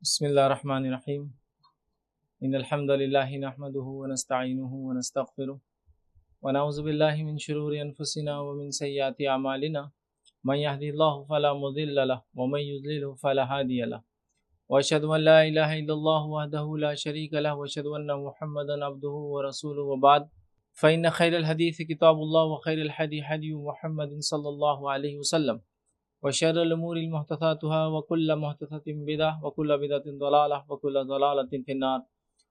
بسم الله الرحمن الرحيم إن الحمد لله نحمده ونستعينه ونستغفره ونعوذ بالله من شرور أنفسنا ومن سيئات أعمالنا من يهدي الله فلا مضل له ومن يضلل فلا هادي له وأشهد أن لا إله إلا الله وحده لا شريك له وأشهد أن محمدا عبده ورسوله وبعد فإن خير الحديث كتاب الله وخير الهدي هدي محمد صلى الله عليه وسلم وشر الأمور محدثاتها وكل محدثة بدعة وكل بدعة ضلالة وكل ضلالة في النار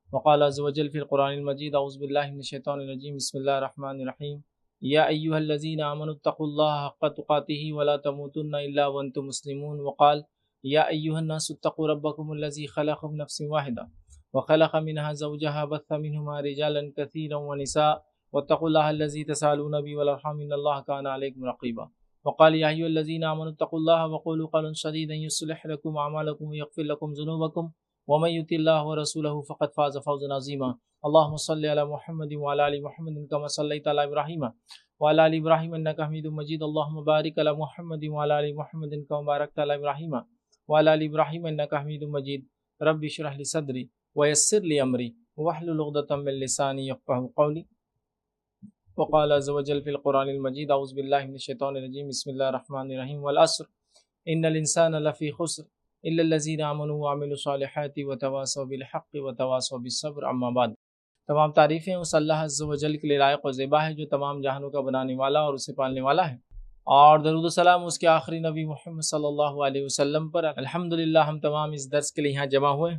وقال عز وجل في القرآن المجيد أعوذ بالله من الشيطان الرجيم بسم الله الرحمن الرحيم يا أيها الذين آمنوا اتقوا الله حق تقاته ولا تموتن إلا وأنتم مسلمون وقال يا أيها الناس اتقوا ربكم الذي خلقكم من نفس واحدة وخلق منها زوجها بث منهما رجالا كثيرا ونساء واتقوا الله الذي تسألون به والأرحام إن الله كان عليكم رقيبا وقال يا أيها الذين آمنوا اتقوا الله وقولوا قولا سديدا يصلح لكم أعمالكم ويغفر لكم ذنوبكم ومن يطع الله ورسوله فقد فاز فوزا عظيما اللهم صل على محمد وعلى آل محمد كما صليت على إبراهيم وعلى آل إبراهيم إنك حميد مجيد اللهم بارك على محمد وعلى آل محمد كما باركت على إبراهيم وعلى آل إبراهيم إنك حميد مجيد رب اشرح لي صدري ويسر لي أمري واحلل عقدة من لساني يفقهوا قولي وقال عز وجل في القرآن المجيد أعوذ بالله من الشيطان الرجيم بسم الله الرحمن الرحيم والعصر إن الإنسان لفي خسر إلا الذين آمنوا وعملوا الصالحات وتواصوا بالحق وتواصوا بالصبر أما بعد تمام تعریفیں اس اللہ عز و جل کے لیے لائق و زیبا ہے جو تمام جہانوں کا بنانے والا اور اسے پالنے والا ہے، اور درود و سلام اس کے آخری نبی محمد صلی اللہ علیہ وسلم پر۔ الحمدللہ ہم تمام اس درس کے لیے یہاں جمع ہوئے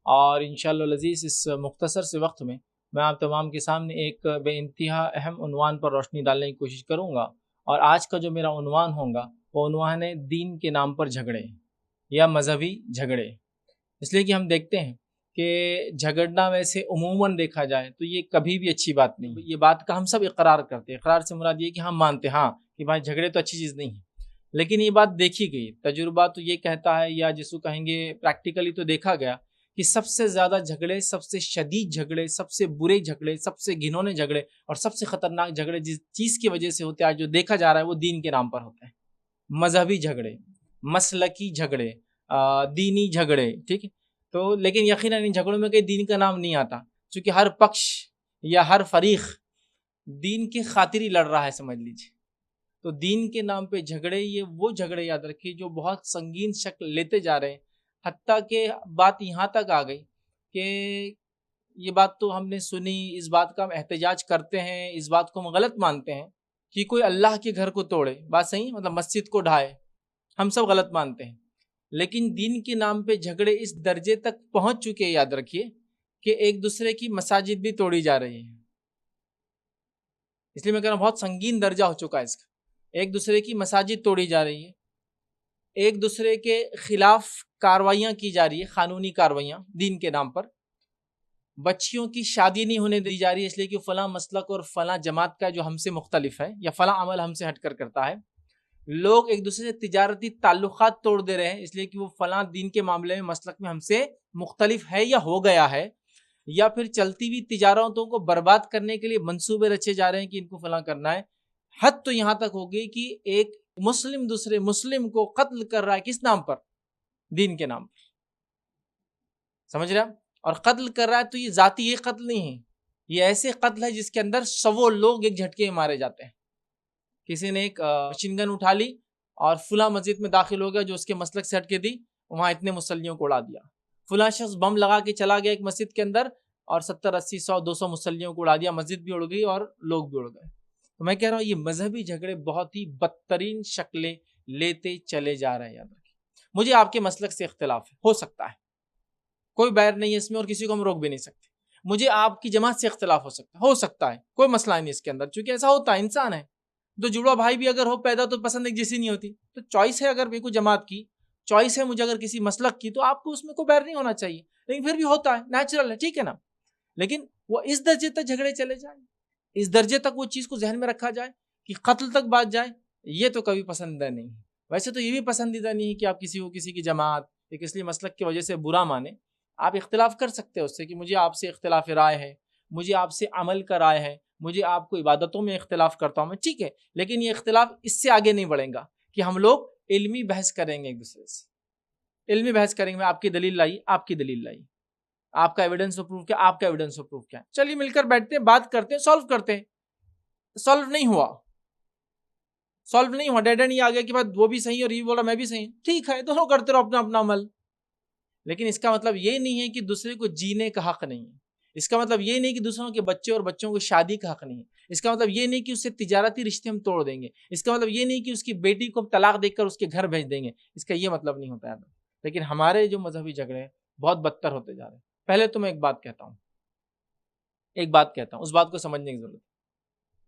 اور انشاءاللہ العزیز اس مختصر سے وقت میں میں آپ تمام کے سامنے ایک بے انتہا اہم عنوان پر روشنی ڈالنے کی کوشش کروں گا، اور آج کا جو میرا عنوان ہوگا وہ عنوان ہے دین کے نام پر جھگڑے یا مذہبی جھگڑے۔ اس لیے کہ ہم دیکھتے ہیں کہ جھگڑنا ویسے عموماً دیکھا جائے تو یہ کبھی بھی اچھی بات نہیں، یہ بات کا ہم سب اقرار کرتے ہیں۔ اقرار سے مراد یہ کہ ہم مانتے ہاں کہ بھائی جھگڑے تو اچھی چیز نہیں ہے، لیکن یہ بات دیکھی گئی، تجربہ تو یہ کہتا ہے، یا جس کو کہیں گے پریکٹیکلی تو دیکھا گیا کہ سب سے زیادہ جھگڑے، سب سے شدید جھگڑے، سب سے برے جھگڑے، سب سے گھنونے جھگڑے اور سب سے خطرناک جھگڑے جس چیز کی وجہ سے ہوتے ہیں، جو دیکھا جا رہا ہے وہ دین کے نام پر ہوتے ہیں۔ مذہبی جھگڑے، مسلکی جھگڑے، دینی جھگڑے، ٹھیک ہے۔ تو لیکن یقیناً ان جھگڑوں میں کہیں دین کا نام نہیں آتا، چونکہ ہر پکش یا ہر فریق دین کی خاطر ہی لڑ رہا ہے، سمجھ لیجیے۔ تو دین کے نام پہ جھگڑے، یہ وہ جھگڑے یاد رکھیے جو بہت سنگین شکل لیتے جا رہے ہیں، حتیٰ کہ بات یہاں تک آ گئی کہ یہ بات تو ہم نے سنی، اس بات کا ہم احتجاج کرتے ہیں، اس بات کو ہم غلط مانتے ہیں کہ کوئی اللہ کے گھر کو توڑے، بات صحیح، مطلب مسجد کو ڈھائے، ہم سب غلط مانتے ہیں۔ لیکن دین کے نام پہ جھگڑے اس درجے تک پہنچ چکے ہیں، یاد رکھیے، کہ ایک دوسرے کی مساجد بھی توڑی جا رہی ہیں۔ اس لیے میں کہہ رہا ہوں بہت سنگین درجہ ہو چکا ہے اس کا، ایک دوسرے کی مساجد توڑی جا رہی ہے، ایک دوسرے کے خلاف کاروائیاں کی جا رہی ہے، قانونی کاروائیاں دین کے نام پر، بچیوں کی شادی نہیں ہونے دی جا رہی ہے اس لیے کہ فلاں مسلک اور فلاں جماعت کا جو ہم سے مختلف ہے، یا فلاں عمل ہم سے ہٹ کر کرتا ہے۔ لوگ ایک دوسرے سے تجارتی تعلقات توڑ دے رہے ہیں اس لیے کہ وہ فلاں دین کے معاملے میں مسلک میں ہم سے مختلف ہے یا ہو گیا ہے، یا پھر چلتی ہوئی تجارتوں کو برباد کرنے کے لیے منصوبے رچے جا رہے ہیں کہ ان کو فلاں کرنا ہے۔ حد تو یہاں تک ہو گئی کہ ایک مسلم دوسرے مسلم کو قتل کر رہا ہے، کس نام پر؟ دین کے نام پر، سمجھ رہے ہیں؟ اور قتل کر رہا ہے تو یہ ذاتی یہ قتل نہیں ہے، یہ ایسے قتل ہے جس کے اندر 100 لوگ ایک جھٹکے میں مارے جاتے ہیں۔ کسی نے ایک مشین گن اٹھا لی اور فلاں مسجد میں داخل ہو گیا جو اس کے مسلک سے ہٹ کے دی، وہاں اتنے مسلیوں کو اڑا دیا۔ فلاں شخص بم لگا کے چلا گیا ایک مسجد کے اندر اور 70 80 100 200 مسلیوں کو اڑا دیا، مسجد بھی اڑ گئی اور لوگ بھی اڑ گئے۔ تو میں کہہ رہا ہوں یہ مذہبی جھگڑے بہت ہی بدترین شکلیں لیتے چلے جا رہے ہیں، یاد رکھیں۔ مجھے آپ کے مسلک سے اختلاف ہے، ہو سکتا ہے، کوئی بیر نہیں ہے اس میں اور کسی کو ہم روک بھی نہیں سکتے۔ مجھے آپ کی جماعت سے اختلاف ہو سکتا ہے، کوئی مسئلہ نہیں اس کے اندر، چونکہ ایسا ہوتا ہے، انسان ہے۔ تو جڑوا بھائی بھی اگر ہو پیدا تو پسند ایک جیسی نہیں ہوتی، تو چوائس ہے، اگر کوئی جماعت کی چوائس ہے مجھے اگر کسی مسلک کی، تو آپ کو اس میں کوئی بیر نہیں ہونا چاہیے، لیکن پھر بھی ہوتا ہے، نیچرل ہے، ٹھیک ہے نا۔ لیکن وہ اس درجے تک جھگڑے چلے جائیں، اس درجے تک وہ چیز کو ذہن میں رکھا جائے کہ قتل تک بات جائے، یہ تو کبھی پسندیدہ نہیں ہے۔ ویسے تو یہ بھی پسندیدہ نہیں ہے کہ آپ کسی کو کسی کی جماعت یا کسی مسلک کی وجہ سے برا مانیں۔ آپ اختلاف کر سکتے ہیں اس سے کہ مجھے آپ سے اختلاف رائے ہے، مجھے آپ سے عمل کا رائے ہے، مجھے آپ کو عبادتوں میں اختلاف کرتا ہوں میں، ٹھیک ہے، لیکن یہ اختلاف اس سے آگے نہیں بڑھے گا کہ ہم لوگ علمی بحث کریں گے ایک دوسرے سے۔ علمی بحث کریں گے. آپ کی دلیل لائی, آپ کی دلیل لائی, آپ کا ایویڈنس آف پروف کیا, آپ کا ایویڈنس آف پروف کیا. چلیے مل کر بیٹھتے ہیں, بات کرتے ہیں, سالو کرتے ہیں. سالو نہیں ہوا, ڈیڈ اینڈ یہ آ گیا کہ بعد وہ بھی صحیح اور یہ بولا میں بھی صحیح. ٹھیک ہے, دونوں کرتے رہو اپنا اپنا عمل. لیکن اس کا مطلب یہ نہیں ہے کہ دوسرے کو جینے کا حق نہیں ہے. اس کا مطلب یہ نہیں کہ دوسروں کے بچے اور بچوں کو شادی کا حق نہیں ہے. اس کا مطلب یہ نہیں کہ اس سے تجارتی رشتے ہم توڑ دیں گے. اس کا مطلب یہ نہیں کہ اس کی بیٹی کو طلاق دے کر اس کے گھر بھیج دیں گے. اس کا یہ مطلب نہیں ہوتا ہے. لیکن ہمارے جو مذہبی جھگڑے ہیں بہت بدتر ہوتے جا رہے ہیں. پہلے تو میں ایک بات کہتا ہوں, اس بات کو سمجھنے کی ضرورت ہے.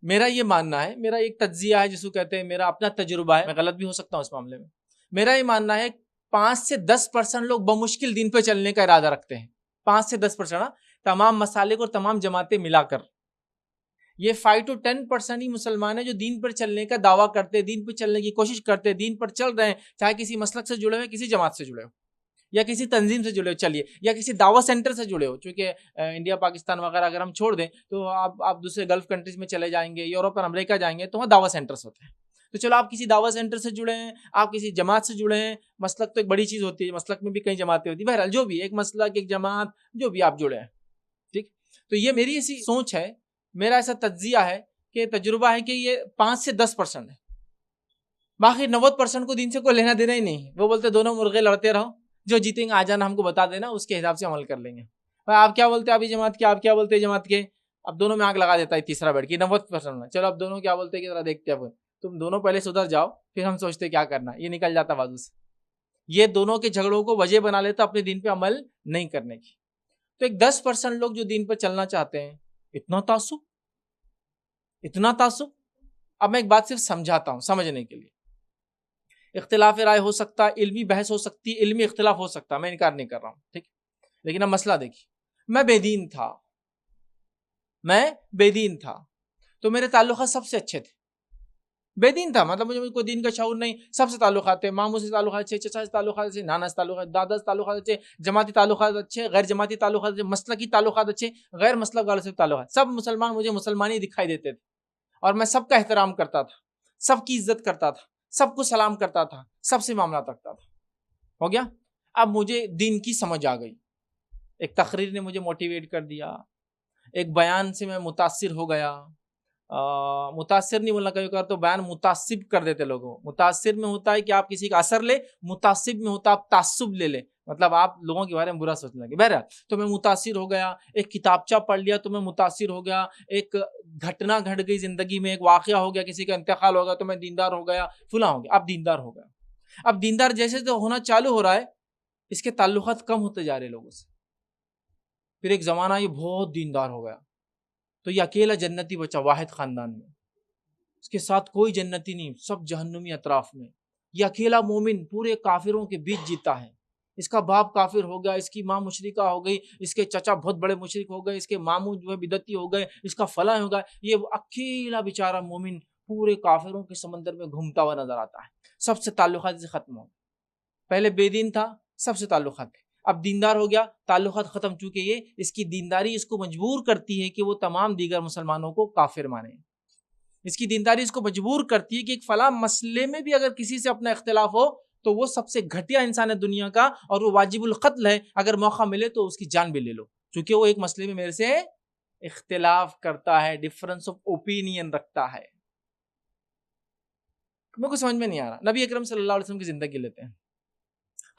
میرا یہ ماننا ہے, میرا ایک تجزیہ ہے جس کو کہتے ہیں, میرا اپنا تجربہ ہے, میں غلط بھی ہو سکتا ہوں اس معاملے میں. میرا یہ ماننا ہے 5 سے 10% لوگ بمشکل دین پہ چلنے کا ارادہ رکھتے ہیں. 5 سے 10% تمام مسالک اور تمام جماعتیں ملا کر. یہ 5 to 10% ہی مسلمان ہیں جو دین پر چلنے کا دعویٰ کرتے, دین پر چلنے کی کوشش کرتے, دین پر چل رہے ہیں, چاہے کسی مسلک سے جڑے ہوئے, کسی جماعت سے جڑے ہو, یا کسی تنظیم سے جڑے ہو, چلیے, یا کسی دعوت سینٹر سے جڑے ہو. چونکہ انڈیا پاکستان وغیرہ اگر ہم چھوڑ دیں تو آپ دوسرے گلف کنٹریز میں چلے جائیں گے, یورپ اور امریکہ جائیں گے تو وہاں دعوت سینٹرز ہوتے ہیں. تو چلو آپ کسی دعوت سینٹر سے جڑے ہیں, آپ کسی جماعت سے جڑے ہیں. مسلک تو ایک بڑی چیز ہوتی ہے, مسلک میں بھی کئی جماعتیں ہوتی ہیں. بہرحال جو بھی ایک مسلک, ایک جماعت, جو بھی آپ جڑے ہیں, ٹھیک. تو یہ میری ایسی سوچ ہے, میرا ایسا تجزیہ ہے کہ تجربہ ہے کہ یہ 5 سے 10% ہے. باقی 90% کو دین سے کوئی لینا دینا ہی نہیں ہے. وہ بولتے دونوں مرغے لڑتے رہو, جو جیتیں گے آ جانا, ہم کو بتا دینا, اس کے حساب سے عمل کر لیں گے. آپ کیا بولتے ہیں ابھی جماعت کے, آپ کیا بولتے ہیں جماعت کے, اب دونوں میں آگ لگا دیتا ہے تیسرا بیٹھ کے 90% میں. چلو اب دونوں کیا بولتے ہیں کہ ذرا دیکھتے ہیں, تم دونوں پہلے سدھر جاؤ پھر ہم سوچتے کیا کرنا. یہ نکل جاتا بازو سے. یہ دونوں کے جھگڑوں کو وجہ بنا لیتا اپنے دین پہ عمل نہیں کرنے کی. تو ایک 10% لوگ جو دین پہ چلنا چاہتے ہیں, اتنا تعصب. اب میں ایک بات صرف سمجھاتا ہوں سمجھنے کے لیے. اختلاف رائے ہو سکتا ہے, علمی بحث ہو سکتی ہے, علمی اختلاف ہو سکتا ہے, میں انکار نہیں کر رہا ہوں, ٹھیک. لیکن اب مسئلہ دیکھیے, میں بے دین تھا تو میرے تعلقات سب سے اچھے تھے. بے دین تھا مطلب مجھے کوئی دین کا شعور نہیں, سب سے تعلقات تھے, ماموں سے تعلقات اچھے, چچا سے تعلقات اچھے, نانا سے تعلقات, دادا سے تعلقات اچھے, جماعتی تعلقات اچھے, غیر جماعتی تعلقات اچھے, مسلکی تعلقات اچھے, غیر مسلک والوں سے تعلقات. سب مسلمان مجھے مسلمان ہی دکھائی دیتے تھے, اور میں سب کا احترام کرتا تھا, سب کی عزت کرتا تھا, سب کو سلام کرتا تھا, سب سے معاملات رکھتا تھا. ہو گیا. اب مجھے دین کی سمجھ آ گئی, ایک تقریر نے مجھے موٹیویٹ کر دیا, ایک بیان سے میں متاثر ہو گیا. متاثر نہیں بولنا, کبھی کبھار تو بیان متعصب کر دیتے لوگوں. متاثر میں ہوتا ہے کہ آپ کسی کا اثر لے, متعصب میں ہوتا ہے آپ تعصب لے لیں, مطلب آپ لوگوں کے بارے میں برا سوچنے لگے. بہرحال تو میں متاثر ہو گیا, ایک کتابچہ پڑھ لیا تو میں متاثر ہو گیا, ایک گھٹنا گھٹ گئی زندگی میں, ایک واقعہ ہو گیا, کسی کا انتقال ہو گیا تو میں دیندار ہو گیا, فلاں ہو گیا. اب دیندار ہو گیا. اب دیندار جیسے تو ہونا چالو ہو رہا ہے, اس کے تعلقات کم ہوتے جا رہے لوگوں سے. پھر ایک زمانہ یہ بہت دیندار ہو گیا تو یہ اکیلا جنتی بچا واحد خاندان میں, اس کے ساتھ کوئی جنتی نہیں, سب جہنمی اطراف میں. یہ اکیلا مومن پورے کافروں کے بیچ جیتا ہے. اس کا باپ کافر ہو گیا, اس کی ماں مشرکہ ہو گئی, اس کے چچا بہت بڑے مشرک ہو گئے, اس کے ماموں جو ہے بدعتی ہو گئے, اس کا فلاں ہو گیا. یہ اکیلا بیچارہ مومن پورے کافروں کے سمندر میں گھومتا ہوا نظر آتا ہے. سب سے تعلقات سے ختم ہو. پہلے بے دین تھا, سب سے تعلقات تھے, اب دیندار ہو گیا, تعلقات ختم. چونکہ یہ اس کی دینداری اس کو مجبور کرتی ہے کہ وہ تمام دیگر مسلمانوں کو کافر مانے. اس کی دینداری اس کو مجبور کرتی ہے کہ ایک فلاں مسئلے میں بھی اگر کسی سے اپنا اختلاف ہو تو وہ سب سے گھٹیا انسان ہے دنیا کا, اور وہ واجب القتل ہے. اگر موقع ملے تو اس کی جان بھی لے لو, چونکہ وہ ایک مسئلے میں میرے سے اختلاف کرتا ہے, ڈفرنس آف اوپینین رکھتا ہے. میرے کو سمجھ میں نہیں آ رہا. نبی اکرم صلی اللہ علیہ وسلم کی زندگی لیتے ہیں.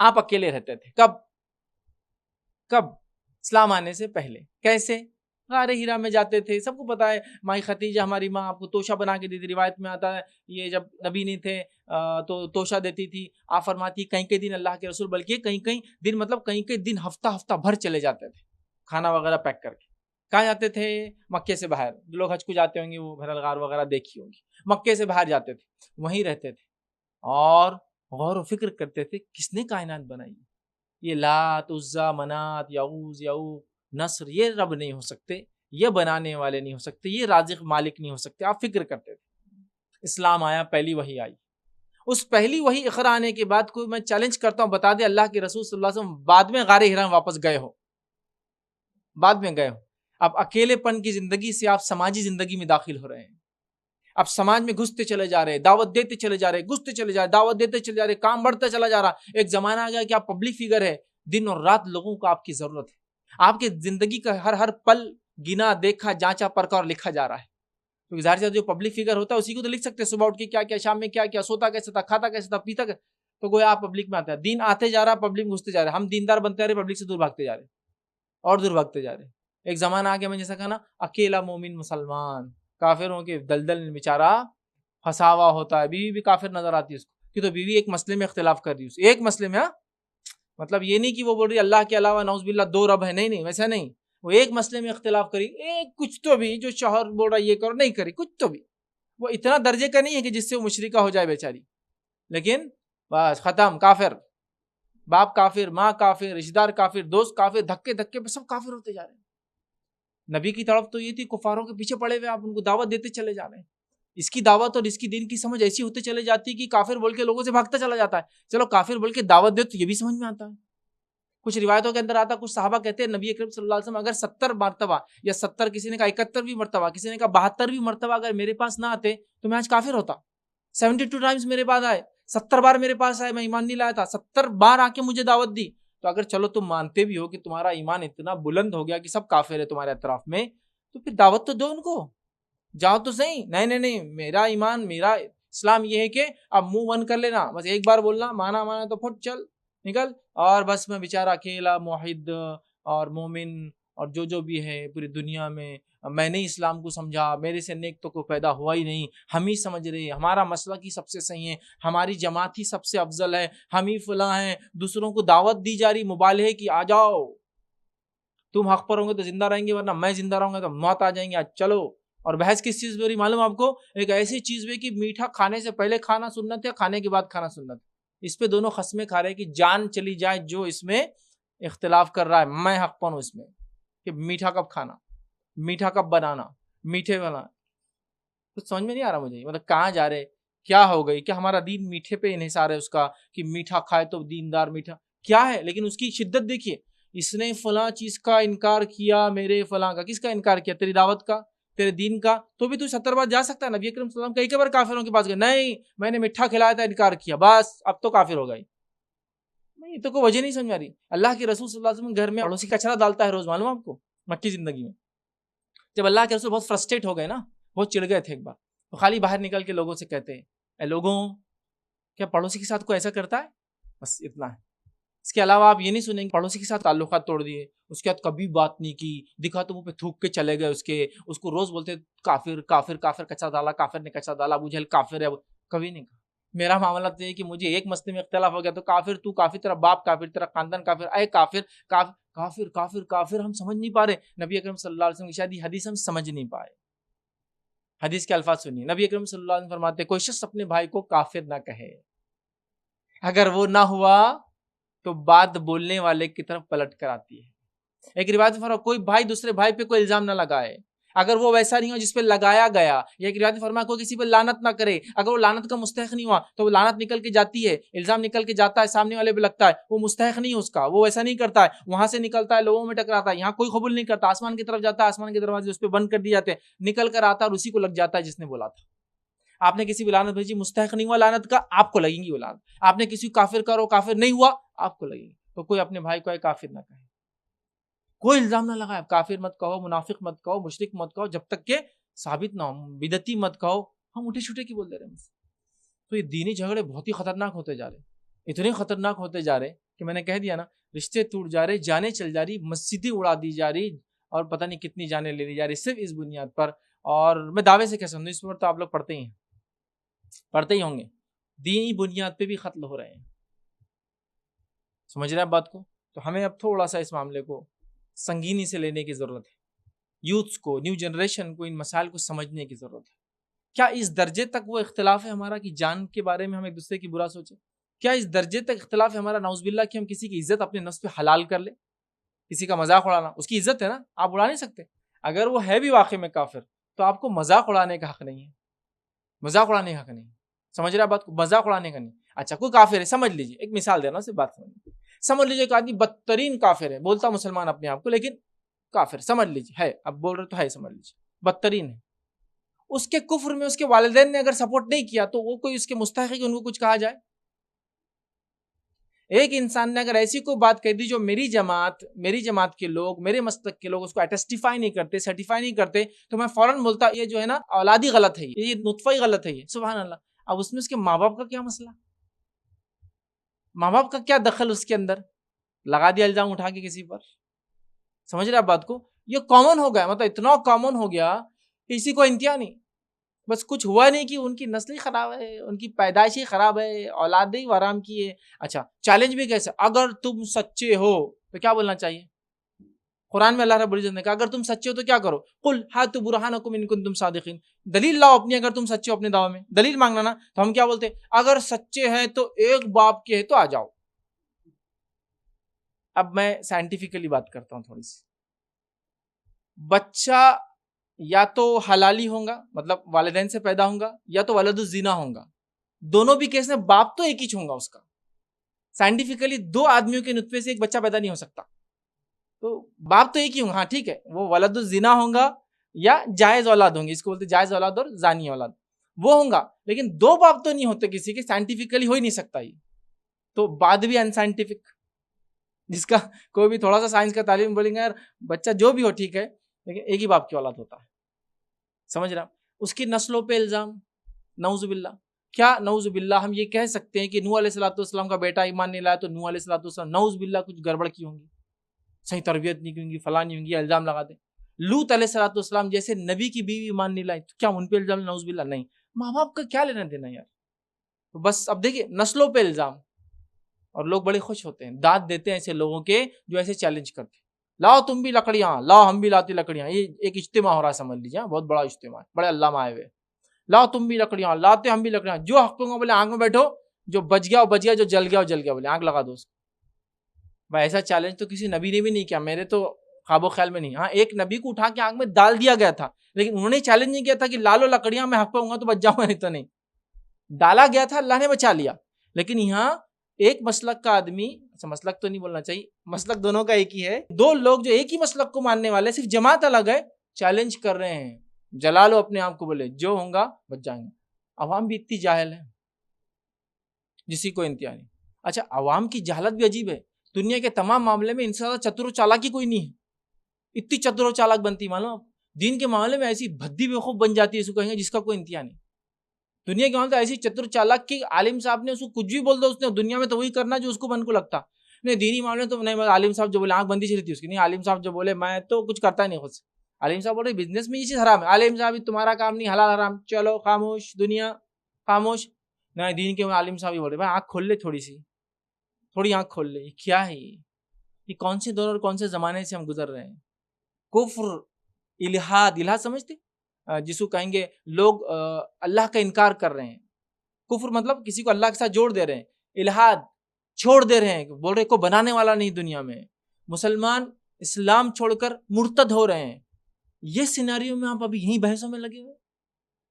آپ اکیلے رہتے تھے. کب اسلام آنے سے پہلے. کیسے؟ غار ہیرا میں جاتے تھے, سب کو پتا ہے. مائی ختیجہ ہماری ماں آپ کو توشہ بنا کے دیتی, روایت میں آتا ہے یہ جب نبی نہیں تھے تو توشہ دیتی تھی. آپ فرماتی کہیں کئی دن اللہ کے رسول, بلکہ کہیں دن مطلب کہیں دن ہفتہ بھر چلے جاتے تھے کھانا وغیرہ پیک کر کے. کہاں جاتے تھے؟ مکے سے باہر. جو لوگ حج کو جاتے ہوں گے وہ بہرحال غار وغیرہ دیکھی ہوں گی. مکے سے باہر جاتے تھے, وہیں رہتے تھے اور غور و فکر کرتے تھے کس نے کائنات بنائی. یہ لات, عزا, منات, یعوز, یعوق, نصر, یہ رب نہیں ہو سکتے, یہ بنانے والے نہیں ہو سکتے, یہ رازق مالک نہیں ہو سکتے. آپ فکر کرتے تھے. اسلام آیا, پہلی وحی آئی. اس پہلی وحی اقرا آنے کے بعد کوئی, میں چیلنج کرتا ہوں, بتا دے اللہ کے رسول صلی اللہ علیہ وسلم بعد میں غار ہرا میں واپس گئے ہو, بعد میں گئے ہو. اب اکیلے پن کی زندگی سے آپ سماجی زندگی میں داخل ہو رہے ہیں. اب سماج میں گھستے چلے جا رہے, دعوت دیتے چلے جا رہے, گھستے چلے جا رہے, دعوت دیتے چلے جا رہے, کام بڑھتا چلا جا رہا. ایک زمانہ آ گیا کہ آپ پبلک فگر ہے, دن اور رات لوگوں کو آپ کی ضرورت ہے, آپ کی زندگی کا ہر پل گنا, دیکھا, جانچا, پرکھا اور لکھا جا رہا ہے. تو ظاہر سے جو پبلک فگر ہوتا ہے اسی کو تو لکھ سکتے ہیں, صبح اٹھ کے کیا کیا, شام میں کیا کیا, سوتا کیسے تھا, کھاتا کیسے تھا, پیتا کیسے. تو گویا آپ پبلک میں آتا ہے, دین آتے جا رہا ہے, پبلک میں گھستے جا رہے ہیں, ہم دیندار بنتے جا رہے ہیں, پبلک سے دور بھاگتے جا رہے ہیں اور دور بھاگتے جا رہے ہیں. ایک زمانہ آ گیا, میں جیسا کہا نا, اکیلا مومن مسلمان, کافروں کے دلدل میں بیچارہ پھنسا ہوا ہوتا ہے. بیوی بھی کافر نظر آتی ہے اس کو, کہ تو بیوی ایک مسئلے میں اختلاف کر رہی ہے, ایک مسئلے میں, مطلب یہ نہیں کہ وہ بول رہی اللہ کے علاوہ نعوذ باللہ دو رب ہے, نہیں ویسا نہیں, وہ ایک مسئلے میں اختلاف کری, ایک کچھ تو بھی جو شوہر بول رہا یہ کرو نہیں کری, کچھ تو بھی وہ اتنا درجے کا نہیں ہے کہ جس سے وہ مشرکہ ہو جائے بیچاری, لیکن بس ختم, کافر, باپ کافر, ماں کافر, رشتہ دار کافر, دوست کافر, دھکے دھکے سب کافر ہوتے جا رہے ہیں. نبی کی طرف تو یہ تھی, کفاروں کے پیچھے پڑے ہوئے آپ ان کو دعوت دیتے چلے جا رہے ہیں. اس کی دعوت اور اس کی دین کی سمجھ ایسی ہوتے چلے جاتی کہ کافر بول کے لوگوں سے بھاگتا چلا جاتا ہے. چلو کافر بول کے دعوت دے تو یہ بھی سمجھ میں آتا ہے. کچھ روایتوں کے اندر آتا, کچھ صحابہ کہتے ہیں نبی اکرم صلی اللہ علیہ وسلم اگر 70 مرتبہ یا 70, کسی نے کہا 71 مرتبہ, کسی نے کہا 72 مرتبہ اگر میرے پاس نہ آتے تو میں آج کافر ہوتا. 72 ٹائمز میرے پاس آئے, 70 بار میرے پاس آئے, میں ایمان نہیں لایا تھا, 70 بار آ کے مجھے دعوت دی. تو اگر چلو تم مانتے بھی ہو کہ تمہارا ایمان اتنا بلند ہو گیا کہ سب کافر ہے تمہارے اطراف میں, تو پھر دعوت تو دو ان کو, جاؤ تو صحیح. نہیں, میرا ایمان, میرا اسلام یہ ہے کہ اب منہ بند کر لینا, بس ایک بار بولنا, مانا تو پھٹ چل نکل, اور بس میں بیچارہ اکیلا موحد اور مومن اور جو بھی ہے پوری دنیا میں نے اسلام کو سمجھا, میرے سے نیک تو کوئی پیدا ہوا ہی نہیں, ہم ہی سمجھ رہے ہیں, ہمارا مسلک ہی سب سے صحیح ہے, ہماری جماعت ہی سب سے افضل ہے, ہم ہی فلاں ہیں. دوسروں کو دعوت دی جا رہی مبالغے کی, آ جاؤ تم حق پر ہوں گے تو زندہ رہیں گے, ورنہ میں زندہ رہوں گا تو موت آ جائیں گے, آج چلو. اور بحث کس چیز پہ ہو رہی معلوم آپ کو, ایک ایسی چیز پہ کہ میٹھا کھانے سے پہلے کھانا سنت ہے, کھانے کے بعد کھانا سنت ہے. اس پہ دونوں خصمیں کھا رہے کہ جان چلی جائے جو اس میں اختلاف کر رہا ہے, میں حق پر ہوں اس میں کہ میٹھا کب کھانا, میٹھا کب بنانا, میٹھے بنا. کچھ سمجھ میں نہیں آ رہا مجھے, مطلب کہاں جا رہے, کیا ہو گئی, کہ ہمارا دین میٹھے پہ انحصار ہے اس کا, کہ میٹھا کھائے تو دیندار, میٹھا کیا ہے. لیکن اس کی شدت دیکھیے, اس نے فلاں چیز کا انکار کیا, میرے فلاں کا, کس کا انکار کیا, تیری دعوت کا, تیرے دین کا, تو بھی تو 70 بار جا سکتا ہے. نبی اکرم صلی اللہ علیہ وسلم کئی بار کافروں کے پاس گئے, نہیں میں نے میٹھا کھلایا تھا, انکار کیا, بس اب تو کافر ہو گئی. نہیں, تو کوئی وجہ نہیں سمجھ آ رہی. اللہ کے رسول صلی اللہ علیہ وسلم گھر میں پڑوسی کچرا ڈالتا ہے روز, معلوم آپ کو, مکی زندگی میں. جب اللہ کے رسول بہت فرسٹریٹ ہو گئے نا, بہت چڑ گئے تھے ایک بار, تو خالی باہر نکل کے لوگوں سے کہتے ہیں, اے لوگوں, کیا پڑوسی کے ساتھ کوئی ایسا کرتا ہے؟ بس اتنا ہے. اس کے علاوہ آپ یہ نہیں سنیں گے پڑوسی کے ساتھ تعلقات توڑ دیے, اس کے بعد کبھی بات نہیں کی, دکھا تو منہ پہ تھوک کے چلے گئے, اس کو روز بولتے کافر کافر کافر, کچرا ڈالا, کافر نے کچرا ڈالا, ابو جہل کافر ہے, کبھی نہیں کہا. میرا معاملہ تو یہ کہ مجھے ایک مسئلے میں اختلاف ہو گیا تو کافر, تو کافر, تیرا باپ کافر, تیرا خاندان کافر, اے کافر کافر کافر کافر کافر. ہم سمجھ نہیں پا رہے. نبی اکرم صلی اللہ علیہ وسلم کی شادی حدیث ہم سمجھ نہیں پائے. حدیث کے الفاظ سنیے, نبی اکرم صلی اللہ علیہ وسلم فرماتے, کوئی شخص اپنے بھائی کو کافر نہ کہے, اگر وہ نہ ہوا تو بات بولنے والے کی طرف پلٹ کر آتی ہے. ایک روایت میں فرمایا, کوئی بھائی دوسرے بھائی پہ کوئی الزام نہ لگائے اگر وہ ویسا نہیں ہو جس پہ لگایا گیا. یا ایک روایت میں فرمایا, کوئی کسی پہ لعنت نہ کرے اگر وہ لعنت کا مستحق نہیں ہوا, تو وہ لعنت نکل کے جاتی ہے, الزام نکل کے جاتا ہے, سامنے والے پہ لگتا ہے, وہ مستحق نہیں ہے اس کا, وہ ویسا نہیں کرتا ہے, وہاں سے نکلتا ہے, لوگوں میں ٹکراتا ہے, یہاں کوئی قبول نہیں کرتا, آسمان کی طرف جاتا ہے, آسمان کے دروازے اس پہ بند کر دیے جاتے ہیں, نکل کر آتا ہے اور اسی کو لگ جاتا ہے جس نے بولا تھا. آپ نے کسی بھی لعنت بھیجی, مستحق نہیں ہوا لعنت کا, آپ کو لگیں گی وہ لعنت. آپ نے کسی کافر کرو, کافر نہیں ہوا, آپ کو لگیں گی. تو کوئی اپنے بھائی کو کافر نہ کہے, کوئی الزام نہ لگائے. کافر مت کہو, منافق مت کہو, مشرک مت کہو, جب تک کہ ثابت نہ ہو. بدعتی مت کہو, ہم اٹھے چھوٹے کی بول دے رہے ہیں. تو یہ دینی جھگڑے بہت ہی خطرناک ہوتے جا رہے, اتنے خطرناک ہوتے جا رہے کہ میں نے کہہ دیا نا, رشتے ٹوٹ جا رہے, جانیں چل جا رہی, مسجدیں اڑا دی جا رہی, اور پتہ نہیں کتنی جانیں لے لی جا رہی صرف اس بنیاد پر. اور میں دعوے سے کہہ سکتا ہوں, اس پر تو آپ لوگ پڑھتے ہی ہوں گے, دینی بنیاد پہ بھی قتل ہو رہے ہیں. سمجھ رہے ہیں بات کو؟ تو ہمیں اب تھوڑا سا اس معاملے کو سنگینی سے لینے کی ضرورت ہے. یوتھس کو, نیو جنریشن کو ان مسائل کو سمجھنے کی ضرورت ہے. کیا اس درجے تک وہ اختلاف ہے ہمارا کہ جان کے بارے میں ہم ایک دوسرے کی برا سوچیں؟ کیا اس درجے تک اختلاف ہے ہمارا نعوذ باللہ کہ ہم کسی کی عزت اپنے نفس پہ حلال کر لیں؟ کسی کا مذاق اڑانا, اس کی عزت ہے نا, آپ اڑا نہیں سکتے. اگر وہ ہے بھی واقعی میں کافر, تو آپ کو مذاق اڑانے کا حق نہیں ہے, مذاق اڑانے کا حق نہیں. سمجھ رہے بات کو, مذاق اڑانے کا نہیں. اچھا کوئی کافر ہے, سمجھ لیجیے, ایک مثال دینا, صرف بات سمجھ لیجیے کہ آدمی بدترین کافر ہے, بولتا مسلمان اپنے آپ کو لیکن کافر, سمجھ لیجیے ہے, اب بول رہے تو ہے, سمجھ لیجیے بدترین ہے. اس کے کفر میں اس کے والدین نے اگر سپورٹ نہیں کیا تو وہ کوئی اس کے مستحق ہے کہ ان کو کچھ کہا جائے؟ ایک انسان نے اگر ایسی کوئی بات کہہ دی جو میری جماعت کے لوگ، میرے مسلک کے لوگ اس کو اٹیسٹیفائی نہیں کرتے، سرٹیفائی نہیں کرتے، تو میں فوراً بولتا یہ جو ہے نا اولادی غلط ہے، یہ نطفہ ہی غلط ہے، یہ سبحان اللہ۔ اب اس میں اس کے ماں باپ کا کیا مسئلہ؟ ماں باپ کا کیا دخل اس کے اندر؟ لگا دیا الزام اٹھا کے کسی پر۔ سمجھ رہے آپ بات کو؟ یہ کامن ہو گیا، مطلب اتنا کامن ہو گیا کسی کو انتہا نہیں۔ بس کچھ ہوا نہیں کہ ان کی نسل ہی خراب ہے، ان کی پیدائش ہی خراب ہے، اولاد ہی حرام کی ہے۔ اچھا چیلنج بھی کیسے؟ اگر تم سچے ہو تو کیا بولنا چاہیے؟ قرآن میں اللہ رب العزت نے کہا اگر تم سچے ہو تو کیا کرو؟ قل ہاتوا برہانکم ان کنتم صادقین، دلیل لاؤ اپنی اگر تم سچے ہو اپنے دعوے میں، دلیل مانگنا نا۔ تو ہم کیا بولتے ہیں؟ اگر سچے ہیں تو ایک باپ کے ہے تو آ جاؤ۔ اب میں سائنٹیفکلی بات کرتا ہوں تھوڑی سی۔ بچہ یا تو حلالی ہوگا، مطلب والدین سے پیدا ہوگا، یا تو ولد الزنا ہوگا۔ دونوں بھی کیس میں باپ تو ایک ہی ہوگا اس کا۔ سائنٹیفکلی دو آدمیوں کے نطفے سے ایک بچہ پیدا نہیں ہو سکتا، تو باپ تو ایک ہی ہوگا۔ ہاں ٹھیک ہے، وہ ولد الزنا ہوگا یا جائز اولاد ہوں گی، اس کو بولتے جائز اولاد اور زانی اولاد، وہ ہوگا۔ لیکن دو باپ تو نہیں ہوتے کسی کے، سائنٹیفکلی ہو ہی نہیں سکتا یہ۔ تو بعد بھی انسائنٹیفک، جس کا کوئی بھی تھوڑا سا سائنس کا تعلیم بولیں گے یار بچہ جو بھی ہو ٹھیک ہے، لیکن ایک ہی باپ کی اولاد ہوتا ہے۔ سمجھ رہا؟ اس کی نسلوں پہ الزام، نعوذ باللہ۔ کیا نعوذ باللہ ہم یہ کہہ سکتے ہیں کہ نوح علیہ السلام کا بیٹا ایمان نہیں لایا تو نوح علیہ السلام نعوذ باللہ کچھ گڑبڑ کی ہوں گی، صحیح تربیت نہیں کی ہوں گی، فلاں نہیں ہوں گی، الزام لگاتے۔ لوط علیہ السلام جیسے نبی کی بیوی ایمان نہیں لائی تو کیا ان پہ الزام؟ نعوذ باللہ نہیں۔ ماں باپ کا کیا لینا دینا یار؟ تو بس اب دیکھیے نسلوں پہ الزام، اور لوگ بڑے خوش ہوتے ہیں، داد دیتے ہیں ایسے لوگوں کے جو ایسے چیلنج کرتے ہیں۔ لاؤ تم بھی لکڑیاں، لاؤ ہم بھی لاتے لکڑیاں۔ یہ ایک اجتماع ہو رہا ہے، سمجھ لیجیے، بہت بڑا اجتماع ہے، بڑے علامہ آئے ہوئے۔ لاؤ تم بھی لکڑیاں، لاتے ہم بھی لکڑیاں، جو حق پہ بولے آنکھ میں بیٹھو، جو بچ گیا وہ بچ گیا، جو جل گیا وہ جل گیا، بولے آنکھ لگا دو اس کو۔ بھائی ایسا چیلنج تو کسی نبی نے بھی نہیں کیا، میرے تو خواب و خیال میں نہیں۔ ہاں ایک نبی کو اٹھا کے آنکھ میں ڈال دیا گیا تھا، لیکن انہوں نے چیلنج نہیں کیا تھا کہ لالو لکڑیاں، میں حق پہ ہوں گا تو بچ جاؤں گا، نہیں تو نہیں۔ ڈالا گیا تھا، اللہ نے بچا لیا۔ لیکن یہاں ایک مسلک کا آدمی، اچھا مسلک تو نہیں بولنا چاہیے، مسلک دونوں کا ایک ہی ہے، دو لوگ جو ایک ہی مسلک کو ماننے والے، صرف جماعت الگ ہے، چیلنج کر رہے ہیں، جلا لو اپنے آپ کو، بولے جو ہوں گا بچ جائیں گے۔ عوام بھی اتنی جاہل ہے، جسی کو انتہا نہیں۔ اچھا عوام کی جہالت بھی عجیب ہے، دنیا کے تمام معاملے میں ان سے زیادہ چتر و چالاکی کوئی نہیں ہے، اتنی چتر و چالاک بنتی معلوم، دین کے معاملے میں ایسی بھدی بیوقوف بن جاتی ہے، اس کو کہیں گے جس کا کوئی انتہا نہیں۔ دنیا کے معاملے ایسی چتر چالاک کی عالم صاحب نے اس کو کچھ بھی بول دو، اس نے دنیا میں تو وہی کرنا جو اس کو من کو لگتا۔ نہیں دینی معاملے تو نہیں، عالم صاحب جو بولے آنکھ بندی سے رہتی اس کی، نہیں عالم صاحب جو بولے میں تو کچھ کرتا ہی نہیں خود سے۔ عالم صاحب بول رہے بزنس میں یہ چیز حرام ہے، عالم صاحب تمہارا کام نہیں، حلال حرام، چلو خاموش دنیا خاموش۔ نہیں دین کے عالم صاحب ہی بول رہے بھائی آنکھ کھول لے، تھوڑی آنکھ کھول لے، یہ کیا ہے؟ یہ کون سے دور اور کون سے زمانے سے ہم گزر رہے ہیں؟ کفر، الہاد سمجھتے جس کو کہیں گے لوگ اللہ کا انکار کر رہے ہیں۔ کفر مطلب کسی کو اللہ کے ساتھ جوڑ دے رہے ہیں، الہاد چھوڑ دے رہے ہیں، بول رہے کو بنانے والا نہیں دنیا میں، مسلمان اسلام چھوڑ کر مرتد ہو رہے ہیں۔ یہ سیناریو میں آپ ابھی یہیں بحثوں میں لگے ہوئے،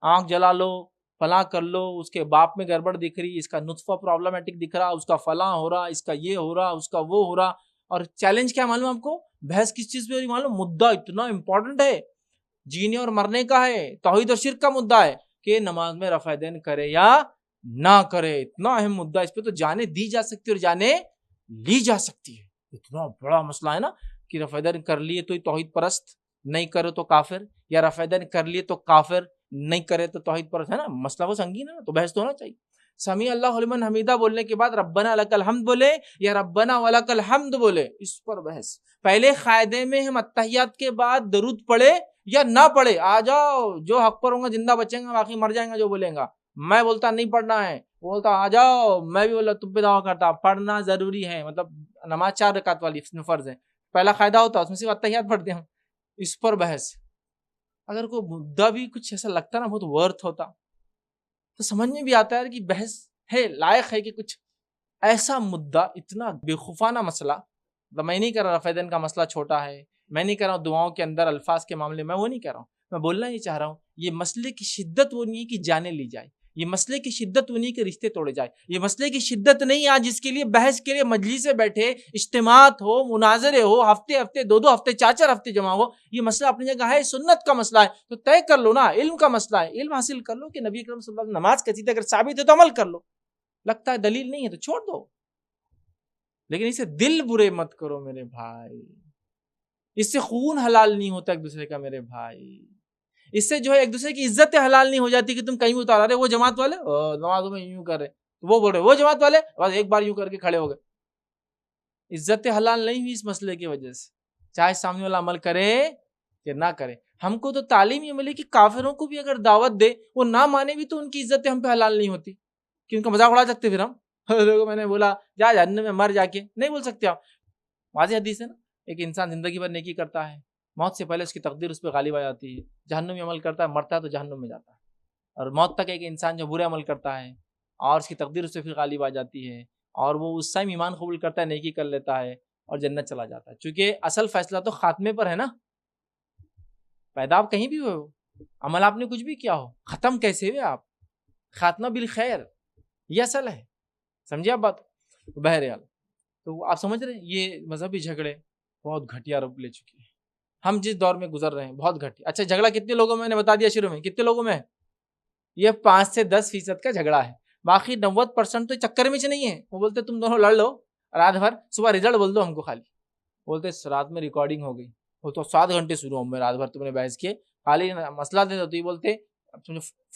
آنکھ جلا لو، فلاں کر لو، اس کے باپ میں گڑبڑ دکھ رہی، اس کا نطفہ پرابلمٹک دکھ رہا، اس کا فلاں ہو رہا، اس کا یہ ہو رہا، اس کا وہ ہو رہا۔ اور چیلنج کیا معلوم آپ کو؟ بحث کس چیز پہ ہو رہی معلوم؟ مدعا اتنا امپورٹنٹ ہے، جینے اور مرنے کا ہے، توحید اور شرک کا مدعا ہے کہ نماز میں رفع دین کرے یا نہ کرے، اتنا اہم مدعا، اس پہ تو جانیں دی جا سکتی اور جانیں لی جا سکتی ہے۔ اتنا بڑا مسئلہ ہے نا کہ رفع دین کر لیے تو توحید پرست، نہیں کرے تو کافر، یا رفع دین کر لیے تو کافر، نہیں کرے تو توحید پرست، ہے نا مسئلہ وہ سنگین ہے نا، تو بحث تو ہونا چاہیے۔ سمیع اللہ لمن حمیدہ بولنے کے بعد ربنا لک الحمد بولے یا ربنا ولک الحمد بولے، اس پر بحث۔ پہلے قاعدے میں ہم اتحیات کے بعد درود پڑھے یا نہ پڑھے، آ جاؤ جو حق پر ہوں گا زندہ بچیں گا، باقی مر جائیں گا جو بولیں گا۔ میں بولتا نہیں پڑھنا ہے، وہ بولتا آ جاؤ، میں بھی بولا تم پہ دعویٰ کرتا پڑھنا ضروری ہے، مطلب نماز 4 رکعت والی فرض ہے، پہلا قاعدہ ہوتا اس میں صرف اتحیات پڑھتے ہیں، اس پر بحث۔ اگر کوئی مدعا بھی کچھ ایسا لگتا نا بہت ورتھ ہوتا تو سمجھ میں بھی آتا ہے کہ بحث ہے، لائق ہے کہ کچھ ایسا مدعا، اتنا بےخوفانہ مسئلہ۔ میں نہیں کہہ رہا رفع دین کا مسئلہ چھوٹا ہے، میں نہیں کہہ رہا ہوں دعاؤں کے اندر الفاظ کے معاملے میں وہ نہیں کہہ رہا ہوں، میں بولنا یہ چاہ رہا ہوں یہ مسئلے کی شدت وہ نہیں ہے کہ جانے لی جائے، یہ مسئلے کی شدت انہی کے رشتے توڑے جائے. یہ مسئلے کی شدت نہیں آج جس کے لیے بحث کے لیے مجلسیں بیٹھے, اجتماعات ہو, مناظرے ہو, ہفتے ہفتے 2 ہفتے 4 ہفتے جمع ہو. یہ مسئلہ اپنی جگہ ہے, سنت کا مسئلہ ہے تو طے کر لو نا. علم کا مسئلہ ہے, علم حاصل کر لو کہ نبی اکرم صلی اللہ علیہ وسلم نماز کیسی تھی, اگر ثابت ہے تو عمل کر لو, لگتا ہے دلیل نہیں ہے تو چھوڑ دو. لیکن اسے دل برے مت کرو میرے بھائی, اس سے خون حلال نہیں ہوتا ایک دوسرے کا میرے بھائی. اس سے جو ہے ایک دوسرے کی عزت حلال نہیں ہو جاتی کہ تم کہیں بھی اتار رہے وہ جماعت والے نمازوں میں یوں کر رہے, وہ بول رہے وہ جماعت والے بس ایک بار یوں کر کے کھڑے ہو گئے. عزت حلال نہیں ہوئی اس مسئلے کی وجہ سے, چاہے سامنے والا عمل کرے کہ نہ کرے. ہم کو تو تعلیم یہ ملی کہ کافروں کو بھی اگر دعوت دے وہ نہ مانے بھی تو ان کی عزت ہم پہ حلال نہیں ہوتی, کہ ان کا مذاق اڑا سکتے پھر ہم. میں نے بولا جا جہنم میں مر, جا کے نہیں بول سکتے آپ. واضح حدیث ہے نا, ایک انسان زندگی بھر نیکی کرتا ہے, موت سے پہلے اس کی تقدیر اس پہ غالب آ جاتی ہے, جہنم میں عمل کرتا ہے, مرتا ہے تو جہنم میں جاتا ہے. اور موت تک ایک انسان جو برے عمل کرتا ہے اور اس کی تقدیر اس پہ پھر غالب آ جاتی ہے اور وہ اس ٹائم ایمان قبول کرتا ہے, نیکی کر لیتا ہے اور جنت چلا جاتا ہے. چونکہ اصل فیصلہ تو خاتمے پر ہے نا, پیدا آپ کہیں بھی ہو, عمل آپ نے کچھ بھی کیا ہو, ختم کیسے ہوئے آپ, خاتمہ بالخیر, یہ اصل ہے. سمجھے آپ بات. بہرحال تو آپ سمجھ رہے ہیں یہ مذہبی جھگڑے بہت گھٹیا روپ لے چکے ہیں. ہم جس دور میں گزر رہے ہیں بہت گھٹیا. اچھا جھگڑا کتنے لوگوں میں نے بتا دیا شروع میں, کتنے لوگوں میں ہے یہ 5 سے 10% کا جھگڑا ہے. باقی 90% تو چکر میں نہیں ہے. وہ بولتے تم دونوں لڑ لو رات بھر, صبح رزلٹ بول دو ہم کو, خالی بولتے رات میں ریکارڈنگ ہو گئی, وہ تو 7 گھنٹے شروع ہوں میں, رات بھر تم نے بحث کیے, خالی مسئلہ دے دو تو یہ بولتے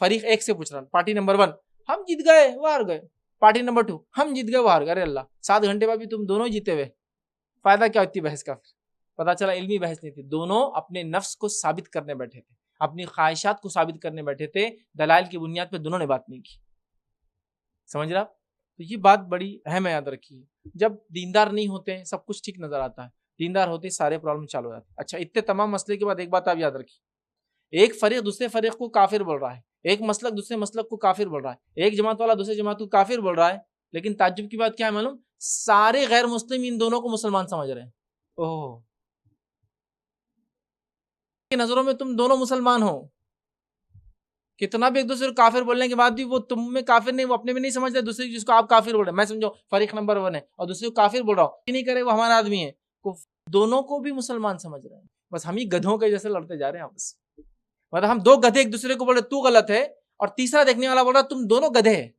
فریق 1 سے پوچھ رہا, پارٹی نمبر 1 ہم جیت گئے وہ ہار گئے, پارٹی نمبر 2 ہم جیت گئے وہ ہار گئے. ارے اللہ 7 گھنٹے بعد بھی تم دونوں جیتے ہوئے, فائدہ کیا ہوتی بحث کا. پھر پتا چلا علمی بحث نہیں تھی, دونوں اپنے نفس کو ثابت کرنے بیٹھے تھے, اپنی خواہشات کو ثابت کرنے بیٹھے تھے, دلائل کی بنیاد پہ دونوں نے بات نہیں کی. سمجھ رہا. تو یہ بات بڑی اہم ہے, یاد رکھیے. جب دیندار نہیں ہوتے ہیں سب کچھ ٹھیک نظر آتا ہے, دیندار ہوتے سارے پرابلم چالو ہو جاتے ہیں. اچھا اتنے تمام مسئلے کے بعد ایک بات آپ یاد رکھیے, ایک فریق دوسرے فریق کو کافر بول رہا ہے, ایک مسلک دوسرے مسلک کو کافر بول رہا ہے, ایک جماعت والا دوسرے جماعت کو کافر بول رہا ہے, لیکن تعجب کی بات کیا ہے معلوم, سارے غیر مسلم ان دونوں کو مسلمان سمجھ رہے ہیں. اوہ کی نظروں میں تم دونوں مسلمان ہو, کتنا بھی ایک دوسرے کو کافر بولنے کے بعد بھی وہ تم میں کافر نہیں, وہ اپنے میں نہیں سمجھتے دوسرے جس کو آپ کافر بول رہے ہیں. میں سمجھو فریق نمبر 1 ہے اور دوسرے کو کافر بول رہا ہوں, نہیں کرے وہ ہمارا آدمی ہے, دونوں کو بھی مسلمان سمجھ رہے ہیں. بس ہم ہی گدھوں کے جیسے لڑتے جا رہے ہیں آپس. مطلب ہم 2 گدھے ایک دوسرے کو بول رہے تو غلط ہے, اور تیسرا دیکھنے والا بول رہا تم دونوں گدھے ہیں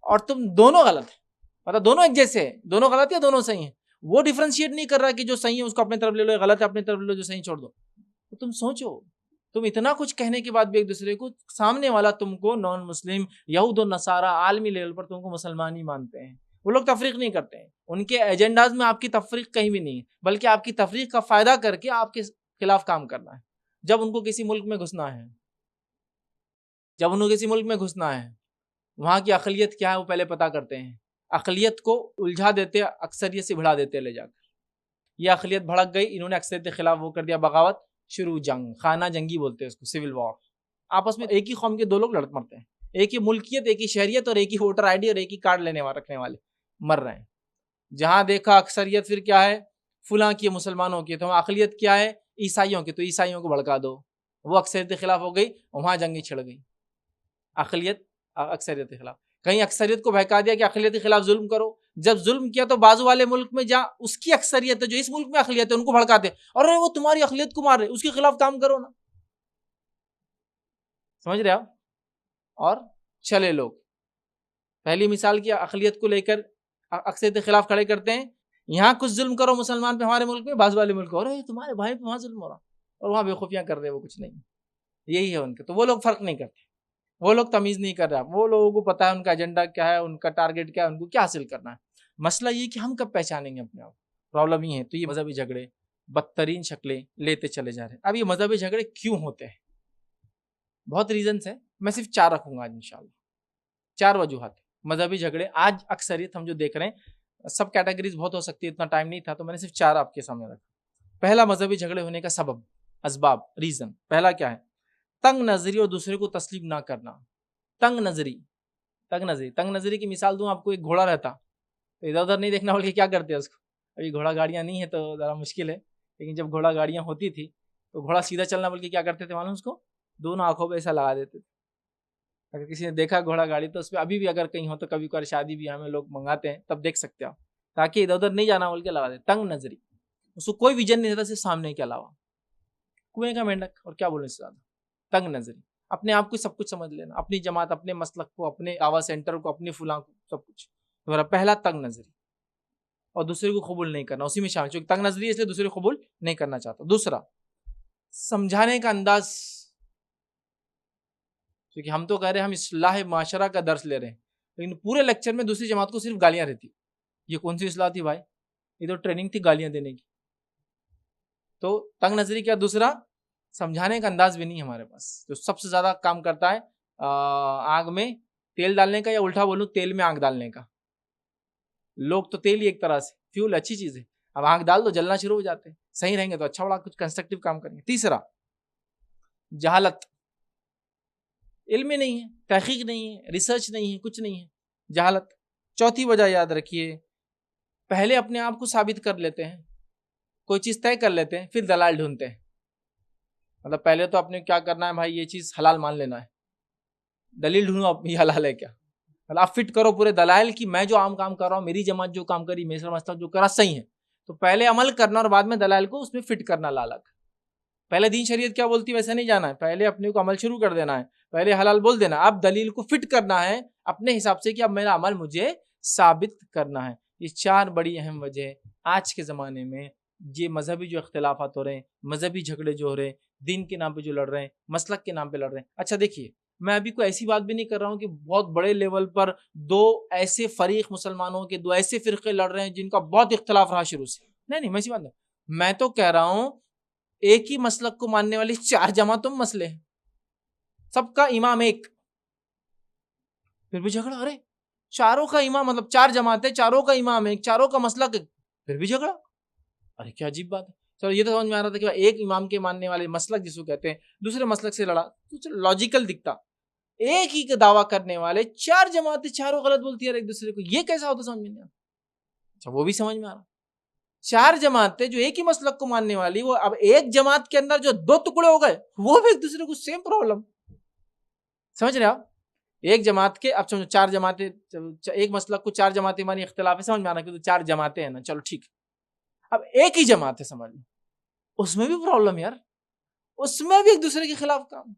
اور تم دونوں غلط ہیں. مطلب دونوں ایک جیسے ہیں, دونوں غلط یا دونوں صحیح ہیں. وہ ڈیفرینشیٹ نہیں کر رہا کہ جو صحیح ہے اس کو اپنے طرف لے لو, غلط ہے اپنے طرف لے لو, جو صحیح چھوڑ دو. تو تم سوچو, تم اتنا کچھ کہنے کے بعد بھی ایک دوسرے کو, سامنے والا تم کو نان مسلم یہود و نصارہ عالمی لیول پر تم کو مسلمان ہی مانتے ہیں. وہ لوگ تفریق نہیں کرتے ہیں, ان کے ایجنڈاز میں آپ کی تفریق کہیں بھی نہیں ہے, بلکہ آپ کی تفریق کا فائدہ کر کے آپ کے خلاف کام کرنا ہے. جب ان کو کسی ملک میں گھسنا ہے, جب انہوں کسی ملک میں گھسنا ہے, وہاں کی اقلیت کیا ہے وہ پہلے پتہ کرتے ہیں, اقلیت کو الجھا دیتے, اکثریت سے بھڑا دیتے لے جا کر. یہ اقلیت بھڑک گئی, انہوں نے اکثریت کے خلاف وہ کر دیا, بغاوت شروع, جنگ, خانہ جنگی بولتے ہیں اس کو, سول وار. آپس میں ایک ہی قوم کے 2 لوگ لڑ مرتے ہیں, ایک ہی ملکیت, ایک ہی شہریت اور ایک ہی ووٹر آئی ڈی اور ایک ہی کارڈ لینے والے رکھنے والے مر رہے ہیں. جہاں دیکھا اکثریت پھر کیا ہے, فلاں کی مسلمانوں کی, تو اقلیت کیا ہے عیسائیوں کی, تو عیسائیوں کو بھڑکا دو, وہ اکثریت کے خلاف ہو گئی, وہاں جنگیں چھڑ گئی. اقلیت اکثریت کے خلاف, کہیں اکثریت کو بہکا دیا کہ اقلیت کے خلاف ظلم کرو. جب ظلم کیا تو بازو والے ملک میں جہاں اس کی اکثریت ہے, جو اس ملک میں اقلیت ہے, ان کو بھڑکاتے, اور وہ تمہاری اقلیت کو مار رہے, اس کے خلاف کام کرو نا. سمجھ رہے آپ. اور چلے لوگ پہلی مثال کی اقلیت کو لے کر اکثریت کے خلاف کھڑے کرتے ہیں, یہاں کچھ ظلم کرو مسلمان پہ ہمارے ملک میں, بازو والے ملک, اور تمہارے بھائی پہ وہاں ظلم ہو رہا, اور وہاں بے خوفیاں کر رہے, وہ کچھ نہیں. یہی ہے ان کے. تو وہ لوگ فرق نہیں کرتے, وہ لوگ تمیز نہیں کر رہے. وہ لوگوں کو پتا ہے ان کا ایجنڈا کیا ہے, ان کا ٹارگیٹ کیا ہے, ان کو کیا حاصل کرنا ہے. مسئلہ یہ کہ ہم کب پہچانیں گے اپنے آپ, پرابلم یہ ہے. تو یہ مذہبی جھگڑے بدترین شکلیں لیتے چلے جا رہے ہیں. اب یہ مذہبی جھگڑے کیوں ہوتے ہیں, بہت ریزنس ہیں, میں صرف 4 رکھوں گا آج انشاءاللہ. 4 وجوہات مذہبی جھگڑے. آج اکثریت ہم جو دیکھ رہے ہیں, سب کیٹیگریز بہت ہو سکتی ہے, اتنا ٹائم نہیں تھا تو میں نے صرف 4 آپ کے سامنے رکھا. پہلا مذہبی جھگڑے ہونے کا سبب, اسباب, ریزن. پہلا کیا ہے, تنگ نظری اور دوسرے کو تسلیم نہ کرنا. تنگ نظری کی مثال دوں آپ کو. ایک گھوڑا رہتا, ادھر ادھر نہیں دیکھنا بلکہ کیا کرتے ہیں اس کو, ابھی گھوڑا گاڑیاں نہیں ہے تو ذرا مشکل ہے, لیکن جب گھوڑا گاڑیاں ہوتی تھی تو گھوڑا سیدھا چلنا بلکہ کیا کرتے تھے معلوم, اس کو دونوں آنکھوں پہ ایسا لگا دیتے تھے, اگر کسی نے دیکھا گھوڑا گاڑی تو اس میں ابھی بھی اگر کہیں ہو تو کبھی کبھار شادی بیاہ میں لوگ منگاتے ہیں تب دیکھ سکتے ہو، تاکہ ادھر ادھر نہیں جانا بول کے لگا دے. تنگ نظری، اس کو کوئی ویژن نہیں رہتا صرف سامنے کے علاوہ. کنویں کا مینڈک، اور کیا بولیں اس سے زیادہ. تنگ نظری، اپنے آپ کو سب کچھ سمجھ لینا، اپنی جماعت، اپنے مسلک کو، اپنے آواز سینٹر کو، اپنی فلاں کو، سب کچھ. تمہارا پہلا تنگ نظری، اور دوسرے کو قبول نہیں کرنا اسی میں شامل، چونکہ تنگ نظری ہے اس لیے دوسرے کو قبول نہیں کرنا چاہتا. دوسرا، سمجھانے کا انداز، کیونکہ ہم تو کہہ رہے ہیں ہم اصلاح معاشرہ کا درس لے رہے ہیں، لیکن پورے لیکچر میں دوسری جماعت کو صرف گالیاں رہتی. یہ کون سی اصلاح تھی بھائی؟ یہ تو ٹریننگ تھی گالیاں دینے کی. تو تنگ نظری کیا؟ دوسرا، سمجھانے کا انداز بھی نہیں ہمارے پاس. جو سب سے زیادہ کام کرتا ہے آگ میں تیل ڈالنے کا، یا الٹا بولوں تیل میں آگ ڈالنے کا. لوگ تو تیل ہی ایک طرح سے فیول اچھی چیز ہے، اب آگ ڈال دو جلنا شروع ہو جاتے ہیں. صحیح رہیں گے تو اچھا بڑا کچھ کنسٹرکٹیو کام کریں گے. تیسرا، جہالت، علم نہیں ہے، تحقیق نہیں ہے، ریسرچ نہیں ہے، کچھ نہیں ہے، جہالت. چوتھی وجہ یاد رکھیے، پہلے اپنے آپ کو ثابت کر لیتے ہیں، کوئی چیز طے کر لیتے ہیں، پھر دلائل ڈھونڈتے ہیں. مطلب پہلے تو اپنے کیا کرنا ہے بھائی، یہ چیز حلال مان لینا ہے، دلیل ڈھونڈو اب یہ حلال ہے کیا. مطلب آپ فٹ کرو پورے دلائل کی میں جو عام کام کر رہا ہوں، میری جماعت جو کام کری، میرا مسلک جو کرا صحیح ہے. تو پہلے عمل کرنا اور بعد میں دلائل کو اس میں فٹ کرنا. لالک پہلے دین شریعت کیا بولتی ویسے نہیں جانا ہے، پہلے اپنے کو عمل شروع کر دینا ہے، پہلے حلال بول دینا. اب دلیل کو فٹ کرنا ہے اپنے حساب سے کہ اب میرا عمل مجھے ثابت کرنا ہے. یہ چار بڑی اہم وجہ ہے. آج کے زمانے میں یہ مذہبی جو اختلافات ہو رہے ہیں، مذہبی جھگڑے جو ہو رہے ہیں، دین کے نام پہ جو لڑ رہے ہیں، مسلک کے نام پہ لڑ رہے ہیں. اچھا دیکھیے، میں ابھی کوئی ایسی بات بھی نہیں کر رہا ہوں کہ بہت بڑے لیول پر دو ایسے فریق مسلمانوں کے، دو ایسے فرقے لڑ رہے ہیں جن کا بہت اختلاف رہا شروع سے. نہیں میں ایسی بات نہیں. میں تو کہہ رہا ہوں ایک ہی مسلک کو ماننے والی چار جماعتوں میں مسئلے ہیں، سب کا امام ایک، پھر بھی جھگڑا. ارے چاروں کا امام، مطلب چار جماعتیں، چاروں کا امام ایک، چاروں کا مسلک ایک، پھر بھی جھگڑا. ارے کیا عجیب بات ہے. چلو یہ تو سمجھ میں آ رہا تھا کہ ایک امام کے ماننے والے مسلک جس کو کہتے ہیں دوسرے مسلک سے لڑا، تو لاجیکل دکھتا. ایک ہی کا دعویٰ کرنے والے چار جماعتیں، چاروں غلط بولتی ہے ایک دوسرے کو، یہ کیسا ہوتا سمجھ میں نہیں آتا. اچھا وہ بھی سمجھ میں آ رہا، چار جماعتیں جو ایک ہی مسلک کو ماننے والی، وہ اب ایک جماعت کے اندر جو دو ٹکڑے ہو گئے، وہ بھی ایک دوسرے کو سیم پرابلم. سمجھ رہے آپ؟ ایک جماعت کے، اب چار جماعتیں، ایک مسلک کو چار جماعتیں مانی، اختلاف ہے، سمجھ میں آنا کہ تو چار جماعتیں ہیں نا، چلو ٹھیک. اب ایک ہی جماعت ہے سمجھ لو، اس میں بھی پرابلم یار، اس میں بھی ایک دوسرے کے خلاف کام.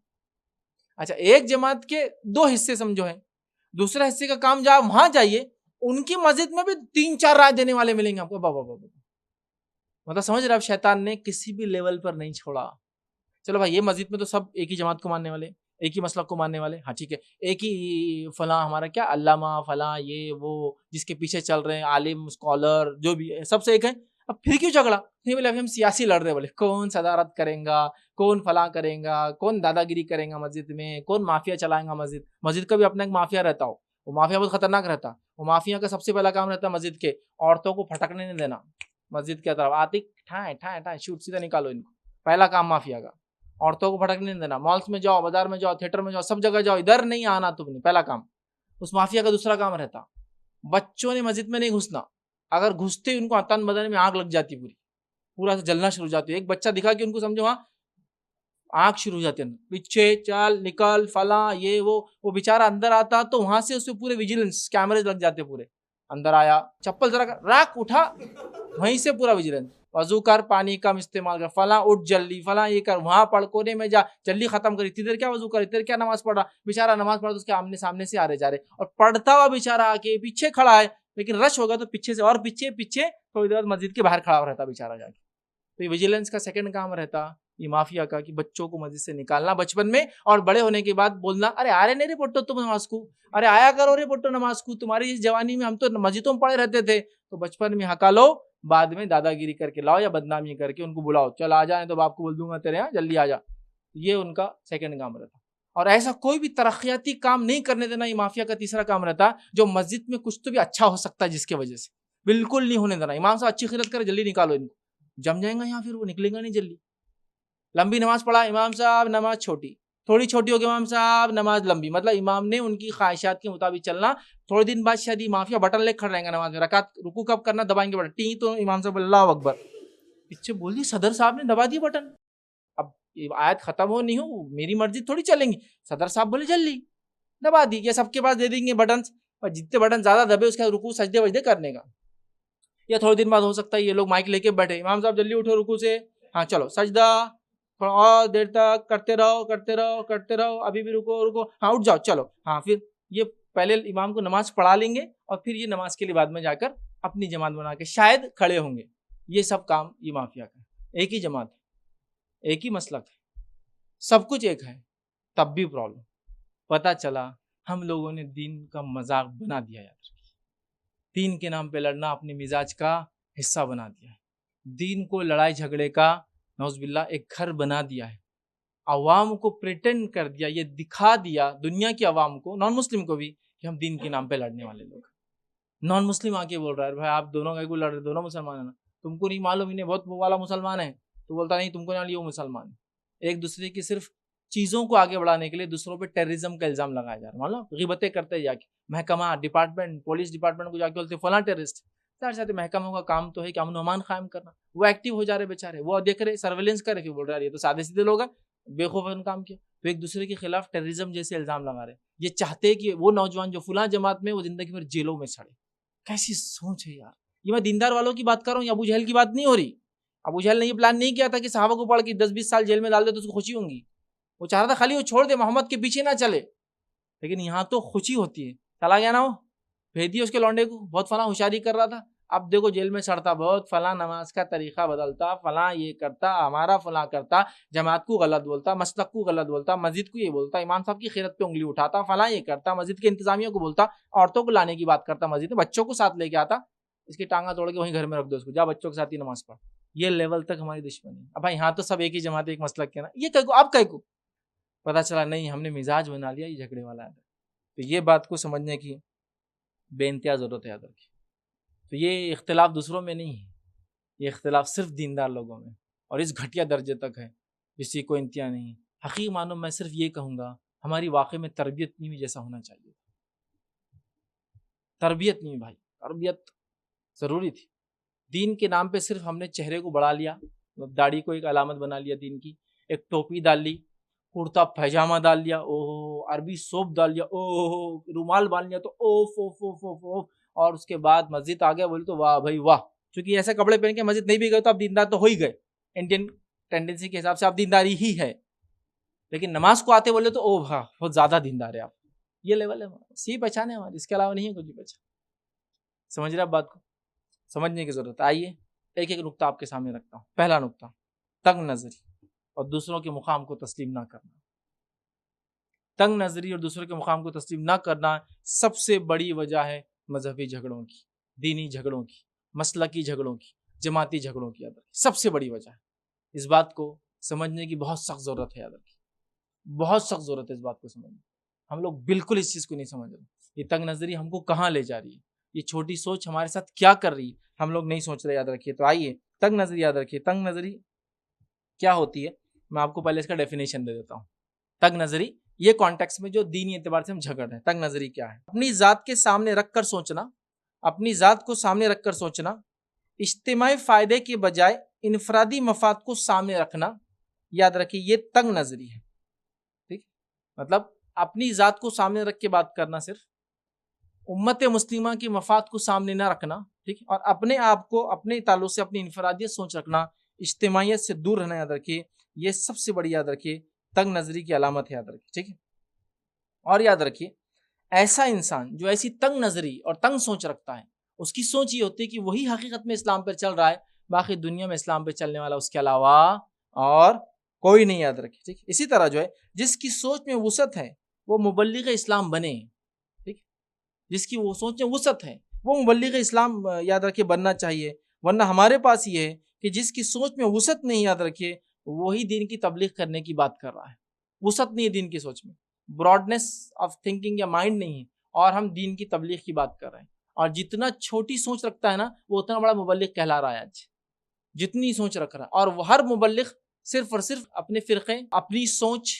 اچھا ایک جماعت کے دو حصے سمجھو ہیں، دوسرے حصے کا کام جہاں وہاں جائیے، ان کی مسجد میں بھی 3-4 رائے دینے والے ملیں گے آپ کو. بابا مطلب سمجھ رہے آپ، شیطان نے کسی بھی لیول پر نہیں چھوڑا. چلو بھائی یہ مسجد میں تو سب ایک ہی جماعت کو ماننے والے، ایک ہی مسلک کو ماننے والے، ہاں ٹھیک ہے، ایک ہی فلاں ہمارا کیا علامہ فلاں یہ وہ جس کے پیچھے چل رہے ہیں، عالم اسکالر جو بھی ہے، سب سے ایک ہے. اب پھر کیوں جھگڑا؟ نہیں بولے ابھی ہم سیاسی لڑ رہے، بولے کون صدارت کریں گا، کون فلاں کریں گا، کون دادا گیری کریں گا مسجد میں، کون مافیا چلائیں گا مسجد کا بھی اپنا ایک مافیا رہتا ہو، وہ مافیا بہت خطرناک رہتا. وہ مافیا کا سب سے پہلا کام رہتا ہے مسجد کے عورتوں کو پھٹکنے نہیں دینا. مسجد کی طرف آتی ٹھائیں ٹھائیں ٹھائیں شوٹ سیدھا نکالو ان کو، پہلا کام مافیا کا، عورتوں کو پھٹکنے نہیں دینا. مالس میں جاؤ، بازار میں جاؤ، تھیٹر میں جاؤ، سب جگہ جاؤ، ادھر نہیں آنا تم نے، پہلا کام. اس مافیا کا دوسرا کام رہتا بچوں نے مسجد میں نہیں گھسنا، اگر گھستے ان کو تن بدن میں آگ لگ جاتی، پورا جلنا شروع ہو جاتی. ایک بچہ دکھا کہ ان کو سمجھو وہاں آگ شروع ہو جاتی ہے، پیچھے چال نکل فلاں یہ وہ بیچارہ اندر آتا تو وہاں سے اس سے پورے ویجیلنس کیمرے لگ جاتے، پورے اندر آیا چپل ذرا راک اٹھا، وہیں سے پورا ویجیلنس، وضو کر، پانی کم استعمال کر، فلاں اٹھ جلدی، فلاں یہ کر، وہاں پڑھ، کونے میں جا جلدی ختم کری، اتنی دیر کیا وضو کر، اتنی دیر کیا نماز پڑھا. بیچارہ نماز پڑھا تو اس کے آمنے سامنے سے آ رہے جا رہے، اور پڑھتا ہوا بیچارہ آ کے پیچھے کھڑا ہے، لیکن رش ہوگا تو پیچھے سے اور پیچھے تھوڑی دیر مسجد کے باہر کھڑا رہتا بیچارہ جا کے. تو یہ ویجیلنس کا سیکنڈ کام رہتا یہ مافیا کا، کہ بچوں کو مسجد سے نکالنا بچپن میں، اور بڑے ہونے کے بعد بولنا ارے آ رہے نہیں رے پٹو تم نماز کو، ارے آیا کرو رے پٹو نماز کو، تمہاری اس جوانی میں ہم تو مسجدوں میں پڑے رہتے تھے. تو بچپن میں ہکا لو، بعد میں دادا گیری کر کے لاؤ یا بدنامی کر کے ان کو بلاؤ، چل آ جائیں تو باپ کو بول دوں گا تیرے یہاں جلدی آ جا. یہ ان کا سیکنڈ کام رہتا. اور ایسا کوئی بھی ترقیاتی کام نہیں کرنے دینا، یہ مافیا کا تیسرا کام رہتا، جو مسجد میں کچھ تو بھی اچھا ہو سکتا ہے جس کی وجہ سے بالکل نہیں ہونے دینا. امام صاحب اچھی خیرت کرے، جلدی نکالو ان کو، جم جائیں گا یہاں، پھر وہ نکلے گا نہیں جلدی. لمبی نماز پڑھا امام صاحب، نماز چھوٹی، تھوڑی چھوٹی ہو گئی امام صاحب، نماز لمبی، مطلب امام نے ان کی خواہشات کے مطابق چلنا. تھوڑے دن بعد شاید مافیا بٹن لے کھڑ رہیں گا نماز میں، رکعت رکوع کب کرنا دبائیں گے بٹن، ٹی تو امام صاحب اللہ اکبر، پیچھے بول دی صدر صاحب نے دبا دی بٹن. اب آیت ختم ہو نہیں ہو میری مرضی تھوڑی چلیں گی، صدر صاحب بولے جلدی، دبا دی کہ سب کے پاس دے دیں گے بٹنس، اور جتنے بٹن زیادہ دبے اس کا رکوع سجدے وجدے کرنے کا. یا تھوڑے دن بعد ہو سکتا ہے یہ لوگ مائک لے کے بیٹھے، امام صاحب جلدی اٹھو رکوع سے، ہاں چلو سجدہ، تھوڑا اور دیر تک کرتے رہو کرتے رہو کرتے رہو، ابھی بھی رکو، ہاں اٹھ جاؤ چلو. ہاں پھر یہ پہلے امام کو نماز پڑھا لیں گے اور پھر یہ نماز کے لیے بعد میں جا کر اپنی جماعت بنا کے شاید کھڑے ہوں گے. یہ سب کام یہ مافیا کا ہے. ایک ہی جماعت ہے، ایک ہی مسلک ہے، سب کچھ ایک ہے، تب بھی پرابلم. پتہ چلا ہم لوگوں نے دین کا مذاق بنا دیا ہے، دین کے نام پہ لڑنا اپنے مزاج کا حصہ بنا دیا ہے، دین کو لڑائی جھگڑے کا نعوذ باللہ ایک گھر بنا دیا ہے. عوام کو پریٹینڈ کر دیا، یہ دکھا دیا دنیا کی عوام کو، نان مسلم کو بھی، کہ ہم دین کے نام پہ لڑنے والے لوگ. نان مسلم آ کے بول رہا ہے بھائی آپ دونوں کا لڑ رہے، دونوں مسلمان ہیں نا، تم کو نہیں معلوم انہیں بہت وہ والا مسلمان ہے، تو بولتا نہیں تم کو نہیں وہ مسلمان ہے. ایک دوسرے کی صرف چیزوں کو آگے بڑھانے کے لیے دوسروں پہ ٹیررزم کا الزام لگایا جا رہا ہے. معلوم غیبتیں کرتے جا کے محکمہ ڈپارٹمنٹ پولیس ڈپارٹمنٹ کو جا کے بولتے فلاں ٹیررسٹ. ساتھ محکموں کا کام تو ہے کہ امن و امان قائم کرنا، وہ ایکٹیو ہو جا رہے بیچارے، وہ دیکھ رہے سرویلنس کر رہے، بول رہے یہ تو سادے سیدھے لوگ ہیں بے خوف کام کیا، تو ایک دوسرے کے خلاف ٹیررزم جیسے الزام لگا رہے. یہ چاہتے کہ وہ نوجوان جو فلاں جماعت میں وہ زندگی بھر جیلوں میں سڑے. کیسی سوچ ہے یار. یہ میں دیندار والوں کی بات کر رہا ہوں، ابو جہل کی بات نہیں ہو رہی. ابو جہل نے یہ پلان نہیں کیا تھا کہ صحابہ کو پڑھ کے 10-20 سال جیل میں ڈال دے تو اس کو خوشی ہوں گی. وہ چاہ رہا تھا خالی وہ چھوڑ دے، محمد کے پیچھے نہ چلے. لیکن یہاں تو خوشی ہوتی ہے، چلا گیا نا وہ، بھیج دیا اس کے لونڈے کو، بہت فلاں ہوشیاری کر رہا تھا، اب دیکھو جیل میں سڑتا، بہت فلاں نماز کا طریقہ بدلتا، فلاں یہ کرتا، ہمارا فلاں کرتا، جماعت کو غلط بولتا، مسلک کو غلط بولتا، مسجد کو یہ بولتا، امام صاحب کی خیرت پہ انگلی اٹھاتا، فلاں یہ کرتا، مسجد کے انتظامیہ کو بولتا، عورتوں کو لانے کی بات کرتا مسجد میں، بچوں کو ساتھ لے کے آتا، اس کی ٹانگا توڑ کے وہیں گھر میں رکھ دو اس کو، جا بچوں کے ساتھ ہی نماز پڑھ. یہ لیول تک ہماری دشمنی. اب بھائی یہاں تو سب ایک ہی جماعت ایک مسلک کے نا، یہ کہہ کو اب کہہ کو پتا چلا نہیں ہم نے مزاج بنا لیا یہ جھگڑے والا ہے. تو یہ بات کو سمجھنے کی بے انتہا ضرورت ہے. تو یہ اختلاف دوسروں میں نہیں ہے، یہ اختلاف صرف دیندار لوگوں میں، اور اس گھٹیا درجے تک ہے جس کی کوئی انتہا نہیں. حقیقی معنوں میں صرف یہ کہوں گا ہماری واقعی میں تربیت نہیں ہوئی جیسا ہونا چاہیے. تربیت نہیں بھائی، تربیت ضروری تھی. دین کے نام پہ صرف ہم نے چہرے کو بڑھا لیا، داڑھی کو ایک علامت بنا لیا دین کی، ایک ٹوپی ڈال لی، کرتا پائجامہ ڈال لیا، اوہ عربی سوپ ڈال لیا، اوہ رومال باندھ لیا تو اوف اوف اوف اوف اوف، اور اس کے بعد مسجد آ گیا بولے تو واہ بھائی واہ. چونکہ ایسے کپڑے پہن کے مسجد نہیں بھی گئے تو آپ دیندار تو ہو ہی گئے، انڈین ٹینڈنسی کے حساب سے آپ دینداری ہی ہے. لیکن نماز کو آتے بولے تو او بھا بہت زیادہ دیندار ہے آپ. یہ لیول ہے ہمارا، سی پہچان ہے ہماری، اس کے علاوہ نہیں ہے کچھ بھی پہچان. سمجھ رہے آپ بات کو؟ سمجھنے کی ضرورت ہے. آئیے ایک ایک نقطہ آپ کے سامنے رکھتا ہوں. پہلا نقطہ، تنگ نظری اور دوسروں کے مقام کو تسلیم نہ کرنا. تنگ نظری اور دوسروں کے مقام کو تسلیم نہ کرنا سب سے بڑی وجہ ہے مذہبی جھگڑوں کی، دینی جھگڑوں کی، مسلکی جھگڑوں کی، جماعتی جھگڑوں کی. سب سے بڑی وجہ ہے. اس بات کو سمجھنے کی بہت سخت ضرورت ہے. بہت سخت ضرورت ہے اس بات کو سمجھنے. ہم لوگ بالکل اس چیز کو نہیں سمجھ رہے. یہ تنگ نظری ہم کو کہاں لے جا رہی ہے، یہ چھوٹی سوچ ہمارے ساتھ کیا کر رہی ہے، ہم لوگ نہیں سوچ رہے. یاد رکھیے. تو آئیے تنگ نظری یاد رکھیے. تنگ نظری کیا ہوتی ہے میں آپ کو پہلے اس کا ڈیفینیشن دے دیتا ہوں. تنگ نظری یہ کانٹیکس میں جو دینی اعتبار سے ہم جھگڑ رہے ہیں. تنگ نظری کیا ہے؟ اپنی ذات کے سامنے رکھ کر سوچنا، اپنی ذات کو سامنے رکھ کر سوچنا، اجتماعی فائدے کے بجائے انفرادی مفاد کو سامنے رکھنا. یاد رکھیے یہ تنگ نظری ہے. ٹھیک، مطلب اپنی ذات کو سامنے رکھ کے بات کرنا، صرف امت مسلمہ کے مفاد کو سامنے نہ رکھنا. ٹھیک، اور اپنے آپ کو اپنے تعلق سے اپنی انفرادیت سوچ رکھنا، اجتماعیت سے دور رہنا. یاد رکھیے یہ سب سے بڑی یاد رکھیے تنگ نظری کی علامت ہے. یاد رکھیے. ٹھیک ہے. اور یاد رکھیے ایسا انسان جو ایسی تنگ نظری اور تنگ سوچ رکھتا ہے، اس کی سوچ یہ ہوتی ہے کہ وہی حقیقت میں اسلام پر چل رہا ہے، باقی دنیا میں اسلام پہ چلنے والا اس کے علاوہ اور کوئی نہیں. یاد رکھیے. ٹھیک. اسی طرح جو ہے جس کی سوچ میں وسعت ہے وہ مبلغ اسلام بنے. ٹھیک، جس کی وہ سوچ میں وسعت ہے وہ مبلغ اسلام یاد رکھیے بننا چاہیے. ورنہ ہمارے پاس یہ ہے کہ جس کی سوچ میں وسعت نہیں، یاد رکھیے وہی دین کی تبلیغ کرنے کی بات کر رہا ہے. وسعت نہیں ہے دین کی سوچ میں، براڈنس آف تھنکنگ یا مائنڈ نہیں ہے، اور ہم دین کی تبلیغ کی بات کر رہے ہیں. اور جتنا چھوٹی سوچ رکھتا ہے نا وہ اتنا بڑا مبلغ کہلا رہا ہے. آج جتنی سوچ رکھ رہا ہے، اور وہ ہر مبلغ صرف اور صرف اپنے فرقے، اپنی سوچ،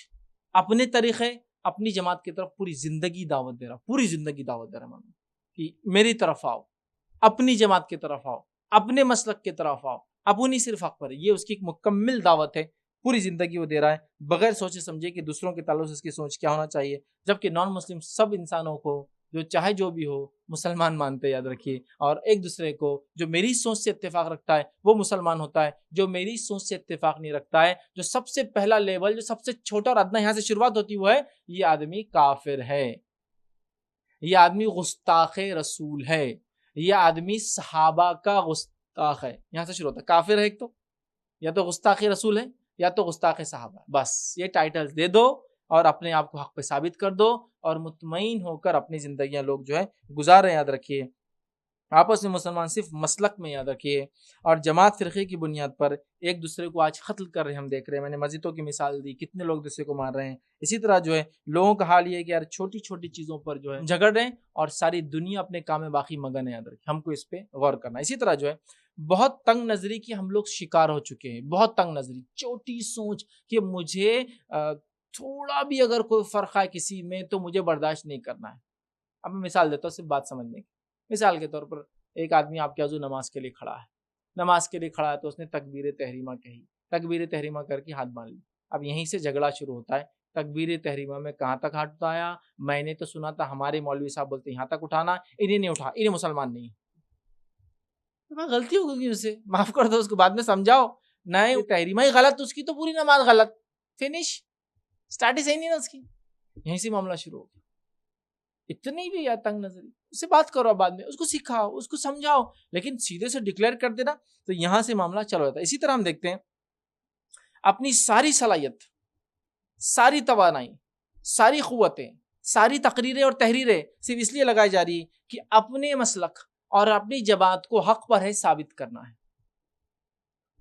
اپنے طریقے، اپنی جماعت کی طرف پوری زندگی دعوت دے رہا، پوری زندگی دعوت دے رہا ہے کہ میری طرف آؤ، اپنی جماعت کی طرف آؤ، اپنے مسلک کی طرف آؤ، اپنی صرف حق پر. یہ اس کی ایک مکمل دعوت ہے پوری زندگی وہ دے رہا ہے بغیر سوچے سمجھے کہ دوسروں کے تعلق سے اس کی سوچ کیا ہونا چاہیے، جبکہ نان مسلم سب انسانوں کو جو چاہے جو بھی ہو مسلمان مانتے، یاد رکھیے، اور ایک دوسرے کو جو میری سوچ سے اتفاق رکھتا ہے وہ مسلمان ہوتا ہے، جو میری سوچ سے اتفاق نہیں رکھتا ہے، جو سب سے پہلا لیول، جو سب سے چھوٹا اور ادنا یہاں سے شروعات ہوتی وہ ہے، یہ آدمی کافر ہے، یہ آدمی گستاخ رسول ہے، یہ آدمی صحابہ کا گستاخ ہے، یہاں سے شروع ہوتا ہے۔ کافر ہے ایک تو، یا تو گستاخ رسول ہے یا تو گستاخ صحابہ، بس یہ ٹائٹل دے دو اور اپنے آپ کو حق پہ ثابت کر دو اور مطمئن ہو کر اپنی زندگیاں لوگ جو ہے گزارے۔ یاد رکھیے آپس میں مسلمان صرف مسلک میں، یاد رکھیے، اور جماعت فرقے کی بنیاد پر ایک دوسرے کو آج قتل کر رہے ہیں، ہم دیکھ رہے ہیں، میں نے مسجدوں کی مثال دی، کتنے لوگ دوسرے کو مار رہے ہیں۔ اسی طرح جو ہے لوگوں کا حال یہ ہے کہ یار چھوٹی چھوٹی چیزوں پر جو ہے جھگڑ رہے ہیں اور ساری دنیا اپنے کام میں باقی مگن ہے۔ یاد رکھیے ہم کو اس پہ غور کرنا ہے۔ اسی طرح جو ہے بہت تنگ نظری کی ہم لوگ شکار ہو چکے ہیں، بہت تنگ نظری، چھوٹی سوچ کہ مجھے تھوڑا بھی اگر کوئی فرق ہے کسی میں تو مجھے برداشت نہیں کرنا ہے۔ اب میں مثال دیتا ہوں صرف بات سمجھنے کی۔ مثال کے طور پر ایک آدمی آپ کے حضور نماز کے لیے کھڑا ہے، نماز کے لیے کھڑا ہے تو اس نے تکبیر تحریمہ کہی، تکبیر تحریمہ کر کے ہاتھ باندھ لی۔ اب یہیں سے جھگڑا شروع ہوتا ہے، تکبیر تحریمہ میں کہاں تک ہاتھ اٹھایا؟ میں نے تو سنا تھا ہمارے مولوی صاحب بولتے ہیں یہاں تک اٹھانا، انہیں نہیں اٹھا، انہیں مسلمان نہیں۔ غلطی ہو گئی اسے، معاف کر دو اس کو، بعد میں سمجھاؤ، نہیں تحریمہ ہی غلط، اس کی تو پوری نماز غلط، فنش، سٹارٹ ہی صحیح نہیں نا اس کی۔ یہیں سے معاملہ شروع ہو گیا۔ اتنی بھی یا تنگ نظری، اس سے بات کرو، بعد میں اس کو سکھاؤ، اس کو سمجھاؤ، لیکن سیدھے سے ڈکلیئر کر دینا تو یہاں سے معاملہ چل رہا تھا۔ اسی طرح ہم دیکھتے ہیں اپنی ساری صلاحیت، ساری توانائی، ساری قوتیں، ساری تقریریں اور تحریریں صرف اس لیے لگائی جا رہی کہ اپنے مسلک اور اپنی جماعت کو حق پر ہے ثابت کرنا ہے۔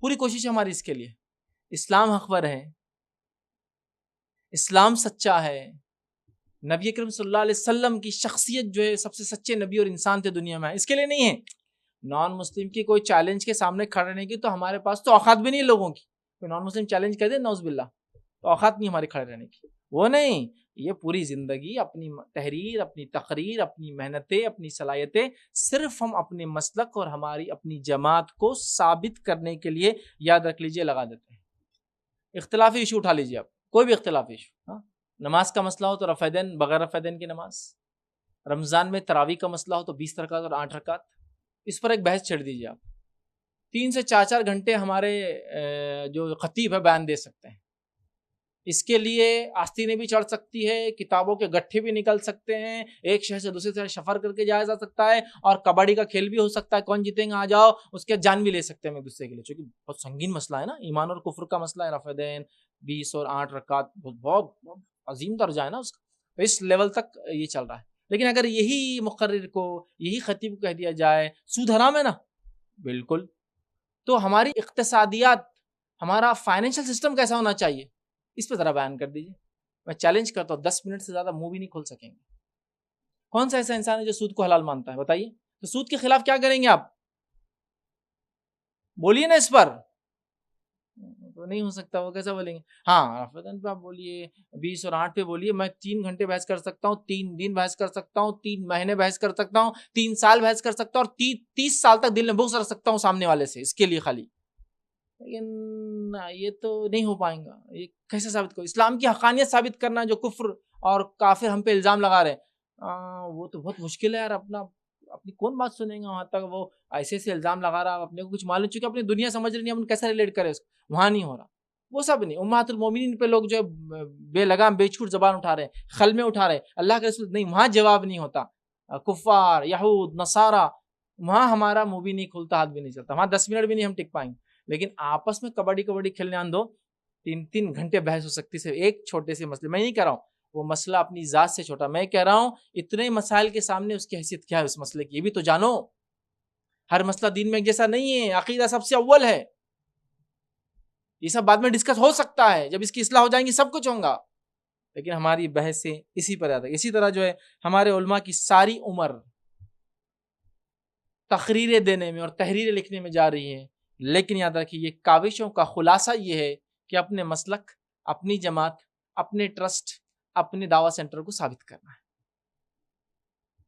پوری کوشش ہماری اس کے لیے، اسلام حق پر ہے، اسلام سچا ہے، نبی کریم صلی اللہ علیہ وسلم کی شخصیت جو ہے سب سے سچے نبی اور انسان تھے دنیا میں، اس کے لیے نہیں ہے۔ نان مسلم کی کوئی چیلنج کے سامنے کھڑے رہنے کی تو ہمارے پاس تو اوقات بھی نہیں لوگوں کی، کوئی نان مسلم چیلنج کر دے نعوذ باللہ تو اوقات نہیں ہمارے کھڑے رہنے کی، وہ نہیں۔ یہ پوری زندگی اپنی تحریر، اپنی تقریر، اپنی محنتیں، اپنی صلاحیتیں صرف ہم اپنے مسلک اور ہماری اپنی جماعت کو ثابت کرنے کے لیے، یاد رکھ لیجئے، لگا دیتے ہیں۔ اختلافی ایشو اٹھا لیجئے آپ، کوئی بھی اختلافی ایشو، نماز کا مسئلہ ہو تو رفع دین بغیر رفع دین کی نماز، رمضان میں تراویح کا مسئلہ ہو تو 20 رکعت اور 8 رکعت، اس پر ایک بحث چھیڑ دیجیے آپ۔ 3 سے 4 گھنٹے ہمارے جو خطیب ہے بیان دے سکتے ہیں، اس کے لیے آستینیں بھی چڑھ سکتی ہے، کتابوں کے گٹھے بھی نکل سکتے ہیں، ایک شہر سے دوسرے شہر سفر کر کے جایا جا سکتا ہے، اور کبڈی کا کھیل بھی ہو سکتا ہے، کون جیتیں گے آ جاؤ، اس کے جان بھی لے سکتے ہیں ایک دوسرے کے لیے، چونکہ بہت سنگین مسئلہ ہے نا، ایمان اور کفر کا مسئلہ ہے، رفع دین 20 اور 8 رکعت بہت عظیم درجہ ہے نا اس کا، تو اس لیول تک یہ چل رہا ہے۔ لیکن اگر یہی مقرر کو، یہی خطیب کو کہہ دیا جائے سود حرام ہے نا، بالکل، تو ہماری اقتصادیات، ہمارا فائنینشل سسٹم کیسا ہونا چاہیے، اس پہ ذرا بیان کر دیجیے۔ میں چیلنج کرتا ہوں 10 منٹ سے زیادہ منہ بھی نہیں کھول سکیں گے۔ کون سا ایسا انسان ہے جو سود کو حلال مانتا ہے، بتائیے؟ تو سود کے خلاف کیا کریں گے آپ؟ بولیے نا اس پر، تو نہیں ہو سکتا، وہ کیسا بولیں گے؟ ہاں رفعدن پہ آپ بولیے، 20 اور 8 پہ بولیے، میں 3 گھنٹے بحث کر سکتا ہوں، 3 دن بحث کر سکتا ہوں، 3 مہینے بحث کر سکتا ہوں، 3 سال بحث کر سکتا ہوں، اور 30 سال تک دل میں بغض رکھ سکتا ہوں سامنے والے سے، اس کے لیے خالی۔ لیکن یہ تو نہیں ہو پائیں گا، یہ کیسے ثابت کرو؟ اسلام کی حقانیت ثابت کرنا جو کفر اور کافر ہم پہ الزام لگا رہے ہیں، وہ تو بہت مشکل ہے یار، اپنی کون بات سنیں گا وہاں تک، وہ ایسے سے الزام لگا رہا، اپنے کو کچھ معلوم، چونکہ اپنی دنیا سمجھ رہی نہیں، ہم کیسے ریلیٹ کریں اس کو، وہاں نہیں ہو رہا، وہ سب نہیں۔ امہات المومنین پہ لوگ جو ہے بے لگام بے چھوٹ زبان اٹھا رہے ہیں، خلمے اٹھا رہے ہیں، اللہ کے رسول نہیں، وہاں جواب نہیں ہوتا، کفار، یہود، نصارہ، وہاں ہمارا منہ بھی نہیں کھلتا، ہاتھ بھی نہیں چلتا، وہاں 10 منٹ بھی نہیں ہم ٹک پائیں گے۔ لیکن آپس میں کبڈی کھیلنے آن دو، 3 گھنٹے بحث ہو سکتی ہے ایک چھوٹے سے مسئلے، میں نہیں کہہ رہا ہوں وہ مسئلہ اپنی ذات سے چھوٹا، میں کہہ رہا ہوں اتنے مسائل کے سامنے اس کی حیثیت کیا ہے اس مسئلے کی، یہ بھی تو جانو۔ ہر مسئلہ دین میں ایک جیسا نہیں ہے، عقیدہ سب سے اول ہے، یہ سب بعد میں ڈسکس ہو سکتا ہے، جب اس کی اصلاح ہو جائیں گی سب کچھ ہوگا، لیکن ہماری بحثیں اسی پر آتا ہے۔ اسی طرح جو ہے ہمارے علماء کی ساری عمر تقریریں دینے میں اور تحریریں لکھنے میں جا رہی ہے، لیکن یاد رکھیے یہ کاوشوں کا خلاصہ یہ ہے کہ اپنے مسلک، اپنی جماعت، اپنے ٹرسٹ، اپنے دعویٰ سینٹر کو ثابت کرنا ہے۔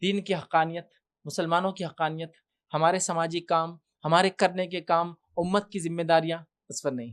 دین کی حقانیت، مسلمانوں کی حقانیت، ہمارے سماجی کام، ہمارے کرنے کے کام، امت کی ذمہ داریاں اس پر نہیں۔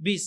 20,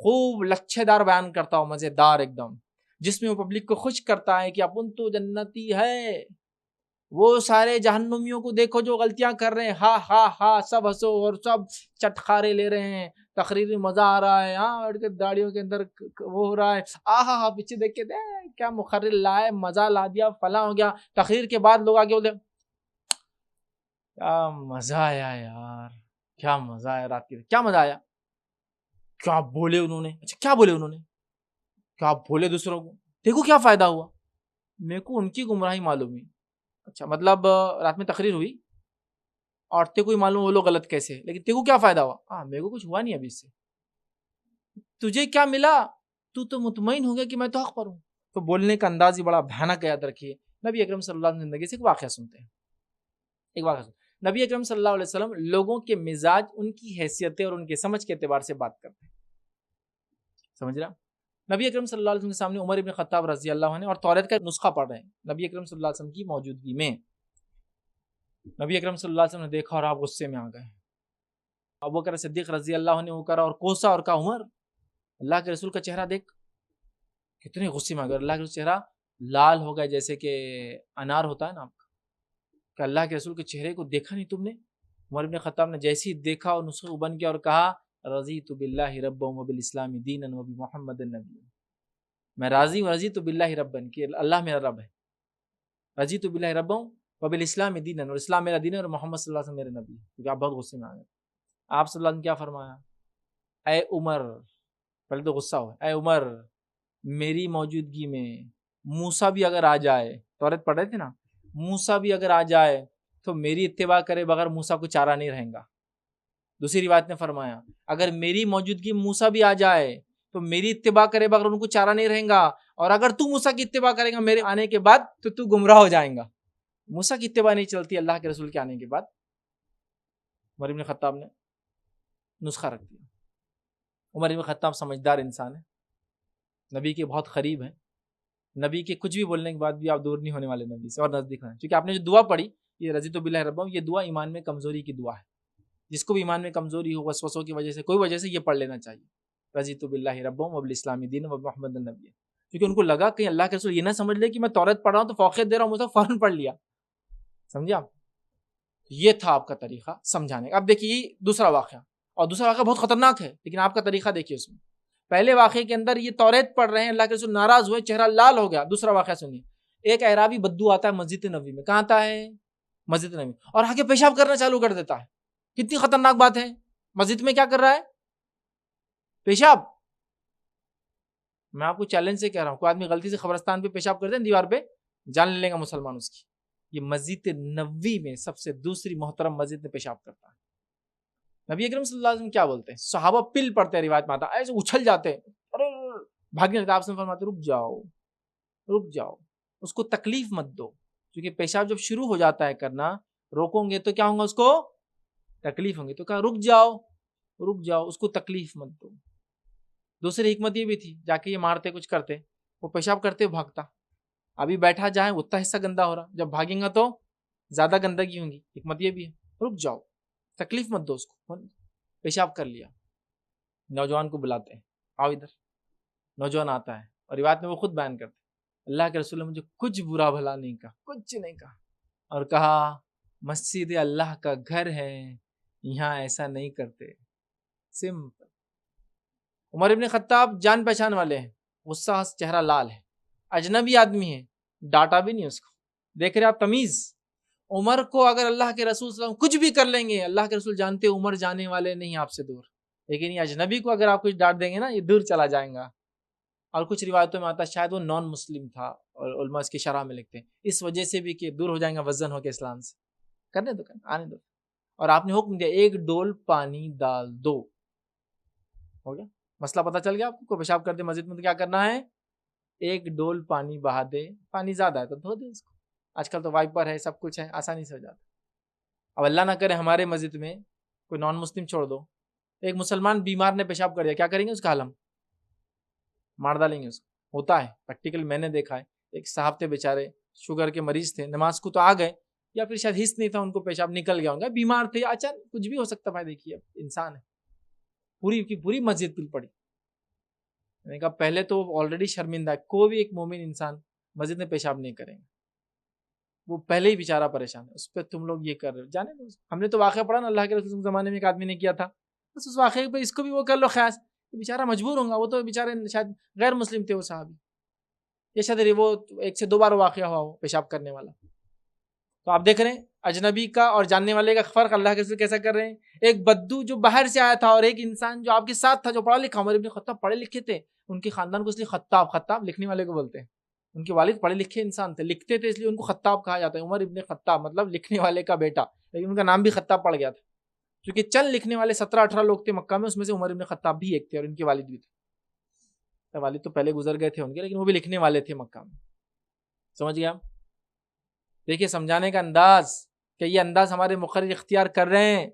خوب لچھے دار بیان کرتا ہو، مزیدار ایک دم، جس میں وہ پبلک کو خوش کرتا ہے کہ اپن تو جنتی ہے، وہ سارے جہنمیوں کو دیکھو جو غلطیاں کر رہے ہیں، ہاں ہاں ہاں سب ہنسو اور سب چٹخارے لے رہے ہیں، تقریر میں مزہ آ رہا ہے، ہاں داڑیوں کے اندر وہ ہو رہا ہے، ہاں ہاں پیچھے دیکھ کے دے کیا مقرر لائے، مزہ لا دیا، فلاں ہو گیا۔ تقریر کے بعد لوگ آگے بولے کیا مزہ آیا یار، کیا مزہ آیا رات کے، کیا مزہ آیا، کیا بولے انہوں نے، اچھا کیا بولے انہوں نے، کیا بولے دوسروں کو، دیکھو کیا فائدہ ہوا، میرے کو ان کی گمراہی معلوم ہوئی۔ اچھا مطلب رات میں تقریر ہوئی اور تے کو معلوم وہ لوگ غلط کیسے، لیکن تے کو کیا فائدہ ہوا، ہاں میرے کو کچھ ہوا نہیں ابھی اس سے، تجھے کیا ملا، تو مطمئن ہو گیا کہ میں تو حق پر ہوں۔ تو بولنے کا انداز ہی بڑا بھیانک یاد رکھیے۔ نبی اکرم صلی اللہ علیہ وسلم زندگی سے ایک واقعہ سنتے ہیں، ایک واقعہ سنتے ہیں۔ نبی اکرم صلی اللہ علیہ وسلم لوگوں کے مزاج، ان کی حیثیتیں اور ان کے سمجھ کے اعتبار سے بات کرتے ہیں، سمجھ رہا؟ نبی اکرم صلی اللہ علیہ وسلم کے سامنے عمر ابن خطاب رضی اللہ عنہ اور توریت کا نسخہ پڑھ رہے ہیں نبی اکرم صلی اللہ علیہ وسلم کی موجودگی میں۔ نبی اکرم صلی اللہ علیہ وسلم نے دیکھا اور آپ غصے میں آ گئے۔ ابوبکر صدیق رضی اللہ عنہ وہ کرا اور کوسا اور کہا عمر، اللہ کے رسول کا چہرہ دیکھ، کتنے غصے میں آ گئے، اللہ کے چہرہ لال ہو گیا جیسے کہ انار ہوتا ہے نا آپ کا، کہ اللہ کے رسول کے چہرے کو دیکھا نہیں تم نے؟ عمر بن خطاب نے جیسے ہی دیکھا اور نسخے کو بند کیا اور کہا رضیت باللہ ربا وبالاسلام دینا وبمحمد النبی، میں راضی ہوں، رضیت باللہ ربا کہ اللہ میرا رب ہے، رضیت باللہ ربا وبالاسلام دینا، اور اسلام میرا دین ہے اور محمد صلی اللہ علیہ وسلم میرے نبی، کیونکہ آپ بہت غصے میں آ گئے۔ آپ صلی اللہ علیہ وسلم کیا فرمایا؟ اے عمر، پہلے تو غصہ ہوا، اے عمر میری موجودگی میں موسیٰ بھی اگر آ جائے، توریت پڑھ رہے تھے نا، موسیٰ بھی اگر آ جائے تو میری اتباع کرے بغیر موسیٰ کو چارہ نہیں رہیں گا۔ دوسری روایت نے فرمایا اگر میری موجودگی موسیٰ بھی آ جائے تو میری اتباع کرے بغیر ان کو چارہ نہیں رہیں گا، اور اگر تو موسیٰ کی اتباع کرے گا میرے آنے کے بعد تو گمراہ ہو جائیں گا۔ موسیٰ کی اتباع نہیں چلتی اللہ کے رسول کے آنے کے بعد۔ عمر بن خطاب نے نسخہ رکھ دیا۔ عمر بن خطاب سمجھدار انسان ہے، نبی کے بہت قریب ہیں، نبی کے کچھ بھی بولنے کے بعد بھی آپ دور نہیں ہونے والے نبی سے اور نزدیک ہونے، کیونکہ آپ نے جو دعا پڑھی یہ رضیت باللہ ربا، یہ دعا ایمان میں کمزوری کی دعا ہے۔ جس کو بھی ایمان میں کمزوری ہو، وسوسوں کی وجہ سے، کوئی وجہ سے، یہ پڑھ لینا چاہیے رضیت باللہ ربا وبالاسلام دین وبمحمد النبی، کیونکہ ان کو لگا کہ اللہ کے رسول یہ نہ سمجھ لے کہ میں توریت پڑھ رہا ہوں تو فوقیت دے رہا ہوں، مجھے فوراً پڑھ لیا، سمجھے آپ؟ یہ تھا آپ کا طریقہ سمجھانے کا۔ اب دیکھیے دوسرا واقعہ، اور دوسرا واقعہ بہت خطرناک ہے، لیکن آپ کا طریقہ دیکھیے اس میں۔ پہلے واقعے کے اندر یہ توریت پڑھ رہے ہیں، اللہ کے رسول ناراض ہوئے، چہرہ لال ہو گیا۔ دوسرا واقعہ سنیے، ایک اعرابی بدو آتا ہے مسجد نبوی میں، کہاں آتا ہے؟ مسجد نبوی، اور آگے پیشاب کرنا چالو کر دیتا ہے۔ کتنی خطرناک بات ہے، مسجد میں کیا کر رہا ہے؟ پیشاب۔ میں آپ کو چیلنج سے کہہ رہا ہوں، کوئی آدمی غلطی سے قبرستان پہ پیشاب کر دیں دیوار پہ، جان لے لے گا مسلمان اس کی۔ یہ مسجد نبوی میں سب سے دوسری محترم مسجد میں پیشاب کرتا ہے۔ نبی اکرم صلی اللہ علیہ وسلم کیا بولتے ہیں؟ صحابہ پل پڑتے ہیں، روایت میں آتا ہے ایسے اچھل جاتے ہیں، بھاگنے لگتے، آپ سے فرماتے رک جاؤ رک جاؤ، اس کو تکلیف مت دو، کیونکہ پیشاب جب شروع ہو جاتا ہے کرنا، روکوں گے تو کیا ہوں گا، اس کو تکلیف ہوں گی، تو کہا رک جاؤ رک جاؤ، اس کو تکلیف مت دو۔ دوسری حکمت یہ بھی تھی، جا کے یہ مارتے کچھ کرتے، وہ پیشاب کرتے بھاگتا، ابھی بیٹھا جائے اتنا حصہ گندا ہو رہا، جب بھاگیں گا تو زیادہ گندگی ہوں گی، حکمت یہ بھی ہے، رک جاؤ تکلیف مت دو اس کو۔ پیشاب کر لیا، نوجوان کو بلاتے ہیں، آؤ ادھر، نوجوان آتا ہے، اور روایت میں وہ خود بیان کرتے ہیں اللہ کے رسول نے مجھے کچھ برا بھلا نہیں کہا، کچھ نہیں کہا، اور کہا مسجد اللہ کا گھر ہے، یہاں ایسا نہیں کرتے، سمپل۔ عمر ابن خطاب جان پہچان والے ہیں، غصہ، چہرہ لال ہے، اجنبی آدمی ہے، ڈانٹا بھی نہیں اس کو، دیکھ رہے آپ تمیز۔ عمر کو اگر اللہ کے رسول صلی اللہ علیہ وسلم کچھ بھی کر لیں گے، اللہ کے رسول جانتے عمر جانے والے نہیں آپ سے دور، لیکن یہ اجنبی کو اگر آپ کچھ ڈانٹ دیں گے نا، یہ دور چلا جائیں گا۔ اور کچھ روایتوں میں آتا ہے شاید وہ نان مسلم تھا، اور علماء اس کی شرح میں لکھتے ہیں اس وجہ سے بھی کہ دور ہو جائیں گا وزن ہو کے اسلام سے، کرنے دو آنے دو۔ اور آپ نے حکم دیا ایک ڈول پانی ڈال دو، ہو گیا مسئلہ، پتہ چل گیا آپ کو، پیشاب کر دے مسجد میں تو کیا کرنا ہے، ایک ڈول پانی بہا دے، پانی زیادہ ہے تو دھو دے اس کو، آج کل تو وائپر ہے، سب کچھ ہے، آسانی سے ہو جاتا۔ اب اللہ نہ کرے ہمارے مسجد میں کوئی نان مسلم چھوڑ دو، ایک مسلمان بیمار نے پیشاب کر دیا، کیا کریں گے اس کا حال؟ ہم مار ڈالیں گے اس کو، ہوتا ہے پریکٹیکل، میں نے دیکھا ہے، ایک صاحب تھے بیچارے، شوگر کے مریض تھے، نماز کو تو آ گئے، یا پھر شاید حس نہیں تھا ان کو، پیشاب نکل گیا ہوں گا، بیمار تھے، اچھا کچھ بھی ہو سکتا ہے، دیکھیے اب انسان ہے، پوری کی پوری مسجد پل پڑی، میں نے کہا پہلے تو آلریڈی شرمندہ ہے، کوئی بھی ایک مومن انسان مسجد میں پیشاب نہیں کریں گے، وہ پہلے ہی بیچارہ پریشان ہے، اس پہ تم لوگ یہ کر رہے ہو. جانے دو، ہم نے تو واقعہ پڑھا نا اللہ کے رسول کے زمانے میں ایک آدمی نے کیا تھا، بس اس واقعے پہ اس کو بھی وہ کر لو خیاس، بیچارہ مجبور ہوں گا، وہ تو بیچارے شاید غیر مسلم تھے وہ صحابی، یہ شاید وہ 1 سے 2 بار واقعہ ہوا وہ پیشاب کرنے والا. تو آپ دیکھ رہے ہیں اجنبی کا اور جاننے والے کا فرق اللہ کے رسول کیسا کر رہے ہیں. ایک بدو جو باہر سے آیا تھا اور ایک انسان جو آپ کے ساتھ تھا جو پڑھا لکھا، عمر ابن خطاب پڑھے لکھے تھے، ان کے خاندان کو اس لیے خطاب لکھنے والے کو بولتے ہیں، ان کے والد پڑھے لکھے انسان تھے، لکھتے تھے اس لیے ان کو خطاب کہا جاتا ہے. عمر ابن خطاب مطلب لکھنے والے کا بیٹا، لیکن ان کا نام بھی خطاب پڑ گیا تھا کیونکہ چند لکھنے والے 17-18 لوگ تھے مکہ میں، اس میں سے عمر ابن خطاب بھی ایک تھے اور ان کے والد بھی تھے. والد تو پہلے گزر گئے تھے ان کے، لیکن وہ بھی لکھنے والے تھے مکہ میں. سمجھ گیا؟ دیکھیے سمجھانے کا انداز کہ یہ انداز ہمارے مقرر اختیار کر رہے ہیں.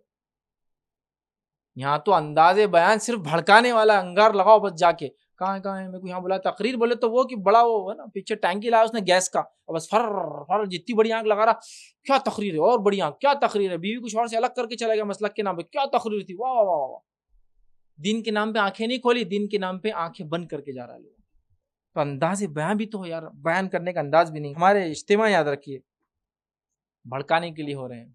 یہاں تو انداز بیان صرف بھڑکانے والا، انگار لگاؤ بس جا کے کہاں ہے میرے کو یہاں بلا، تقریر بولے تو وہ کہ بڑا وہ ہے نا پیچھے ٹینکی لایا اس نے گیس کا، اور بس فر جتنی بڑی آنکھ لگا رہا، کیا تقریر ہے اور بڑی آنکھ، کیا تقریر ہے، بیوی کو شوہر سے الگ کر کے چلا گیا مسلک کے نام پہ، کیا تقریر تھی، واہ واہ واہ واہ. دین کے نام پہ آنکھیں نہیں کھولی، دین کے نام پہ آنکھیں بند کر کے جا رہا لوگ. تو انداز بیان بھی تو ہو یار، بیان کرنے کا انداز بھی نہیں. ہمارے اجتماع یاد رکھیے بھڑکانے کے لیے ہو رہے ہیں،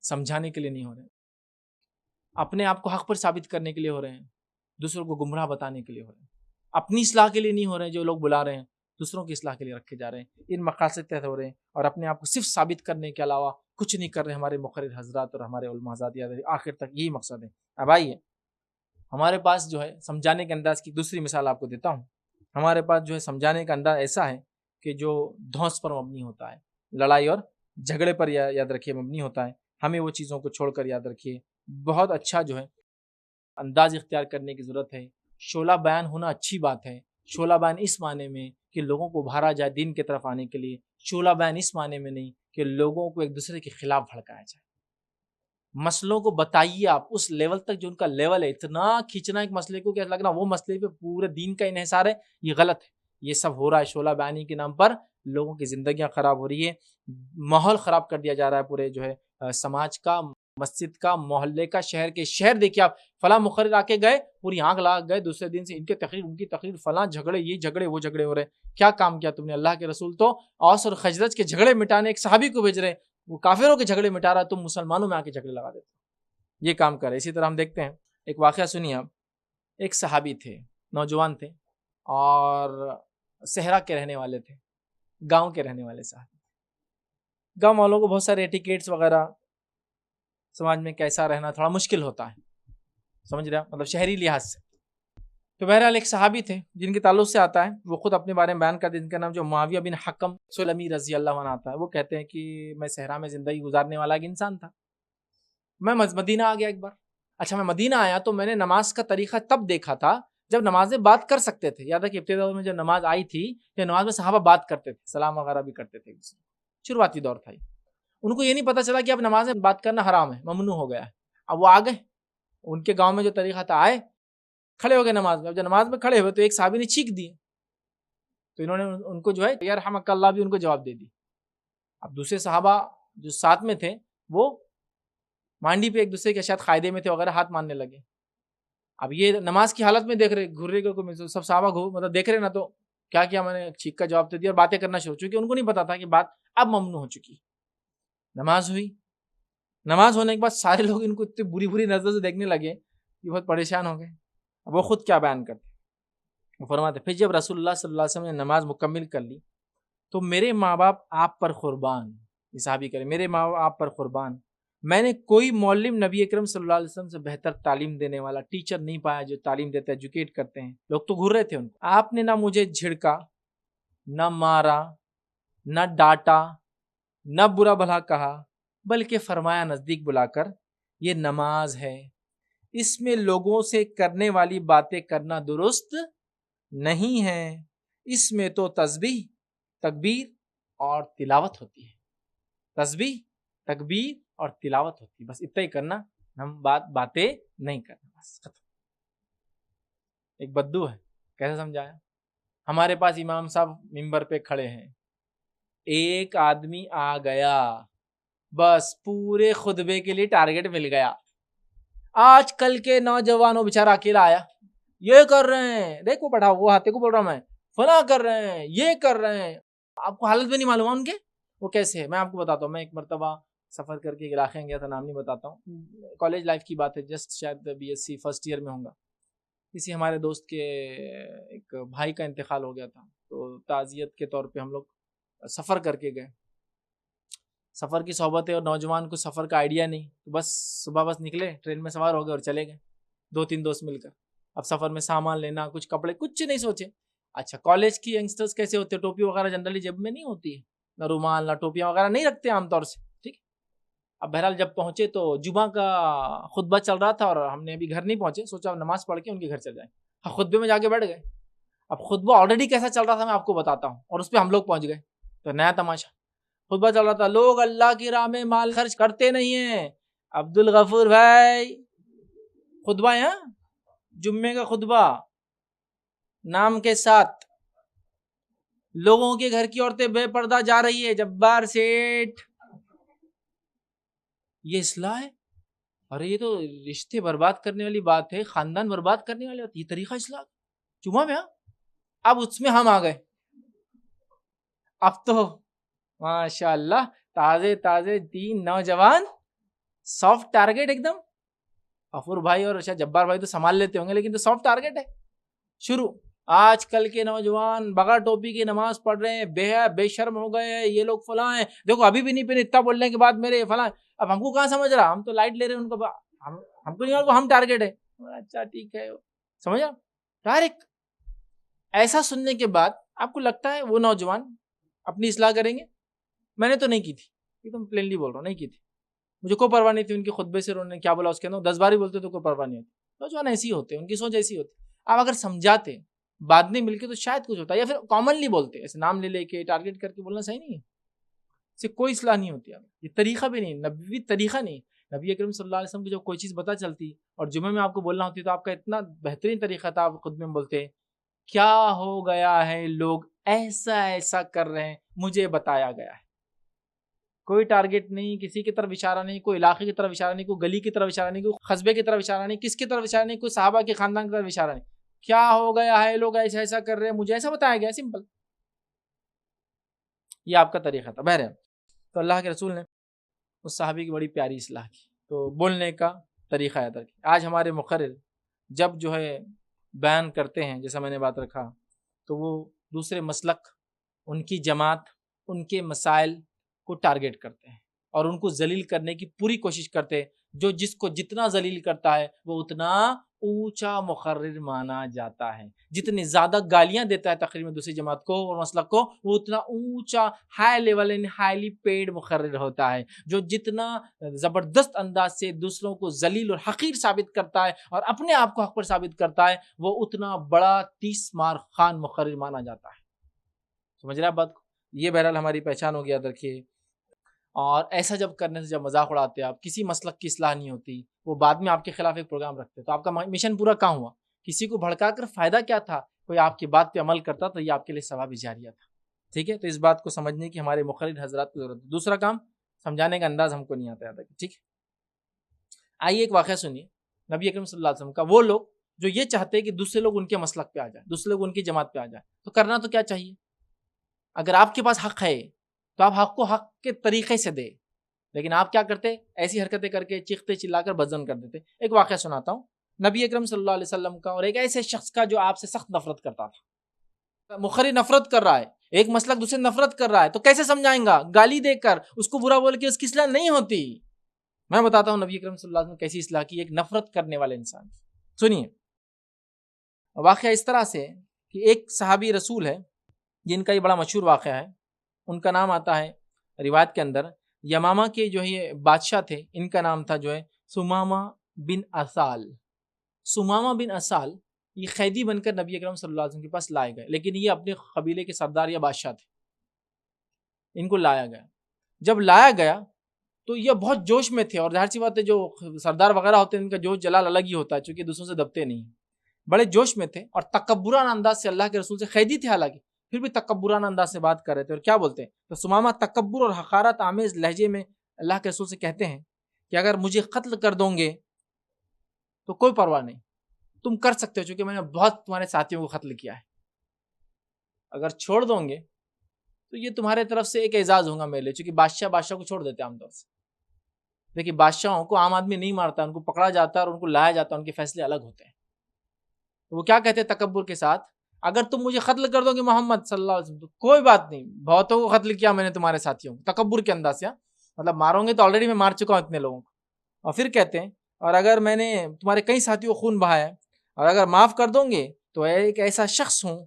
سمجھانے کے لیے نہیں ہو رہے ہیں، اپنے آپ کو حق پر ثابت کرنے کے لیے ہو رہے ہیں، دوسروں کو گمراہ بتانے کے لیے ہو رہے ہیں، اپنی اصلاح کے لیے نہیں ہو رہے ہیں. جو لوگ بلا رہے ہیں دوسروں کی اصلاح کے لیے رکھے جا رہے ہیں، ان مقاصد کے تحت ہو رہے ہیں، اور اپنے آپ کو صرف ثابت کرنے کے علاوہ کچھ نہیں کر رہے. ہمارے مقرر حضرات اور ہمارے علماء حضرات یاد رکھیں آخر تک یہی مقصد ہے. اب آئیے ہمارے پاس جو ہے سمجھانے کے انداز کی دوسری مثال آپ کو دیتا ہوں. ہمارے پاس جو ہے سمجھانے کا انداز ایسا ہے کہ جو دھونس پر مبنی ہوتا ہے، لڑائی اور جھگڑے پر یاد رکھیے مبنی ہوتا ہے. ہمیں وہ چیزوں کو چھوڑ کر یاد رکھیے بہت اچھا جو ہے انداز اختیار کرنے کی ضرورت ہے. شعلہ بیان ہونا اچھی بات ہے، شعلہ بیان اس معنی میں کہ لوگوں کو ابھارا جائے دین کی طرف آنے کے لیے، شعلہ بیان اس معنی میں نہیں کہ لوگوں کو ایک دوسرے کے خلاف بھڑکایا جائے. مسئلوں کو بتائیے آپ اس لیول تک جو ان کا لیول ہے، اتنا کھینچنا ایک مسئلے کو کہ لگنا وہ مسئلے پہ پورے دین کا انحصار ہے، یہ غلط ہے. یہ سب ہو رہا ہے شعلہ بیانی کے نام پر، لوگوں کی زندگیاں خراب ہو رہی ہے، ماحول خراب کر دیا جا رہا ہے پورے جو ہے سماج کا، مسجد کا، محلے کا، شہر کے. شہر دیکھیے آپ، فلاں مقرر آ کے گئے پوری آنکھ لگا گئے، دوسرے دن سے ان کے تقریر ان کی تقریر، فلاں جھگڑے، یہ جھگڑے وہ جھگڑے ہو رہے ہیں. کیا کام کیا تم نے؟ اللہ کے رسول تو اوس اور خزرج کے جھگڑے مٹانے ایک صحابی کو بھیج رہے ہیں، وہ کافروں کے جھگڑے مٹا رہا ہے، تم مسلمانوں میں آ کے جھگڑے لگا دیتے، یہ کام کرے. اسی طرح ہم دیکھتے ہیں ایک واقعہ سنیے آپ. ایک صحابی تھے، نوجوان تھے اور صحرا کے رہنے والے تھے، گاؤں کے رہنے والے صاحب. گاؤں والوں کو بہت سارے ایٹیکیٹس وغیرہ، سماج میں کیسا رہنا تھوڑا مشکل ہوتا ہے، سمجھ رہے ہیں، مطلب شہری لحاظ سے. تو بہرحال ایک صحابی تھے جن کے تعلق سے آتا ہے، وہ خود اپنے بارے میں بیان کرتے ہیں، جن کا نام جو معاویہ بن حکم سلمی رضی اللہ عنہ آتا ہے. وہ کہتے ہیں کہ میں صحرا میں زندگی گزارنے والا ایک انسان تھا. میں مدینہ آ گیا ایک بار. اچھا میں مدینہ آیا تو میں نے نماز کا طریقہ تب دیکھا تھا جب نمازیں بات کر سکتے تھے. یاد ہے کہ ابتدا میں جب نماز آئی تھی کہ نماز میں صحابہ بات کرتے تھے، سلام وغیرہ بھی کرتے تھے، شروعاتی دور تھا. ان کو یہ نہیں پتا چلا کہ اب نماز میں بات کرنا حرام ہے، ممنوع ہو گیا ہے. اب وہ آ گئے، ان کے گاؤں میں جو طریقہ تھا آئے، کھڑے ہو گئے نماز میں. اب جب نماز میں کھڑے ہوئے تو ایک صحابی نے چیخ دی، تو انہوں نے ان کو جو ہے یرحمک اللہ بھی ان کو جواب دے دی. اب دوسرے صحابہ جو ساتھ میں تھے وہ مانڈی پہ ایک دوسرے کے شاید قاعدے میں تھے وغیرہ، ہاتھ ماننے لگے. اب یہ نماز کی حالت میں دیکھ رہے، گھرے کو سب صحابہ مطلب دیکھ رہے نا، تو کیا میں نے چیخ کا جواب دے دیا اور باتیں کرنا شروع، چونکہ ان کو نہیں پتا تھا کہ بات اب ممنوع ہو چکی. نماز ہوئی، نماز ہونے کے بعد سارے لوگ ان کو اتنی بری بری نظر سے دیکھنے لگے کہ بہت پریشان ہو گئے. اب وہ خود کیا بیان کرتے، وہ فرماتے پھر جب رسول اللہ صلی اللہ علیہ وسلم نے نماز مکمل کر لی تو میرے ماں باپ آپ پر قربان، یہ صحابی کرے، میرے ماں باپ آپ پر قربان، میں نے کوئی معلم نبی اکرم صلی اللہ علیہ وسلم سے بہتر تعلیم دینے والا ٹیچر نہیں پایا جو تعلیم دیتا ہے، ایجوکیٹ کرتے ہیں. لوگ تو گھر رہے تھے ان کو. آپ نے نہ مجھے جھڑکا، نہ مارا، نہ ڈانٹا، نہ برا بھلا کہا، بلکہ فرمایا نزدیک بلا کر یہ نماز ہے، اس میں لوگوں سے کرنے والی باتیں کرنا درست نہیں ہے، اس میں تو تسبیح، تکبیر اور تلاوت ہوتی ہے. تسبیح، تکبیر اور تلاوت ہوتی ہے، بس اتنا ہی کرنا، ہم باتیں نہیں کرنا، بس ختم. ایک بدو ہے، کیسے سمجھایا؟ ہمارے پاس امام صاحب ممبر پہ کھڑے ہیں، ایک آدمی آ گیا، بس پورے خطبے کے لیے ٹارگٹ مل گیا. آج کل کے نوجوانوں، بیچارہ اکیلا آیا، یہ کر رہے ہیں، دیکھو بیٹھا وہ ہاتھے کو بول رہا ہوں میں، فلاں کر رہے ہیں، یہ کر رہے ہیں. آپ کو حالت بھی نہیں معلوم ان کے وہ کیسے ہے. میں آپ کو بتاتا ہوں. میں ایک مرتبہ سفر کر کے ایک علاقے میں گیا تھا، نام نہیں بتاتا ہوں. کالج لائف کی بات ہے، جسٹ شاید BSc فرسٹ ایئر میں ہوں گا. کسی ہمارے دوست کے ایک بھائی کا انتقال ہو گیا تھا، تو تعزیت کے طور پہ ہم لوگ سفر کر کے گئے. سفر کی صحبت ہے اور نوجوان کو سفر کا آئیڈیا نہیں، تو بس صبح بس نکلے، ٹرین میں سوار ہو گئے اور چلے گئے 2-3 دوست مل کر. اب سفر میں سامان لینا، کچھ کپڑے، کچھ نہیں سوچے. اچھا کالج کی ینگسٹرز کیسے ہوتے ہیں، ٹوپی وغیرہ جنرلی جیب میں نہیں ہوتی ہے، نہ رومال نہ ٹوپیاں وغیرہ نہیں رکھتے عام طور سے. ٹھیک. اب بہرحال جب پہنچے تو جمعہ کا خطبہ چل رہا تھا اور ہم نے ابھی گھر نہیں پہنچے، سوچا نماز پڑھ کے ان کے گھر چل جائیں. خطبے میں جا کے بیٹھ گئے. اب خطبہ آلریڈی کیسا چل رہا تھا میں آپ کو بتاتا ہوں، اور اس پہ ہم لوگ پہنچ گئے تو نیا تماشا. خطبہ چل رہا تھا، لوگ اللہ کی راہ میں مال خرچ کرتے نہیں ہیں. عبد الغفور بھائی خطبہ ہے، جمعے کا خطبہ نام کے ساتھ. لوگوں کے گھر کی عورتیں بے پردہ جا رہی ہے. جبار سیٹھ یہ اصلاح ہے؟ ارے یہ تو رشتے برباد کرنے والی بات ہے، خاندان برباد کرنے والی بات. یہ طریقہ اصلاح جمعہ میں. اب اس میں ہم آ گئے. اب تو ماشاء اللہ تازے تازے 3 نوجوان، سافٹ ٹارگیٹ ایک دم. غفور بھائی اور جبار بھائی تو سنبھال لیتے ہوں گے، لیکن تو سافٹ ٹارگیٹ ہے. شروع. آج کل کے نوجوان بغیر ٹوپی کی نماز پڑھ رہے ہیں، بے شرم ہو گئے ہیں، یہ لوگ فلاں ہیں، دیکھو ابھی بھی نہیں پہنے، اتنا بولنے کے بعد میرے فلاں. اب ہم کو کہاں سمجھ رہا، ہم تو لائٹ لے رہے ہیں ان کو، ہم کو نہیں، ہم ٹارگیٹ ہے. اچھا ٹھیک ہے سمجھا. ڈائریکٹ ایسا سننے کے بعد آپ کو لگتا ہے وہ نوجوان اپنی اصلاح کریں گے؟ میں نے تو نہیں کی تھی، ایک دم پلینلی بول رہا ہوں، نہیں کی تھی. مجھے کوئی پرواہ نہیں تھی ان کے خطبے سے انہوں نے کیا بولا، اس کے اندر 10 بار ہی بولتے تو کوئی پرواہ نہیں ہوتی. نوجوان ایسی ہوتے ہیں، ان کی سوچ ایسی ہوتی. آپ اگر سمجھاتے بعد میں مل کے تو شاید کچھ ہوتا ہے، یا پھر کامنلی بولتے، ایسے نام لے کے ٹارگیٹ کر کے بولنا صحیح نہیں ہے. اس سے کوئی اصلاح نہیں ہوتی. یہ طریقہ بھی نہیں، نبوی طریقہ نہیں. نبی اکرم صلی اللہ علیہ وسلم کی جب کوئی چیز پتہ چلتی اور جمعے میں آپ کو بولنا ہوتی تو آپ کا اتنا بہترین طریقہ تھا، آپ خطبے میں بولتے کیا ہو گیا ہے، لوگ ایسا ایسا کر رہے ہیں، مجھے بتایا گیا ہے. کوئی ٹارگیٹ نہیں، کسی کی طرف اشارہ نہیں، کوئی علاقے کی طرف اشارہ نہیں، کوئی گلی کی طرف اشارہ نہیں، کوئی قصبے کی طرف اشارہ نہیں، کس کی طرف اشارہ نہیں، کوئی صحابہ کے خاندان کی طرف اشارہ نہیں. کیا ہو گیا ہے، لوگ ایسا ایسا کر رہے ہیں، مجھے ایسا بتایا گیا. سمپل. یہ آپ کا طریقہ تھا. بہرحال تو اللہ کے رسول نے اس صحابی کی بڑی پیاری اصلاح کی. تو بولنے کا طریقہ یاد رکھیں. آج ہمارے مقرر جب جو ہے بیان کرتے ہیں، جیسا میں نے بات رکھا، تو وہ دوسرے مسلک، ان کی جماعت، ان کے مسائل کو ٹارگیٹ کرتے ہیں اور ان کو ذلیل کرنے کی پوری کوشش کرتے ہیں. جو جس کو جتنا ذلیل کرتا ہے وہ اتنا اونچا مقرر مانا جاتا ہے. جتنی زیادہ گالیاں دیتا ہے تقریر میں دوسری جماعت کو اور مسلک کو، وہ اتنا اونچا ہائی لیول ہائیلی پیڈ مقرر ہوتا ہے. جو جتنا زبردست انداز سے دوسروں کو ذلیل اور حقیر ثابت کرتا ہے اور اپنے آپ کو حق پر ثابت کرتا ہے، وہ اتنا بڑا 30 مار خان مقرر مانا جاتا ہے. سمجھ رہے آپ بات کو؟ یہ بہرحال ہماری پہچان ہو گیا رکھیے. اور ایسا جب کرنے سے جب مذاق اڑاتے آپ، کسی مسلک کی اصلاح نہیں ہوتی، وہ بعد میں آپ کے خلاف ایک پروگرام رکھتے، تو آپ کا مشن پورا کہاں ہوا؟ کسی کو بھڑکا کر فائدہ کیا تھا؟ کوئی آپ کی بات پہ عمل کرتا تو یہ آپ کے لیے ثواب جاریہ تھا. ٹھیک ہے. تو اس بات کو سمجھنے کی ہمارے مقرر حضرات کی ضرورت ہے. دوسرا کام، سمجھانے کا انداز ہم کو نہیں آتا ہے. ٹھیک ہے. آئیے ایک واقعہ سنیے نبی اکرم صلی اللہ علیہ وسلم کا. وہ لوگ جو یہ چاہتے ہیں کہ دوسرے لوگ ان کے مسلک پہ آ جائیں، دوسرے لوگ ان کی جماعت پہ آ جائیں، تو کرنا تو کیا چاہیے؟ اگر آپ کے پاس حق ہے تو آپ حق کو حق کے طریقے سے دیں. لیکن آپ کیا کرتے؟ ایسی حرکتیں کر کے چیختے چلا کر بدزن کر دیتے. ایک واقعہ سناتا ہوں نبی اکرم صلی اللہ علیہ وسلم کا اور ایک ایسے شخص کا جو آپ سے سخت نفرت کرتا تھا. مخری نفرت کر رہا ہے، ایک مسلک دوسرے نفرت کر رہا ہے، تو کیسے سمجھائیں گا؟ گالی دے کر، اس کو برا بول کے اس کی اصلاح نہیں ہوتی. میں بتاتا ہوں نبی اکرم صلی اللہ علیہ وسلم کیسی اصلاح کی ایک نفرت کرنے والے انسان. سنیے واقعہ اس طرح سے کہ ایک صحابی رسول ہے جن کا یہ بڑا مشہور واقعہ ہے. ان کا نام آتا ہے روایت کے اندر، یمامہ کے جو یہ بادشاہ تھے، ان کا نام تھا جو ہے سمامہ بن اسال. سمامہ بن اسال یہ قیدی بن کر نبی اکرم صلی اللہ علیہ وسلم کے پاس لائے گئے، لیکن یہ اپنے قبیلے کے سردار یا بادشاہ تھے. ان کو لایا گیا. جب لایا گیا تو یہ بہت جوش میں تھے، اور ظاہر سی بات ہے جو سردار وغیرہ ہوتے ہیں ان کا جوش جلال الگ ہی ہوتا ہے، چونکہ دوسروں سے دبتے نہیں. بڑے جوش میں تھے اور تکبرانہ انداز سے اللہ کے رسول سے، قیدی تھے حالانکہ، پھر بھی تکبرانہ انداز سے بات کر رہے تھے. اور کیا بولتے ہیں؟ تو سمامہ تکبر اور حقارت آمیز لہجے میں اللہ کے رسول سے کہتے ہیں کہ اگر مجھے قتل کر دوں گے تو کوئی پرواہ نہیں، تم کر سکتے ہو چونکہ میں نے بہت تمہارے ساتھیوں کو قتل کیا ہے. اگر چھوڑ دو گے تو یہ تمہارے طرف سے ایک اعزاز ہوگا میرے لیے, چونکہ بادشاہ کو چھوڑ دیتے ہیں عام طور سے. دیکھیے بادشاہوں کو عام آدمی نہیں مارتا, ان کو پکڑا جاتا ہے اور ان کو لایا جاتا ہے, ان کے فیصلے الگ ہوتے ہیں. تو وہ کیا کہتے ہیں تکبر کے ساتھ, اگر تم مجھے قتل کر دو گے محمد صلی اللہ علیہ وسلم تو کوئی بات نہیں, بہتوں کو قتل کیا میں نے تمہارے ساتھیوں کو, تکبر کے انداز سے, مطلب ماروں گے تو آلریڈی میں مار چکا ہوں اتنے لوگوں کو. اور پھر کہتے ہیں اور اگر میں نے تمہارے کئی ساتھیوں کو خون بہایا اور اگر معاف کر دوں گے تو ایک ایسا شخص ہوں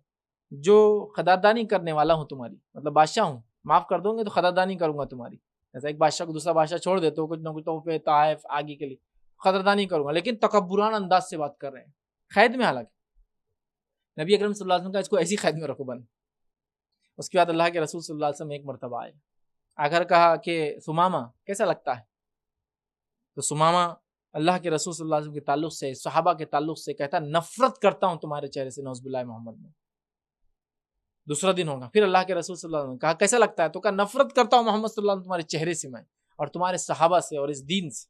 جو قدردانی کرنے والا ہوں تمہاری, مطلب بادشاہ ہوں, معاف کر دوں گے تو قدردانی کروں گا تمہاری. جیسا ایک بادشاہ کو دوسرا بادشاہ چھوڑ دیتے ہو کچھ نہ کچھ تحفے تحائف آگے کے لیے, قدردانی کروں گا. لیکن تکبرانہ انداز سے بات کر رہے ہیں قید میں. حالانکہ نبی اکرم صلی اللہ علیہ وسلم کا اس کو ایسی قید میں رکھو بند. اس کے بعد اللہ کے رسول صلی اللہ علیہ وسلم ایک مرتبہ آئے, آخر کہا کہ ثمامہ کیسا لگتا ہے؟ تو ثمامہ اللہ کے رسول صلی اللہ علیہ وسلم کے تعلق سے, صحابہ کے تعلق سے کہتا نفرت کرتا ہوں تمہارے چہرے سے, نعوذ باللہ محمد میں. دوسرا دن ہوگا, پھر اللہ کے رسول صلی اللہ علیہ وسلم کہا کیسا لگتا ہے؟ تو کہا نفرت کرتا ہوں محمد صلی اللہ علیہ وسلم تمہارے چہرے سے میں, اور تمہارے صحابہ سے, اور اس دین سے,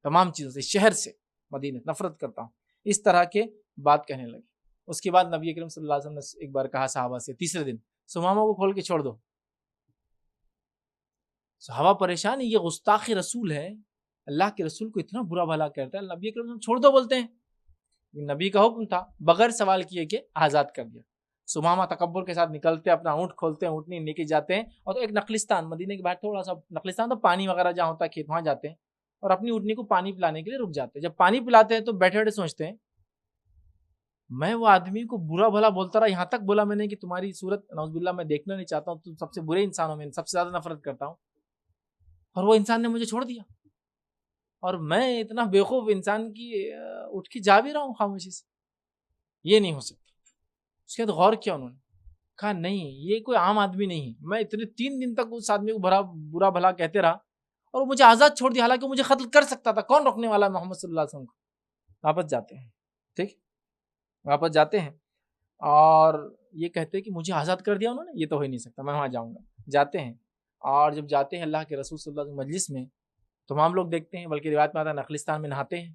تمام چیزوں سے, شہر سے, مدینہ, نفرت کرتا ہوں. اس طرح کے بات کہنے لگے. اس کے بعد نبی اکرم صلی اللہ علیہ وسلم نے ایک بار کہا صحابہ سے, تیسرے دن ثمامہ کو کھول کے چھوڑ دو. صحابہ پریشان, یہ گستاخ رسول ہے, اللہ کے رسول کو اتنا برا بھلا کہتا ہے, نبی اکرم چھوڑ دو بولتے ہیں. نبی کا حکم تھا, بغیر سوال کیے کہ آزاد کر دیا. ثمامہ تکبر کے ساتھ نکلتے, اپنا اونٹ کھولتے ہیں, اونٹنی لے کے جاتے ہیں, اور تو ایک نخلستان, مدینے کے باہر تھوڑا سا نخلستان, تو پانی وغیرہ جہاں ہوتا ہے کھیت, وہاں جاتے ہیں اور اپنی اونٹنی کو پانی پلانے کے لیے رک جاتے ہیں. جب پانی پلاتے ہیں تو بیٹھے بیٹھے سوچتے ہیں میں وہ آدمی کو برا بھلا بولتا رہا, یہاں تک بولا میں نے کہ تمہاری صورت نعوذ باللہ میں دیکھنا نہیں چاہتا ہوں, تم سب سے برے انسان ہو, میں سب سے زیادہ نفرت کرتا ہوں, اور وہ انسان نے مجھے چھوڑ دیا, اور میں اتنا بیوقوف انسان کی اٹھ کے جا بھی رہا ہوں خاموشی سے. یہ نہیں ہو سکتا. اس کے بعد غور کیا انہوں نے, کہا نہیں یہ کوئی عام آدمی نہیں, میں اتنے 3 دن تک اس آدمی کو برا بھلا کہتے رہا اور مجھے آزاد چھوڑ دیا, حالانکہ مجھے قتل کر سکتا تھا. کون روکنے والا ہے محمد صلی اللہ علیہ وسلم کو؟ واپس جاتے ہیں, ٹھیک, واپس جاتے ہیں اور یہ کہتے ہیں کہ مجھے آزاد کر دیا انہوں نے, یہ تو ہو ہی نہیں سکتا, میں وہاں جاؤں گا. جاتے ہیں اور جب جاتے ہیں اللہ کے رسول صلی اللہ علیہ وسلم مجلس میں, تمام لوگ دیکھتے ہیں, بلکہ روایت میں آتا ہے نخلستان میں نہاتے ہیں,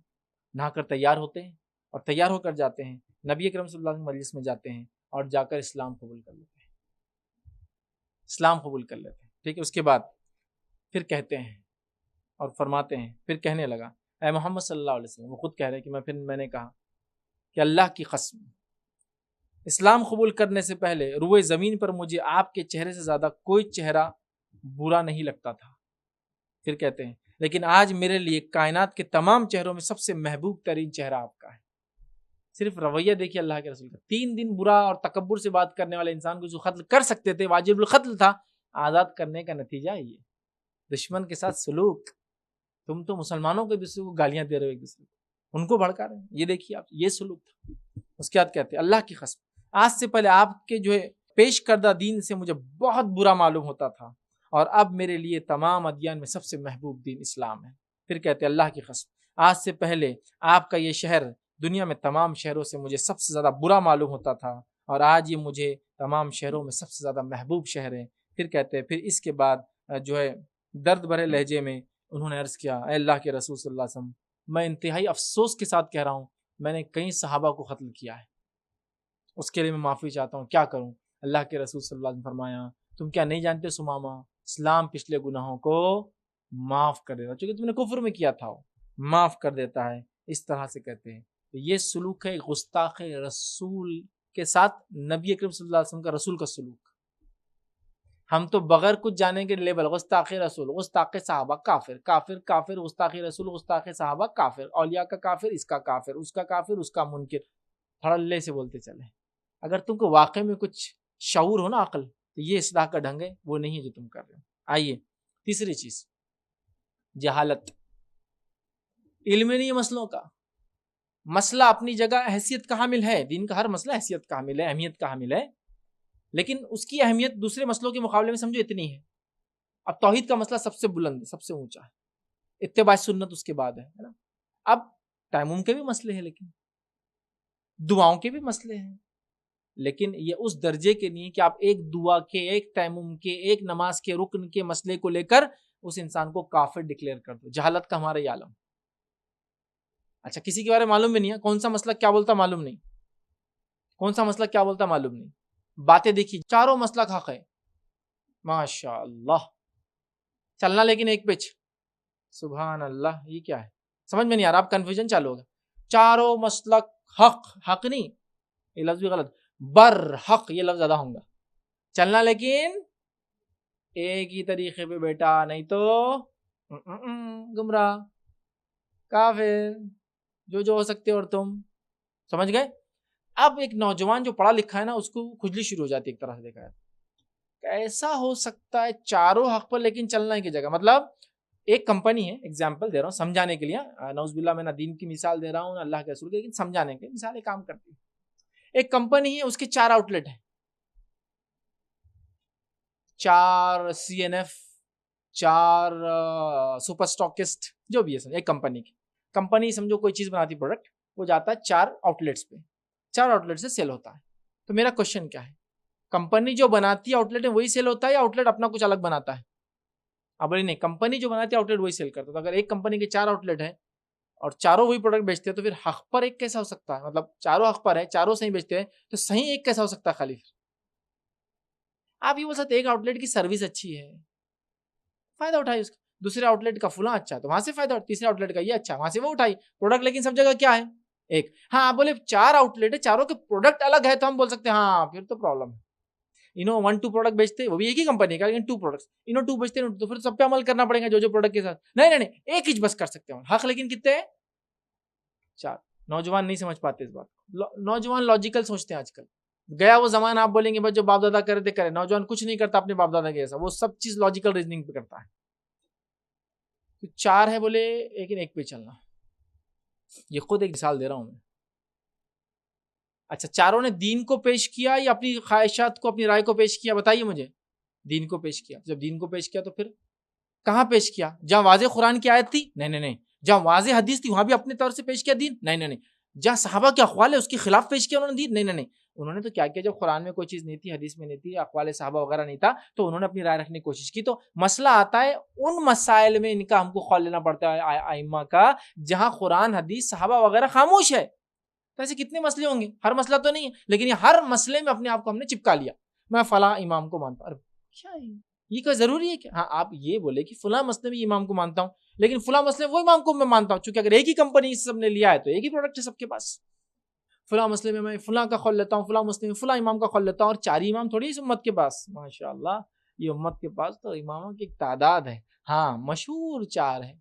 نہا کر تیار ہوتے ہیں اور تیار ہو کر جاتے ہیں, نبی اکرم صلی اللہ علیہ وسلم مجلس میں جاتے ہیں اور جا کر اسلام قبول کر لیتے ہیں, اسلام قبول کر لیتے ہیں. ٹھیک ہے, اس کے بعد پھر کہتے ہیں اور فرماتے ہیں, پھر کہنے لگا اے محمد صلی اللہ علیہ وسلم, وہ خود کہہ رہے کہ میں نے کہا کہ اللہ کی قسم اسلام قبول کرنے سے پہلے روئے زمین پر مجھے آپ کے چہرے سے زیادہ کوئی چہرہ برا نہیں لگتا تھا. پھر کہتے ہیں لیکن آج میرے لیے کائنات کے تمام چہروں میں سب سے محبوب ترین چہرہ آپ کا ہے. صرف رویہ دیکھیے اللہ کے رسول کا, 3 دن برا اور تکبر سے بات کرنے والے انسان کو جو قتل کر سکتے تھے, واجب القتل تھا, آزاد کرنے کا نتیجہ ہے یہ. دشمن کے ساتھ سلوک, تم تو مسلمانوں کو دوسرے کو گالیاں دے رہے ہو, ایک دوسرے کو ان کو بھڑکا رہے ہیں, یہ دیکھیے آپ, یہ سلوک تھا. اس کے بعد کہتے ہیں اللہ کی قسم آج سے پہلے آپ کے جو ہے پیش کردہ دین سے مجھے بہت برا معلوم ہوتا تھا, اور اب میرے لیے تمام ادیان میں سب سے محبوب دین اسلام ہے. پھر کہتے ہیں اللہ کی قسم آج سے پہلے آپ کا یہ شہر دنیا میں تمام شہروں سے مجھے سب سے زیادہ برا معلوم ہوتا تھا, اور آج یہ مجھے تمام شہروں میں سب سے زیادہ محبوب شہر ہے. پھر کہتے ہیں پھر اس کے بعد جو ہے درد بھرے لہجے میں انہوں نے عرض کیا اے اللہ کے رسول صلی اللہ علیہ وسلم, میں انتہائی افسوس کے ساتھ کہہ رہا ہوں میں نے کئی صحابہ کو قتل کیا ہے, اس کے لیے میں معافی چاہتا ہوں, کیا کروں؟ اللہ کے رسول صلی اللہ علیہ وسلم فرمایا تم کیا نہیں جانتے ثمامہ, اسلام پچھلے گناہوں کو معاف کر دیتا, چونکہ تم نے کفر میں کیا تھا وہ معاف کر دیتا ہے. اس طرح سے کہتے ہیں یہ سلوک ہے گستاخ رسول کے ساتھ نبی اکرم صلی اللہ علیہ وسلم کا, رسول کا سلوک. ہم تو بغیر کچھ جانے کے لیبل گستاخ رسول, گستاخ صحابہ کافر, کافر کافر, گستاخ رسول, گستاخ صحابہ کافر, اولیاء کا کافر, اس کا کافر, اس کا کافر, اس کا منکر, تھڑلے سے بولتے چلے. اگر تم کو واقع میں کچھ شعور ہو نا, عقل, تو یہ اصلاح کا ڈھنگ ہے, وہ نہیں ہے جو تم کر رہے ہو. آئیے تیسری چیز, جہالت, علم نہیں ہے مسئلوں کا. مسئلہ اپنی جگہ حیثیت کا حامل ہے, دین کا ہر مسئلہ حیثیت کا حامل ہے, اہمیت کا حامل ہے, لیکن اس کی اہمیت دوسرے مسئلوں کے مقابلے میں سمجھو اتنی ہے. اب توحید کا مسئلہ سب سے بلند ہے, سب سے اونچا ہے, اتباع سنت اس کے بعد ہے نا. اب تیمم کے بھی مسئلے ہیں, لیکن دعاؤں کے بھی مسئلے ہیں, لیکن یہ اس درجے کے نہیں کہ آپ ایک دعا کے, ایک تیمم کے, ایک نماز کے رکن کے مسئلے کو لے کر اس انسان کو کافر ڈکلیئر کر دو. جہالت کا ہمارا یہ عالم. اچھا کسی کے بارے میں معلوم بھی نہیں ہے، کون سا مسلک کیا بولتا معلوم نہیں، کون سا مسلک کیا بولتا معلوم نہیں، باتیں دیکھی چاروں مسلک حق ہے، ماشاء اللہ، چلنا لیکن ایک پچ، سبحان اللہ، یہ کیا ہے سمجھ میں نہیں آ رہا، آپ کنفیوژن چالو ہوگا، چاروں مسلک حق نہیں، یہ لفظ بھی غلط، بر حق یہ لفظ زیادہ ہوں گا، چلنا لیکن ایک ہی طریقے پہ بیٹا، نہیں تو گمراہ کافر، جو ہو سکتے اور تم سمجھ گئے۔ اب ایک نوجوان جو پڑھا لکھا ہے نا، اس کو کھجلی شروع ہو جاتی ہے ایک طرح سے دیکھا ہے، ایسا ہو سکتا ہے چاروں حق پر لیکن چلنا کی جگہ، مطلب ایک کمپنی ہے، ایگزامپل دے رہا ہوں سمجھانے کے لیے، نعوذ باللہ میں نہ دین کی مثال دے رہا ہوں نہ اللہ کے رسول کی، لیکن سمجھانے کے مثال کام کرتی ہے، ایک کمپنی ہے، اس کے 4 آؤٹ لیٹ ہیں، 4 CNF، 4 سپر اسٹاکسٹ، جو بھی ہے سمجھو ایک کمپنی سمجھو کوئی چیز بناتی پروڈکٹ، وہ جاتا ہے 4 آؤٹ لیٹس پہ، 4 آؤٹ لیٹ سے سیل ہوتا ہے۔ تو میرا کوشچن کیا ہے، کمپنی جو بناتی ہے آؤٹ لیٹ وہی سیل ہوتا ہے یا آؤٹ لیٹ اپنا کچھ الگ بناتا ہے؟ اب نہیں، کمپنی جو بناتی ہے آؤٹ لیٹ وہی سیل کرتا ہے، تو اگر ایک کمپنی کے 4 آؤٹ لیٹ ہیں اور چاروں وہی پروڈکٹ بیچتے ہیں تو پھر حق پر ایک کیسا ہو سکتا ہے؟ مطلب چاروں حق پر ہے، چاروں صحیح بیچتے ہیں، تو صحیح ایک کیسا ہو سکتا ہے خالی؟ آپ یہ بول سکتے ایک آؤٹ لیٹ کی سروس اچھی ہے، فائدہ اٹھائی اس کا، دوسرے آؤٹ لیٹ کا فلاں اچھا تو وہاں سے فائدہ، تیسرے آؤٹ لیٹ کا یہ اچھا وہاں سے وہ اٹھائی پروڈکٹ، لیکن سب جگہ کیا ہے ایک۔ ہاں آپ بولے 4 آؤٹ لیٹ ہے، چاروں کے پروڈکٹ الگ ہے، تو ہم بول سکتے ہیں ہاں پھر تو پرابلم ہے، انہوں 1-2 پروڈکٹ بیچتے، وہ بھی ایک ہی کمپنی کا لیکن 2 پروڈکٹس، انہوں 2 بیچتے ہیں تو پھر سب پہ عمل کرنا پڑے گا جو پروڈکٹ کے ساتھ، نہیں ایک ہی بس کر سکتے ہیں حق، لیکن کتنے ہیں 4۔ نوجوان نہیں سمجھ پاتے اس بات کو، نوجوان لاجیکل سوچتے ہیں آج کل، گیا وہ زمانہ آپ بولیں گے بس جو باپ دادا کرے تھے کرے، نوجوان کچھ نہیں کرتا اپنے باپ دادا کے جیسا، وہ سب چیز لاجیکل ریزننگ پہ کرتا ہے۔ 4 ہے بولے لیکن ایک پہ چلنا، یہ خود ایک مثال دے رہا ہوں میں۔ اچھا چاروں نے دین کو پیش کیا یا اپنی خواہشات کو، اپنی رائے کو پیش کیا؟ بتائیے مجھے، دین کو پیش کیا، جب دین کو پیش کیا تو پھر کہاں پیش کیا؟ جہاں واضح قرآن کی آیت تھی؟ نہیں، جہاں واضح حدیث تھی وہاں بھی اپنے طور سے پیش کیا دین؟ نہیں، جہاں صحابہ کے اقوال ہے اس کے خلاف پیش کیا انہوں نے دین؟ نہیں، انہوں نے تو کیا کیا، جب قرآن میں کوئی چیز نہیں تھی، حدیث میں نہیں تھی، اقوال صحابہ وغیرہ نہیں تھا، تو انہوں نے اپنی رائے رکھنے کی کوشش کی۔ تو مسئلہ آتا ہے ان مسائل میں ان کا ہم کو قول لینا پڑتا ہے ائمہ کا، جہاں قرآن حدیث صحابہ وغیرہ خاموش ہے۔ تو ایسے کتنے مسئلے ہوں گے، ہر مسئلہ تو نہیں ہے، لیکن یہ ہر مسئلے میں اپنے آپ کو ہم نے چپکا لیا، میں فلاں امام کو مانتا ہوں۔ کیا ہے یہ کوئی ضروری ہے کہ ہاں آپ یہ بولے کہ فلاں مسئلے میں امام کو مانتا ہوں، لیکن فلاں مسئلے وہ امام کو میں مانتا ہوں، چونکہ اگر ایک ہی کمپنی سب نے لیا ہے تو ایک ہی پروڈکٹ ہے سب کے پاس، فلاں مسئلے میں فلاں کا قول لیتا ہوں، فلاں مسئلے میں فلاں امام کا قول لیتا ہوں، اور 4 ہی امام تھوڑی اس امت کے پاس، ماشاءاللہ یہ امت کے پاس تو اماموں کی ایک تعداد ہے، ہاں مشہور 4 ہے،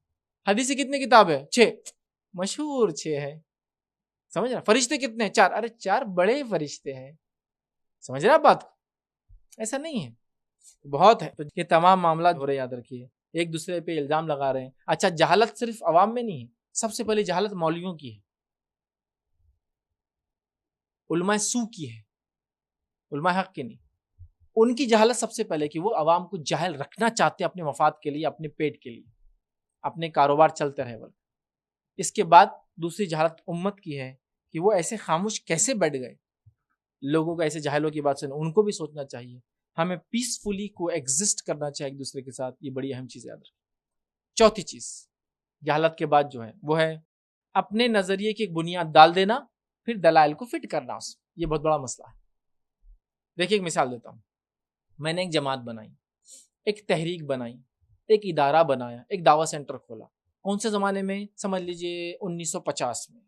حدیث کتنے کتاب ہے 6، مشہور 6 ہے، سمجھ رہا؟ فرشتے کتنے 4، ارے 4 بڑے فرشتے ہیں، سمجھ رہا بات؟ ایسا نہیں ہے، بہت ہے۔ تو یہ تمام معاملات ہو رہے یاد رکھیے، ایک دوسرے پہ الزام لگا رہے ہیں۔ اچھا جہالت صرف عوام میں نہیں ہے، سب سے پہلے جہالت مولویوں کی ہے، علماء سو کی ہے، علماء حق کی نہیں، ان کی جہالت سب سے پہلے کہ وہ عوام کو جاہل رکھنا چاہتے ہیں اپنے مفاد کے لیے، اپنے پیٹ کے لیے، اپنے کاروبار چلتے رہے بلکہ۔ اس کے بعد دوسری جہالت امت کی ہے کہ وہ ایسے خاموش کیسے بیٹھ گئے، لوگوں کو ایسے جاہلوں کی بات سنیں، ان کو بھی سوچنا چاہیے، ہمیں پیسفلی کو ایگزسٹ کرنا چاہیے ایک دوسرے کے ساتھ، یہ بڑی اہم چیز یاد رکھیں۔ چوتھی چیز جہالت کے بعد جو ہے وہ ہے اپنے نظریے کی ایک بنیاد ڈال دینا، پھر دلائل کو فٹ کرنا، یہ بہت بڑا مسئلہ ہے۔ دیکھیے ایک مثال دیتا ہوں، میں نے ایک جماعت بنائی، ایک تحریک بنائی، ایک ادارہ بنایا، ایک دعویٰ سینٹر کھولا، کون سے زمانے میں؟ سمجھ لیجئے 1950 میں،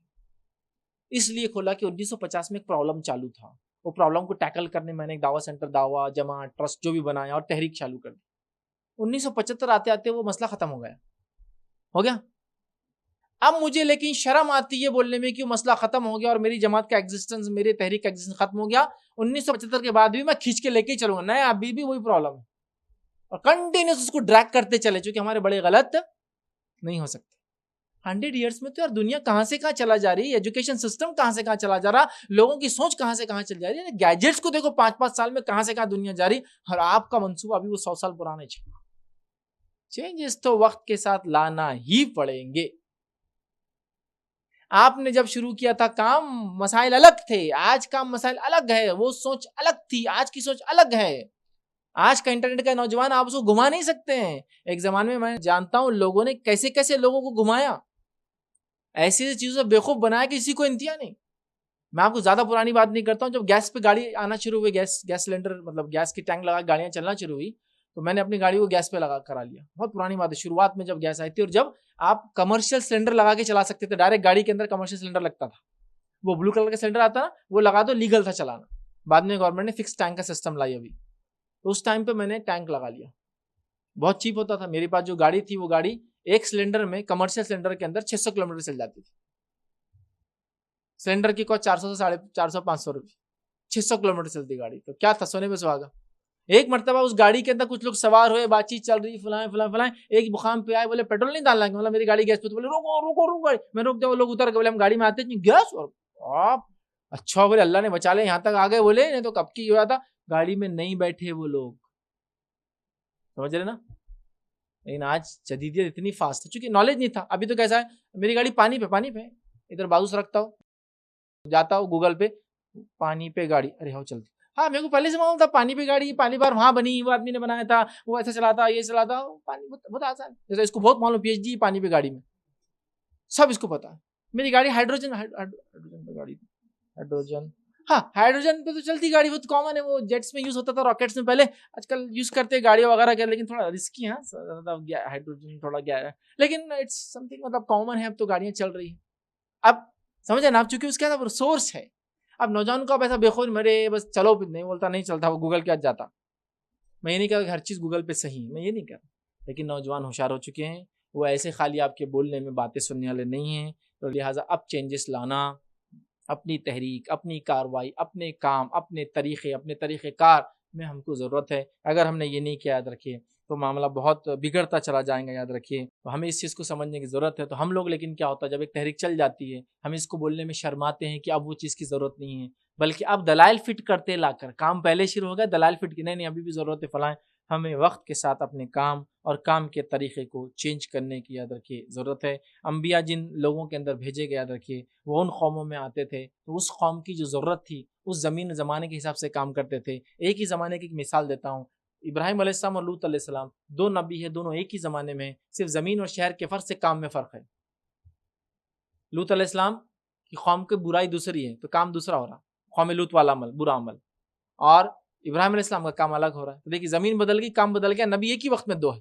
اس لیے کھولا کہ 1950 میں ایک پرابلم چالو تھا، وہ پرابلم کو ٹیکل کرنے میں نے ایک دعویٰ سینٹر، دعویٰ جماعت ٹرسٹ جو بھی بنایا اور تحریک چالو کر دی۔ 1975 آتے آتے وہ مسئلہ ختم ہو گیا۔ اب مجھے لیکن شرم آتی ہے بولنے میں کہ وہ مسئلہ ختم ہو گیا اور میری جماعت کا ایگزسٹنس، میرے تحریک کا ایگزسٹنس ختم ہو گیا، 1975 کے بعد بھی میں کھینچ کے لے کے چلوں گا، نہیں ابھی بھی وہی پرابلم ہے، اور کنٹینیوس اس کو ڈریگ کرتے چلے، چونکہ ہمارے بڑے غلط نہیں ہو سکتے۔ 100 ایئرس میں تو یار دنیا کہاں سے کہاں چلا جا رہی ہے، ایجوکیشن سسٹم کہاں سے کہاں چلا جا رہا، لوگوں کی سوچ کہاں سے کہاں چل جا رہی ہے، گیجٹس کو دیکھو 5-5 سال میں کہاں سے کہاں دنیا جا رہی، اور آپ کا منصوبہ ابھی وہ 100 سال پرانے چینجز تو وقت کے ساتھ لانا ہی پڑیں گے۔ آپ نے جب شروع کیا تھا کام، مسائل الگ تھے، آج کا مسائل الگ ہے، وہ سوچ الگ تھی، آج کی سوچ الگ ہے۔ آج کا انٹرنیٹ کا نوجوان آپ اس کو گھما نہیں سکتے ہیں۔ ایک زمانے میں جانتا ہوں لوگوں نے کیسے کیسے لوگوں کو گھمایا، ایسی ایسی چیزوں سے بیوقوف بنایا کہ کسی کو انتہا نہیں. میں آپ کو زیادہ پرانی بات نہیں کرتا ہوں. جب گیس پہ گاڑی آنا شروع ہوئی, گیس سلنڈر مطلب گیس کی ٹینک لگا گاڑیاں چلنا شروع ہوئی, تو میں نے اپنی گاڑی کو گیس پہ لگا کرا لیا. بہت پرانی بات ہے, شروعات میں جب گیس آئی تھی, اور جب آپ کمرشل سلنڈر لگا کے چلا سکتے تھے, ڈائریکٹ گاڑی کے اندر کمرشل سلنڈر لگتا تھا, وہ بلو کلر کا سلنڈر آتا نا, وہ لگا دو, لیگل تھا چلانا. بعد میں گورنمنٹ نے فکس ٹینک کا سسٹم لائی ابھی, تو اس ٹائم پہ میں نے ٹینک لگا لیا. بہت چیپ ہوتا تھا. میرے پاس جو گاڑی تھی, وہ گاڑی ایک سلنڈر میں کمرشل سلنڈر کے اندر 600 کلومیٹر چل جاتی تھی. سلنڈر کی کوسٹ 400 سے 450 500 روپئے, 600 کلومیٹر چلتی گاڑی, تو کیا تھا, سونے پہ سہاگا. ایک مرتبہ اس گاڑی کے اندر کچھ لوگ سوار ہوئے, بات چیت چل رہی, فلاں, ایک مقام پہ آئے, بولے پیٹرول نہیں ڈالنا, مطلب میری گاڑی گیس پہ, تو بولے روکو گاڑی. میں روک دیا, وہ لوگ اتر گئے, بولے ہم گاڑی میں آتے نہیں گیس. اور آپ اچھا بولے اللہ نے بچا لے, یہاں تک آ گئے, بولے نہیں تو کب کی ہوا تھا. گاڑی میں نہیں بیٹھے وہ لوگ, سمجھ رہے نا. لیکن آج جدیدیت اتنی فاسٹ ہے, چونکہ نالج نہیں تھا. ابھی تو کیسا ہے, میری گاڑی پانی پہ ادھر بازو سے رکھتا ہوں, جاتا ہوں گوگل پہ, پانی پہ گاڑی, ارے ہو چلتی. ہاں میرے کو پہلے سے معلوم تھا پانی پہ گاڑی, پہلی بار وہاں بنی, وہ آدمی نے بنایا تھا, وہ ایسا چلاتا, یہ چلاتا, پانی بہت آسان. جیسے اس کو بہت معلوم, پی ایچ ڈی پانی پہ گاڑی میں, سب اس کو پتا ہے. میری گاڑی ہائیڈروجن پہ گاڑی, ہائیڈروجن پہ تو چلتی گاڑی, بہت کامن ہے. وہ جیٹس میں یوز ہوتا تھا, راکٹس میں پہلے, آج کل یوز کرتے گاڑیاں وغیرہ کے, لیکن تھوڑا رسکی ہے ہائیڈروجن, تھوڑا گیا ہے, لیکن اٹس سم تھنگ مطلب کامن ہے. اب تو گاڑیاں چل رہی ہیں, اب سمجھے نا آپ, چونکہ اس کے اندر سورس ہے. اب نوجوان کو اب ایسا بے خود مرے بس چلو نہیں بولتا, نہیں چلتا, وہ گوگل کے آج جاتا. میں یہ نہیں کہا کہ ہر چیز گوگل پہ صحیح, میں یہ نہیں کہا, لیکن نوجوان ہوشیار ہو چکے ہیں, وہ ایسے خالی آپ کے بولنے میں باتیں سننے والے نہیں ہیں. تو لہٰذا اب چینجز لانا, اپنی تحریک, اپنی کاروائی, اپنے کام, اپنے طریقے کار میں ہم کو ضرورت ہے. اگر ہم نے یہ نہیں کیا, یاد رکھیے, تو معاملہ بہت بگڑتا چلا جائیں گا, یاد رکھیے. تو ہمیں اس چیز کو سمجھنے کی ضرورت ہے. تو ہم لوگ لیکن کیا ہوتا ہے, جب ایک تحریک چل جاتی ہے, ہم اس کو بولنے میں شرماتے ہیں کہ اب وہ چیز کی ضرورت نہیں ہے, بلکہ اب دلائل فٹ کرتے لا کر, کام پہلے شروع ہو گیا, دلائل فٹ کی نہیں ابھی بھی ضرورت ہے فلاں. ہمیں وقت کے ساتھ اپنے کام اور کام کے طریقے کو چینج کرنے کی, یاد رکھیے, ضرورت ہے. انبیاء جن لوگوں کے اندر بھیجے گئے, یاد رکھیے, وہ ان قوموں میں آتے تھے, تو اس قوم کی جو ضرورت تھی, اس زمین زمانے کے حساب سے کام کرتے تھے. ایک ہی زمانے کی ایک مثال دیتا ہوں, ابراہیم علیہ السلام اور لوط علیہ السلام, دو نبی ہیں, دونوں ایک ہی زمانے میں, صرف زمین اور شہر کے فرق سے کام میں فرق ہے. لوط علیہ السلام کی قوم کی برائی دوسری ہے, تو کام دوسرا ہو رہا, قوم لوط والا عمل, برا عمل, اور ابراہیم علیہ السلام کا کام الگ ہو رہا ہے. تو دیکھیے زمین بدل گئی, کام بدل گیا, نبی ایک ہی وقت میں دو ہے.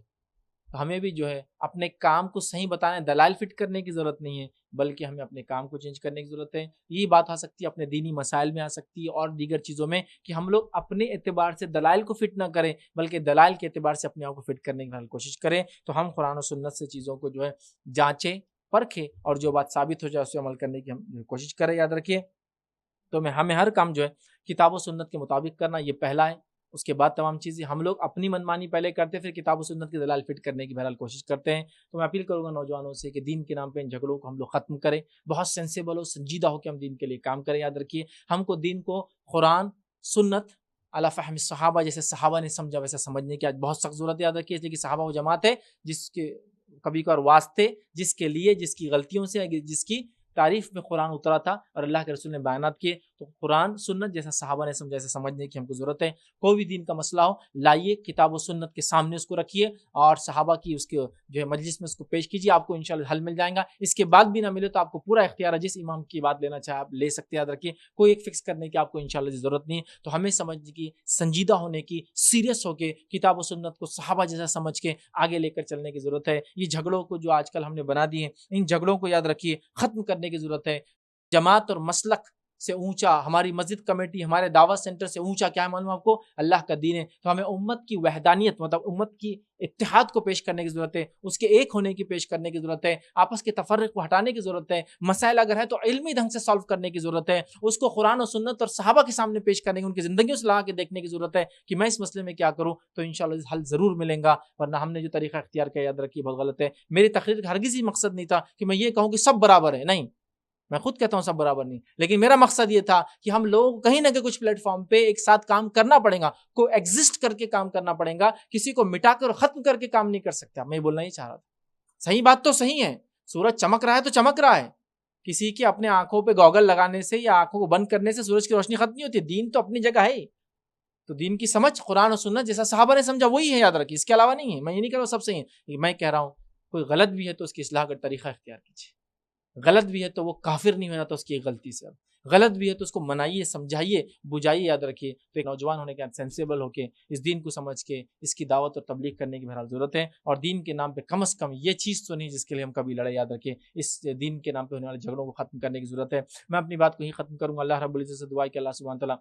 تو ہمیں بھی جو ہے اپنے کام کو صحیح بتانے, دلائل فٹ کرنے کی ضرورت نہیں ہے, بلکہ ہمیں اپنے کام کو چینج کرنے کی ضرورت ہے. یہی بات آ سکتی ہے اپنے دینی مسائل میں, آ سکتی ہے اور دیگر چیزوں میں, کہ ہم لوگ اپنے اعتبار سے دلائل کو فٹ نہ کریں, بلکہ دلائل کے اعتبار سے اپنے آپ کو فٹ کرنے کی کوشش کریں. تو ہم قرآن و سنت سے چیزوں کو جو ہے جانچیں, پرکھیں, اور جو بات ثابت ہو جائے اس سے عمل کرنے کی ہم کوشش کریں. یاد رکھیے, تو ہمیں ہر کام جو ہے کتاب و سنت کے مطابق کرنا, یہ پہلا ہے. اس کے بعد تمام چیزیں ہم لوگ اپنی منمانی پہلے کرتے, پھر کتاب و سنت کی دلائل فٹ کرنے کی بہرحال کوشش کرتے ہیں. تو میں اپیل کروں گا نوجوانوں سے کہ دین کے نام پہ ان جھگڑوں کو ہم لوگ ختم کریں, بہت سینسیبل ہو, سنجیدہ ہو کہ ہم دین کے لیے کام کریں. یاد رکھیے, ہم کو دین کو قرآن سنت علی فہم صحابہ, جیسے صحابہ نے سمجھا ویسا سمجھنے کی آج بہت سخت ضرورت ہے. یاد رکھیے, اس لیے کہ صحابہ وہ جماعت ہے جس کے کبھی کبھار واسطے, جس کے لیے, جس کی غلطیوں سے, جس کی تعریف میں قرآن اترا تھا اور اللہ کے رسول نے بیانات کیے. تو قرآن سنت جیسا صحابہ نے سمجھا, ایسا سمجھنے کی ہم کو ضرورت ہے. کوئی بھی دین کا مسئلہ ہو, لائیے کتاب و سنت کے سامنے اس کو رکھیے, اور صحابہ کی اس کے جو ہے مجلس میں اس کو پیش کیجیے, آپ کو انشاءاللہ حل مل جائے گا. اس کے بعد بھی نہ ملے تو آپ کو پورا اختیار ہے, جس امام کی بات لینا چاہے آپ لے سکتے ہیں. یاد رکھیے, کوئی ایک فکس کرنے کی آپ کو انشاءاللہ ضرورت نہیں ہے. تو ہمیں سمجھنے کی, سنجیدہ ہونے کی, سیریس ہو کے کتاب و سنت کو صحابہ جیسا سمجھ کے آگے لے کر چلنے کی ضرورت ہے. یہ جھگڑوں کو جو آج کل ہم نے بنا دیے ہیں, ان جھگڑوں کو یاد رکھیے ختم کرنے کی ضرورت ہے. جماعت اور مسلک سے اونچا ہماری مسجد کمیٹی, ہمارے دعوت سینٹر سے اونچا کیا ہے معلوم آپ کو, اللہ کا دین ہے. تو ہمیں امت کی وحدانیت, مطلب امت کی اتحاد کو پیش کرنے کی ضرورت ہے, اس کے ایک ہونے کی پیش کرنے کی ضرورت ہے, آپس کے تفرق کو ہٹانے کی ضرورت ہے. مسائل اگر ہے تو علمی ڈھنگ سے سالو کرنے کی ضرورت ہے, اس کو قرآن و سنت اور صحابہ کے سامنے پیش کرنے کی, ان کی زندگیوں سے لگا کے دیکھنے کی ضرورت ہے کہ میں اس مسئلے میں کیا کروں. تو انشاءاللہ حل ضرور ملیں گا, ورنہ ہم نے جو طریقہ اختیار کیا, یاد رکھیے, بہت غلط ہے. میری تقریر کا ہرگز ہی مقصد نہیں تھا کہ میں یہ کہوں کہ سب برابر ہے, نہیں, میں خود کہتا ہوں سب برابر نہیں, لیکن میرا مقصد یہ تھا کہ ہم لوگ کہیں نہ کہیں کچھ پلیٹ فارم پہ ایک ساتھ کام کرنا پڑے گا, کو ایگزسٹ کر کے کام کرنا پڑے گا, کسی کو مٹا کر ختم کر کے کام نہیں کر سکتا. میں بولنا ہی چاہ رہا تھا, صحیح بات تو صحیح ہے, سورج چمک رہا ہے تو چمک رہا ہے, کسی کے اپنے آنکھوں پہ گوگل لگانے سے یا آنکھوں کو بند کرنے سے سورج کی روشنی ختم نہیں ہوتی. دین تو اپنی جگہ ہے, تو دین کی سمجھ قرآن و سنت جیسا صحابہ نے سمجھا وہی ہے, یاد رکھیے, اس کے علاوہ نہیں ہے. میں یہ نہیں کہہ رہا ہوں سب صحیح ہے, میں کہہ رہا ہوں کوئی غلط بھی ہے تو اس کی اصلاح کا طریقہ اختیار کیجیے. غلط بھی ہے تو وہ کافر نہیں ہو جاتا اس کی غلطی سے. غلط بھی ہے تو اس کو منائیے, سمجھائیے, بجھائیے. یاد رکھیے تو ایک نوجوان ہونے کے بعد سینسیبل ہو کے اس دین کو سمجھ کے اس کی دعوت اور تبلیغ کرنے کی بہرحال ضرورت ہے. اور دین کے نام پہ کم از کم یہ چیز تو نہیں جس کے لیے ہم کبھی لڑے. یاد رکھیے اس دین کے نام پہ ہونے والے جھگڑوں کو ختم کرنے کی ضرورت ہے. میں اپنی بات کو ہی ختم کروں گا. اللہ رب العزت سے دعا ہے کہ اللہ سبحانہ تعالیٰ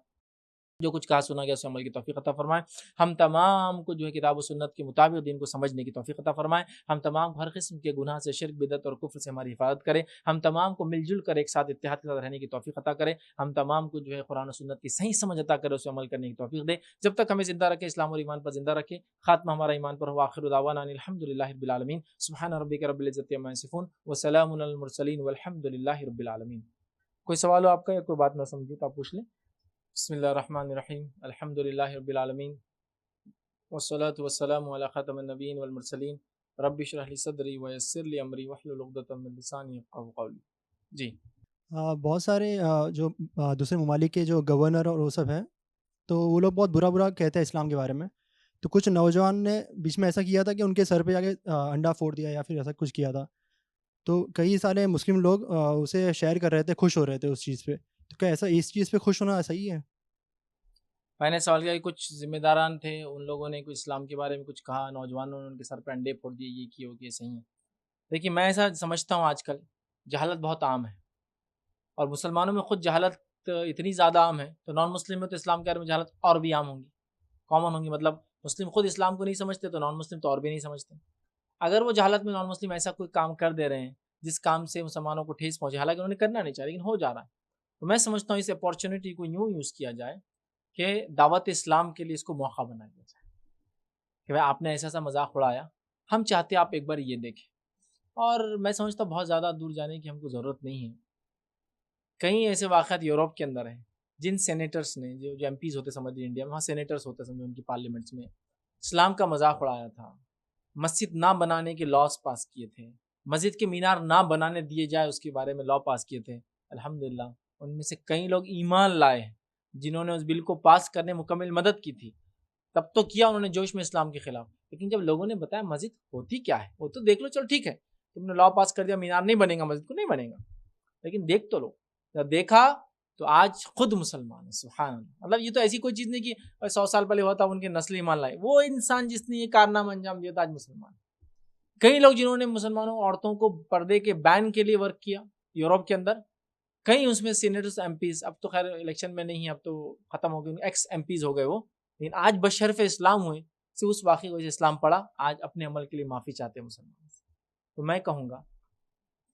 جو کچھ کہا سنا گیا اس عمل کی توفیق عطا فرمائے. ہم تمام کو جو ہے کتاب و سنت کے مطابق دین کو سمجھنے کی توفیق عطا فرمائے. ہم تمام کو ہر قسم کے گناہ سے, شرک, بدعت اور کفر سے ہماری حفاظت کرے. ہم تمام کو مل جل کر ایک ساتھ اتحاد کے ساتھ رہنے کی توفیق عطا کرے. ہم تمام کو جو ہے قرآن و سنت کی صحیح سمجھ عطا کرے, اس پہ عمل کرنے کی توفیق دے. جب تک ہمیں زندہ رکھے اسلام اور ایمان پر زندہ رکھے. خاتمہ ہمارا ایمان پر ہو. آخر دعوانا ان الحمدللہ رب العالمین. سبحان ربک رب العزت عما یصفون وسلام علی المرسلین والحمدللہ رب العالمین. کوئی سوال ہو آپ کا یا کوئی بات نہ سمجھے تو آپ پوچھ لیں. بسم اللہ الرحمن الرحیم. الحمدللہ رب العالمین والصلاة والسلام علی خاتم النبیین والمرسلین. رب اشرح لی صدری ویسر لی امری واحلل عقدۃ من لسانی یفقہوا قولی. جی بہت سارے جو دوسرے ممالک کے جو گورنر اور وہ سب ہیں تو وہ لوگ بہت برا کہتے ہیں اسلام کے بارے میں. تو کچھ نوجوان نے بیچ میں ایسا کیا تھا کہ ان کے سر پہ جا کے انڈا پھوڑ دیا یا پھر ایسا کچھ کیا تھا. تو کئی سارے مسلم لوگ اسے شیئر کر رہے تھے, خوش ہو رہے تھے اس چیز پہ. تو کیا ایسا اس چیز پہ خوش ہونا صحیح ہے؟ میں نے سوال کیا کہ کچھ ذمہ داران تھے, ان لوگوں نے کچھ اسلام کے بارے میں کچھ کہا, نوجوانوں نے ان کے سر پہ انڈے پھوڑ دیے, یہ کیا ہو کہ صحیح ہے. دیکھیے میں ایسا سمجھتا ہوں آج کل جہالت بہت عام ہے, اور مسلمانوں میں خود جہالت اتنی زیادہ عام ہے تو نان مسلم میں تو اسلام کے بارے میں جہالت اور بھی عام ہوں گی, کامن ہوں گی. مطلب مسلم خود اسلام کو نہیں سمجھتے تو نان مسلم تو اور بھی نہیں سمجھتے. اگر وہ جہالت میں نان مسلم ایسا کوئی کام کر دے رہے ہیں جس کام سے مسلمانوں کو ٹھیس پہنچے, حالانکہ انہوں نے کرنا نہیں چاہیے لیکن ہو جا رہا ہے, تو میں سمجھتا ہوں اس اپارچونیٹی کو یوں یوز کیا جائے کہ دعوت اسلام کے لیے اس کو موقع بنا دیا جائے کہ بھائی آپ نے ایسا ایسا مذاق اڑایا, ہم چاہتے ہیں آپ ایک بار یہ دیکھیں. اور میں سمجھتا ہوں بہت زیادہ دور جانے کی ہم کو ضرورت نہیں ہے. کئی ایسے واقعات یورپ کے اندر ہیں جن سینیٹرس نے, جو ایم پیز ہوتے سمجھ انڈیا میں, وہاں سینیٹرس ہوتے سمجھے ان کی پارلیمنٹس میں, اسلام کا مذاق اڑایا تھا, مسجد نہ بنانے کے لاس پاس کیے تھے, مسجد کے مینار نہ بنانے دیے جائے اس کے بارے میں لا پاس کیے تھے. الحمدللہ ان میں سے کئی لوگ ایمان لائے ہیں جنہوں نے اس بل کو پاس کرنے مکمل مدد کی تھی. تب تو کیا انہوں نے جوش میں اسلام کے خلاف, لیکن جب لوگوں نے بتایا مسجد ہوتی کیا ہے وہ تو دیکھ لو, چلو ٹھیک ہے تم نے لا پاس کر دیا, مینار نہیں بنے گا, مسجد کو نہیں بنے گا, لیکن دیکھ تو لو. جب دیکھا تو آج خود مسلمان ہے. سبحان اللہ. مطلب یہ تو ایسی کوئی چیز نہیں کہ 100 سال پہلے ہوا تھا ان کے نسل ایمان لائے, وہ انسان جس نے یہ کارنامہ انجام دیا تھا آج مسلمان. کئی لوگ جنہوں نے مسلمانوں عورتوں کو پردے کے بین کے لیے ورک کیا یورپ کے اندر, کئی اس میں سینیٹرز, ایم پیز, اب تو خیر الیکشن میں نہیں ہے, اب تو ختم ہو گئے, ایکس ایم پیز ہو گئے وہ, لیکن آج بشرف اسلام ہوئے سے اس واقعی وجہ سے اسلام پڑھا, آج اپنے عمل کے لیے معافی چاہتے ہیں مسلمان. تو میں کہوں گا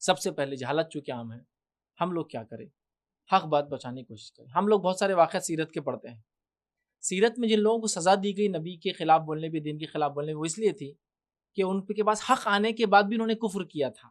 سب سے پہلے جہالت چونکہ عام ہے, ہم لوگ کیا کریں, حق بات بچانے کی کوشش کریں. ہم لوگ بہت سارے واقعات سیرت کے پڑھتے ہیں. سیرت میں جن لوگوں کو سزا دی گئی نبی کے خلاف بولنے پہ, دین کے خلاف بولنے پہ, وہ اس لیے تھی کہ ان کے پاس حق آنے کے بعد بھی انہوں نے کفر کیا تھا.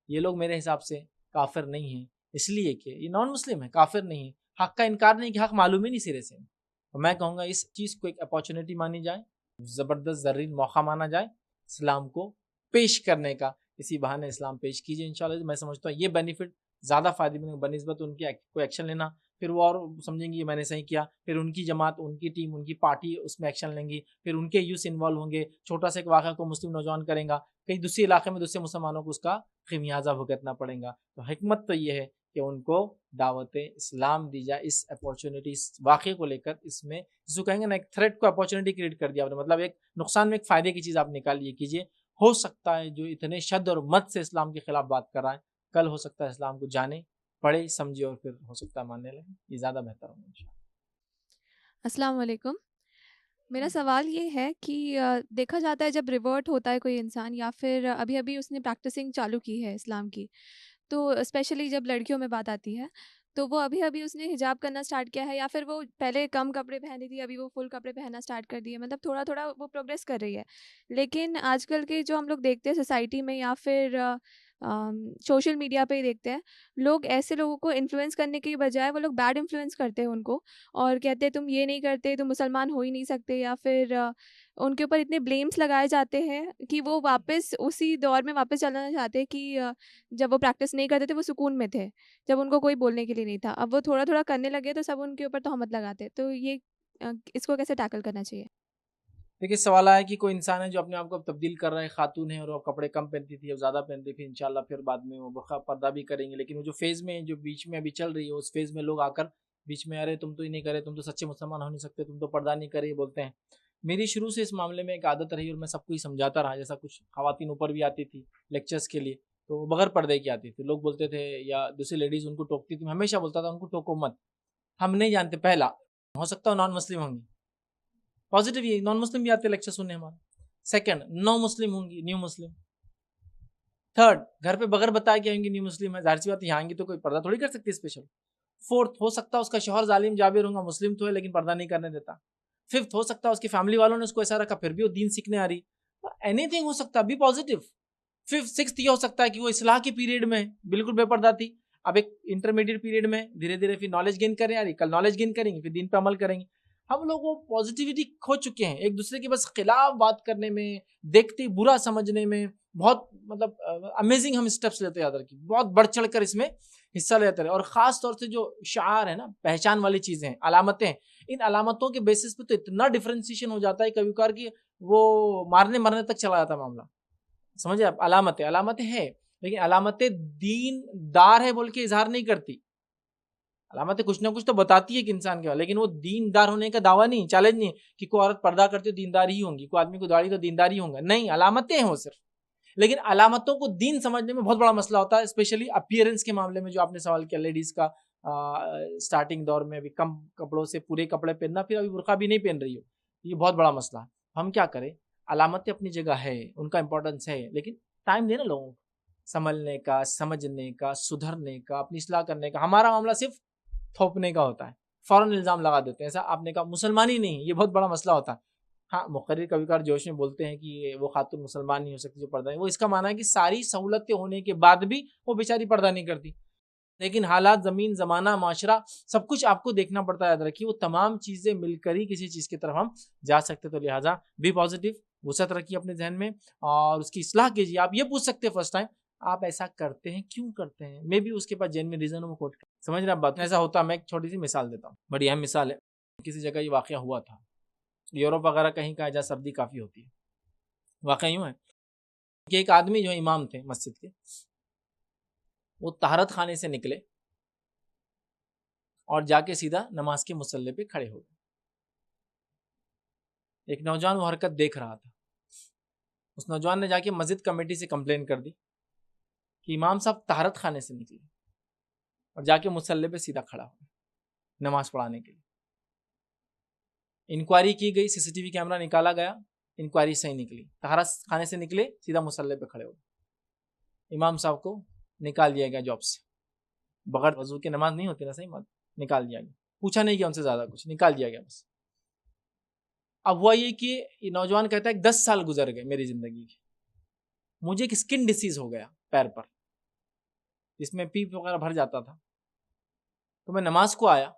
یہ لوگ میرے حساب سے کافر نہیں ہیں, اس لیے کہ یہ نان مسلم ہے, کافر نہیں ہے. حق کا انکار نہیں کہ حق معلوم ہی نہیں سرے سے. تو میں کہوں گا اس چیز کو ایک اپارچونیٹی مانی جائے, زبردست زرین موقع مانا جائے اسلام کو پیش کرنے کا. اسی بہانے اسلام پیش کیجیے انشاءاللہ. میں سمجھتا ہوں یہ بینیفٹ زیادہ فائدے مند بنسبت ان کی کوئی ایکشن لینا, پھر وہ اور سمجھیں گے میں نے صحیح کیا, پھر ان کی جماعت, ان کی ٹیم, ان کی پارٹی اس میں ایکشن لیں گی, پھر ان کے یوز انوالو ہوں گے. چھوٹا سا ایک واقعہ کو مسلم نوجوان کریں گا, کہیں دوسرے علاقے میں دوسرے مسلمانوں کو اس کا خمیازہ بھگتنا پڑے گا. تو حکمت تو یہ ہے کہ ان کو دعوت اسلام دی جائے. اس اپارچونیٹی, اس واقعے کو لے کر, اس میں جس کو کہیں گے نا ایک تھریٹ کو اپارچونیٹی کریٹ کر دیا آپ نے, مطلب ایک نقصان میں ایک فائدے کی چیز آپ نکالیے کیجیے. ہو سکتا ہے جو اتنے شد اور مت سے اسلام کے خلاف بات کر رہا ہے, کل ہو سکتا ہے اسلام کو جانے, پڑھے, سمجھے, اور پھر ہو سکتا ہے ماننے لگے. یہ زیادہ بہتر ہوگا انشاءاللہ. السلام علیکم. میرا سوال یہ ہے کہ دیکھا جاتا ہے جب ریورٹ ہوتا ہے کوئی انسان, یا پھر ابھی ابھی اس نے پریکٹسنگ چالو کی ہے اسلام کی, تو اسپیشلی جب لڑکیوں میں بات آتی ہے, تو وہ ابھی ابھی اس نے حجاب کرنا اسٹارٹ کیا ہے, یا پھر وہ پہلے کم کپڑے پہنی تھی, ابھی وہ فل کپڑے پہننا اسٹارٹ کر دیے, مطلب تھوڑا تھوڑا وہ پروگریس کر رہی ہے. لیکن آج کل کے جو ہم لوگ دیکھتے ہیں سوسائٹی میں, یا پھر سوشل میڈیا پہ ہی دیکھتے ہیں, لوگ ایسے لوگوں کو انفلوئنس کرنے کی بجائے وہ لوگ بیڈ انفلوئنس کرتے ہیں ان کو, اور کہتے ہیں تم یہ نہیں کرتے تم مسلمان ہو ہی نہیں سکتے, یا پھر ان کے اوپر اتنے بلیمس لگائے جاتے ہیں کہ وہ واپس اسی دور میں واپس چلنا چاہتے ہیں کہ جب وہ پریکٹس نہیں کرتے تھے وہ سکون میں تھے, جب ان کو کوئی بولنے کے لیے نہیں تھا. اب وہ تھوڑا تھوڑا کرنے لگے تو سب ان کے اوپر تہمت لگاتے. تو یہ اس کو کیسے ٹیکل کرنا چاہیے؟ دیکھیے سوال آیا کہ کوئی انسان ہے جو اپنے آپ کو تبدیل کر رہا ہے، خاتون ہے اور وہ کپڑے کم پہنتی تھی اب زیادہ پہنتی تھی، انشاءاللہ پھر بعد میں وہ برقع پردہ بھی کریں گے، لیکن وہ جو فیز میں جو بیچ میں ابھی چل رہی ہے اس فیز میں لوگ آ کر بیچ میں ارے تم تو ہی نہیں کرے، تم تو سچے مسلمان ہو نہیں سکتے، تم تو پردہ نہیں کرے بولتے ہیں۔ میری شروع سے اس معاملے میں ایک عادت رہی اور میں سب کو ہی سمجھاتا رہا، جیسا کچھ خواتین اوپر بھی آتی تھی لیکچرز کے لیے تو وہ بغیر پردے کی آتی تھی، لوگ بولتے تھے یا دوسری لیڈیز ان کو ٹوکتی تھی، میں ہمیشہ بولتا تھا ان کو ٹوکو مت، ہم نہیں جانتے، پہلا ہو سکتا ہے نان مسلم ہوں گی، پازیٹیو یہ نان مسلم بھی آتے لیکچر سننے ہمارا، سیکنڈ نو مسلم ہوں گی، نیو مسلم، تھرڈ گھر پہ بغیر بتایا کہ آئیں گی نیو مسلم ہے، ظاہر سی بات یہاں آئیں گی تو کوئی پردہ تھوڑی کر سکتی اسپیشل، فورتھ ہو سکتا ہے اس کا شوہر ظالم جابر ہوگا، مسلم تو ہے لیکن پردہ نہیں کرنے دیتا، ففتھ ہو سکتا ہے اس کی فیملی والوں نے اس کو ایسا رکھا پھر بھی وہ دین سیکھنے آ رہی، اینی تھنگ ہو سکتا ہے، بی پازیٹیو۔ ففتھ سکستھ یہ ہو سکتا ہے کہ وہ اصلاح کے پیریڈ میں بالکل بے پردہ تھی، اب ایک انٹرمیڈیٹ پیریڈ میں دھیرے دھیرے پھر نالج گین کریں یار کل نالج گین کریں گے پھر دین پہ عمل کریں گے۔ ہم لوگ وہ پازیٹیوٹی کھو چکے ہیں، ایک دوسرے کے بس خلاف بات کرنے میں، دیکھتے برا سمجھنے میں، بہت مطلب امیزنگ ہم اسٹیپس لیتے یاد رکھیے، بہت بڑھ چڑھ کر اس میں حصہ لیتے رہے، اور خاص طور سے جو شعار ہے نا، پہچان والی چیزیں ہیں، علامتیں ہیں، ان علامتوں کے بیسس پہ تو اتنا ڈفرینسیشن ہو جاتا ہے کبھی کبھار کہ وہ مارنے مرنے تک چلا جاتا ہے معاملہ، سمجھے آپ؟ علامتیں ہیں لیکن علامتیں دین دار ہے بول کے اظہار نہیں کرتی، علامتیں کچھ نہ کچھ تو بتاتی ہے کہ انسان کے، لیکن وہ دین دار ہونے کا دعویٰ نہیں، چیلنج نہیں کہ کوئی عورت پردہ کرتی تو دیندار ہی ہوں گی، کوئی آدمی کو داڑھی تو دیندار ہی ہوں گا، نہیں، علامتیں ہیں وہ صرف، لیکن علامتوں کو دین سمجھنے میں بہت بڑا مسئلہ ہوتا ہے، اسپیشلی اپیئرنس کے معاملے میں جو آپ نے سوال کیا لیڈیز کا، سٹارٹنگ دور میں ابھی کم کپڑوں سے پورے کپڑے پہننا، پھر ابھی برقع بھی نہیں پہن رہی ہو، یہ بہت بڑا مسئلہ ہے۔ ہم کیا کریں، علامتیں اپنی جگہ ہے، ان کا امپورٹنس ہے، لیکن ٹائم دینا لوگوں کو سنبھلنے کا، سمجھنے کا، سدھرنے کا، اپنی اصلاح کرنے کا۔ ہمارا معاملہ صرف تھوپنے کا ہوتا ہے، فوراً الزام لگا دیتے ہیں، ایسا آپ نے کہا مسلمان ہی نہیں، یہ بہت بڑا مسئلہ ہوتا ہے۔ ہاں مقرر کبھی کبھار جوش میں بولتے ہیں کہ وہ خاتون مسلمان نہیں ہو سکتی جو پردہ ہے، وہ اس کا معنی ہے کہ ساری سہولتیں ہونے کے بعد بھی وہ بیچاری پردہ نہیں کرتی، لیکن حالات، زمین، زمانہ، معاشرہ، سب کچھ آپ کو دیکھنا پڑتا ہے، یاد رکھیے وہ تمام چیزیں مل کر ہی کسی چیز کی طرف ہم جا سکتے، تو لہٰذا بھی پازیٹیو، وسعت رکھیے اپنے ذہن میں اور اس کی اصلاح کیجیے۔ آپ یہ پوچھ سکتے ہیں فرسٹ ٹائم آپ ایسا کرتے ہیں کیوں کرتے ہیں، میں بھی اس کے پاس جینوین ریزن وہ کوٹ کرتا، سمجھ رہے ہیں بات؟ ایسا ہوتا، میں ایک چھوٹی سی مثال دیتا ہوں، بڑی اہم مثال ہے، کسی جگہ یہ واقعہ ہوا تھا، یورپ وغیرہ کہیں کا جہاں سردی کافی ہوتی ہے، واقعہ یوں ہے کہ ایک آدمی جو امام تھے مسجد کے، وہ طہارت خانے سے نکلے اور جا کے سیدھا نماز کے مصلی پہ کھڑے ہو گئے۔ ایک نوجوان وہ حرکت دیکھ رہا تھا، اس نوجوان نے جا کے مسجد کمیٹی سے کمپلین کر دی کہ امام صاحب طہارت خانے سے نکلے اور جا کے مصلی پہ سیدھا کھڑا ہو نماز پڑھانے کے لیے۔ انکوائری کی گئی، سی سی ٹی وی کیمرہ نکالا گیا، انکوائری صحیح نکلی، طہارت خانے سے نکلے، سیدھا مصلی پہ کھڑے ہو گئے، امام صاحب کو نکال دیا گیا جاب سے، بغیر وضو کے نماز نہیں ہوتی نا، صحیح بات، نکال دیا گیا، پوچھا نہیں کیا ان سے زیادہ کچھ، نکال دیا گیا بس۔ اب ہوا یہ کہ یہ نوجوان کہتا ہے 10 سال گزر گئے میری زندگی کے، مجھے ایک اسکن ڈیسیز ہو گیا پیر پر جس میں پیپ وغیرہ بھر جاتا تھا، تو میں نماز کو آیا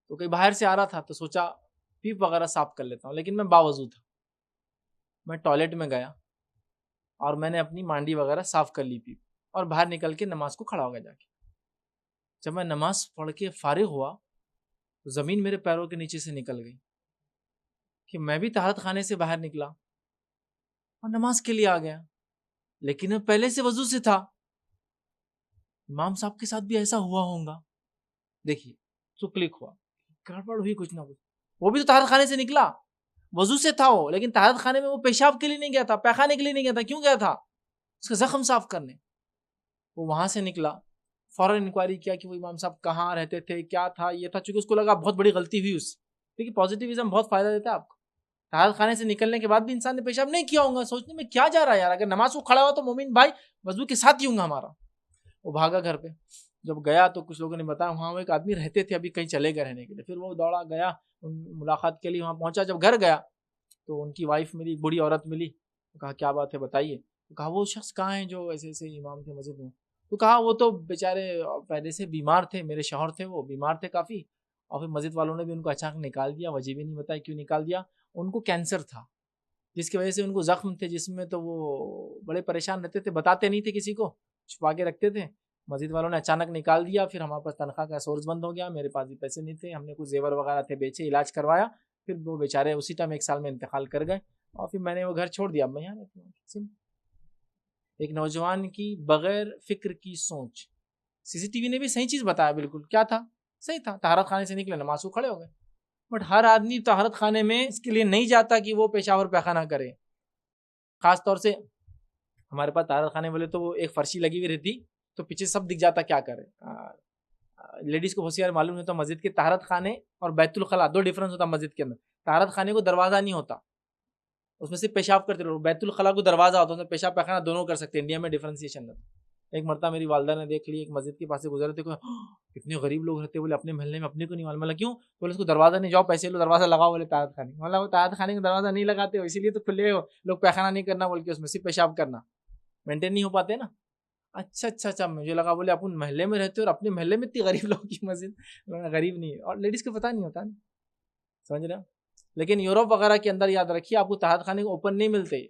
تو کہیں باہر سے آ رہا تھا تو سوچا پیپ وغیرہ صاف کر لیتا ہوں، لیکن میں باوضو تھا، میں ٹوائلٹ میں گیا اور میں نے اپنی مانڈی وغیرہ صاف کر لی پیپ، اور باہر نکل کے نماز کو کھڑا ہو گیا جا کے۔ جب میں نماز پڑھ کے فارغ ہوا تو زمین میرے پیروں کے نیچے سے نکل گئی کہ میں بھی طہارت خانے سے باہر نکلا اور نماز کے لیے آ گیا، لیکن میں پہلے سے وضو سے تھا۔ امام صاحب کے ساتھ بھی ایسا ہوا ہوگا، دیکھیے تو کلک ہوا، گڑبڑ ہوئی کچھ نہ کچھ، وہ بھی تو طہارت خانے سے نکلا، وضو سے تھا وہ، لیکن طہارت خانے میں وہ پیشاب کے لیے نہیں گیا تھا، پیخانے کے لیے نہیں گیا تھا، کیوں گیا تھا؟ اس کا زخم صاف کرنے۔ وہ وہاں سے نکلا، فوراً انکوائری کیا کہ وہ امام صاحب کہاں رہتے تھے، کیا تھا، یہ تھا، چونکہ اس کو لگا بہت بڑی غلطی ہوئی اس سے۔ دیکھیے پازیٹیوزم بہت فائدہ دیتا ہے آپ کو، طہارت خانے سے نکلنے کے بعد بھی انسان نے پیشاب نہیں کیا ہوگا، سوچنے میں کیا جا رہا ہے یار، اگر نماز کو کھڑا ہوا تو مومن بھائی وضو کے ساتھ ہی ہوں گا ہمارا۔ وہ بھاگا گھر پہ، جب گیا تو کچھ لوگوں نے بتایا وہاں وہ ایک آدمی رہتے تھے، ابھی کہیں چلے گئے رہنے کے لیے، پھر وہ دوڑا گیا ملاقات کے لیے، وہاں پہنچا، جب گھر گیا تو ان کی وائف ملی، بوڑھی عورت ملی، کہا کیا بات ہے بتائیے، کہا وہ شخص کہاں ہیں جو ایسے ایسے امام تھے مسجد میں، تو کہا وہ تو بیچارے پہلے سے بیمار تھے، میرے شوہر تھے وہ بیمار تھے کافی، اور پھر مسجد والوں نے بھی ان کو اچانک نکال دیا، وجہ بھی نہیں بتائی کیوں نکال دیا، ان کو کینسر تھا جس کی وجہ سے ان کو زخم تھے جس میں، تو وہ بڑے پریشان رہتے تھے، بتاتے نہیں تھے کسی کو، چھپا کے رکھتے تھے، مسجد والوں نے اچانک نکال دیا، پھر ہمارے پاس تنخواہ کا سورس بند ہو گیا، میرے پاس بھی پیسے نہیں تھے، ہم نے کچھ زیور وغیرہ تھے بیچے، علاج کروایا، پھر وہ بیچارے اسی ٹائم 1 سال میں انتقال کر گئے اور پھر میں نے وہ گھر چھوڑ دیا. اب میں یہاں رہتا ہوں. ایک نوجوان کی بغیر فکر کی سوچ. CCTV نے بھی صحیح چیز بتایا, بالکل کیا تھا, صحیح تھا. طہارت خانے سے نکلے, نماز کو کھڑے ہو گئے. بٹ ہر آدمی طہارت خانے میں اس کے لیے نہیں جاتا کہ وہ پیشاب اور پیخانہ کرے. خاص طور سے ہمارے پاس طہارت خانے بولے تو وہ ایک فرشی لگی ہوئی رہتی, تو پیچھے سب دکھ جاتا کیا کرے. لیڈیز کو ہوشیار معلوم نہیں ہوتا, مسجد کے طہارت خانے اور بیت الخلاء 2 ڈفرنس ہوتا مسجد کے اندر. طہارت خانے کو دروازہ نہیں ہوتا, اس میں سے پیشاب کرتے رہو. بیت الخلاء کو دروازہ ہوتا ہے, پیشاب پیخانہ دونوں کر سکتے ہیں. انڈیا میں ڈفرینسیشن ہے. ایک مرتبہ میری والدہ نے دیکھ لی, ایک مسجد کے پاس سے گزرے تھے, کتنے غریب لوگ رہتے, بولے اپنے محلے میں اپنے کو نہیں معلوم. مطلب کیوں؟ بولے اس کو دروازہ نہیں, جاؤ پیسے لو, دروازہ لگاؤ. بولے طہارت خانے, مطلب وہ طہارت خانے کا دروازہ نہیں لگاتے ہو, اسی لیے تو کھلے ہو لوگ, پیخانہ نہیں کرنا بول کے اس میں سے پیشاب کرنا, مینٹین نہیں ہو پاتے نا. اچھا مجھے لگا بولے اپن محلے میں رہتے اور اپنے محلے میں اتنی غریب لوگوں کی مسجد. غریب نہیں ہے, اور لیڈیز کو پتہ نہیں ہوتا نا, سمجھ رہے ہو. لیکن یورپ وغیرہ کے اندر یاد رکھیے, آپ کو طہارت خانے کو اوپن نہیں ملتے,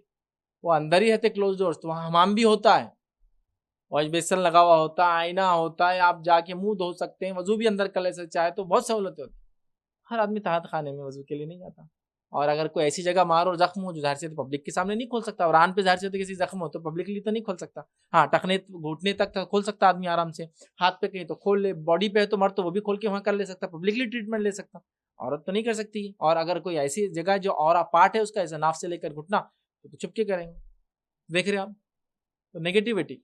وہ اندر ہی رہتے کلوز ڈورز. تو وہاں حمام بھی ہوتا ہے, واش بیسن لگا ہوا ہوتا ہے, آئینہ ہوتا ہے, آپ جا کے منہ دھو سکتے ہیں, وضو بھی اندر کر لے سکتے چاہے تو, بہت سہولتیں ہوتی. ہر آدمی طہارت خانے میں وضو کے لیے نہیں جاتا. اور اگر کوئی ایسی جگہ مار اور زخم ہو جو ظاہر سے پبلک کے سامنے نہیں کھول سکتا, اور ران پہ ظاہر سے تو کسی زخم ہو تو پبلکلی تو نہیں کھول سکتا. ہاں ٹخنے گھٹنے تک کھول سکتا آدمی آرام سے, ہاتھ پہ کہیں تو کھول لے, باڈی پہ ہے تو مرد تو وہ بھی کھول کے وہاں کر لے سکتا, پبلکلی ٹریٹمنٹ لے سکتا. عورت تو نہیں کر سکتی. اور اگر کوئی ایسی جگہ جو اور پارٹ ہے اس کا, ایسا ناف سے لے کر گھٹنا, تو چھپ کے کریں گے. دیکھ رہے آپ, تو نیگیٹیوٹی,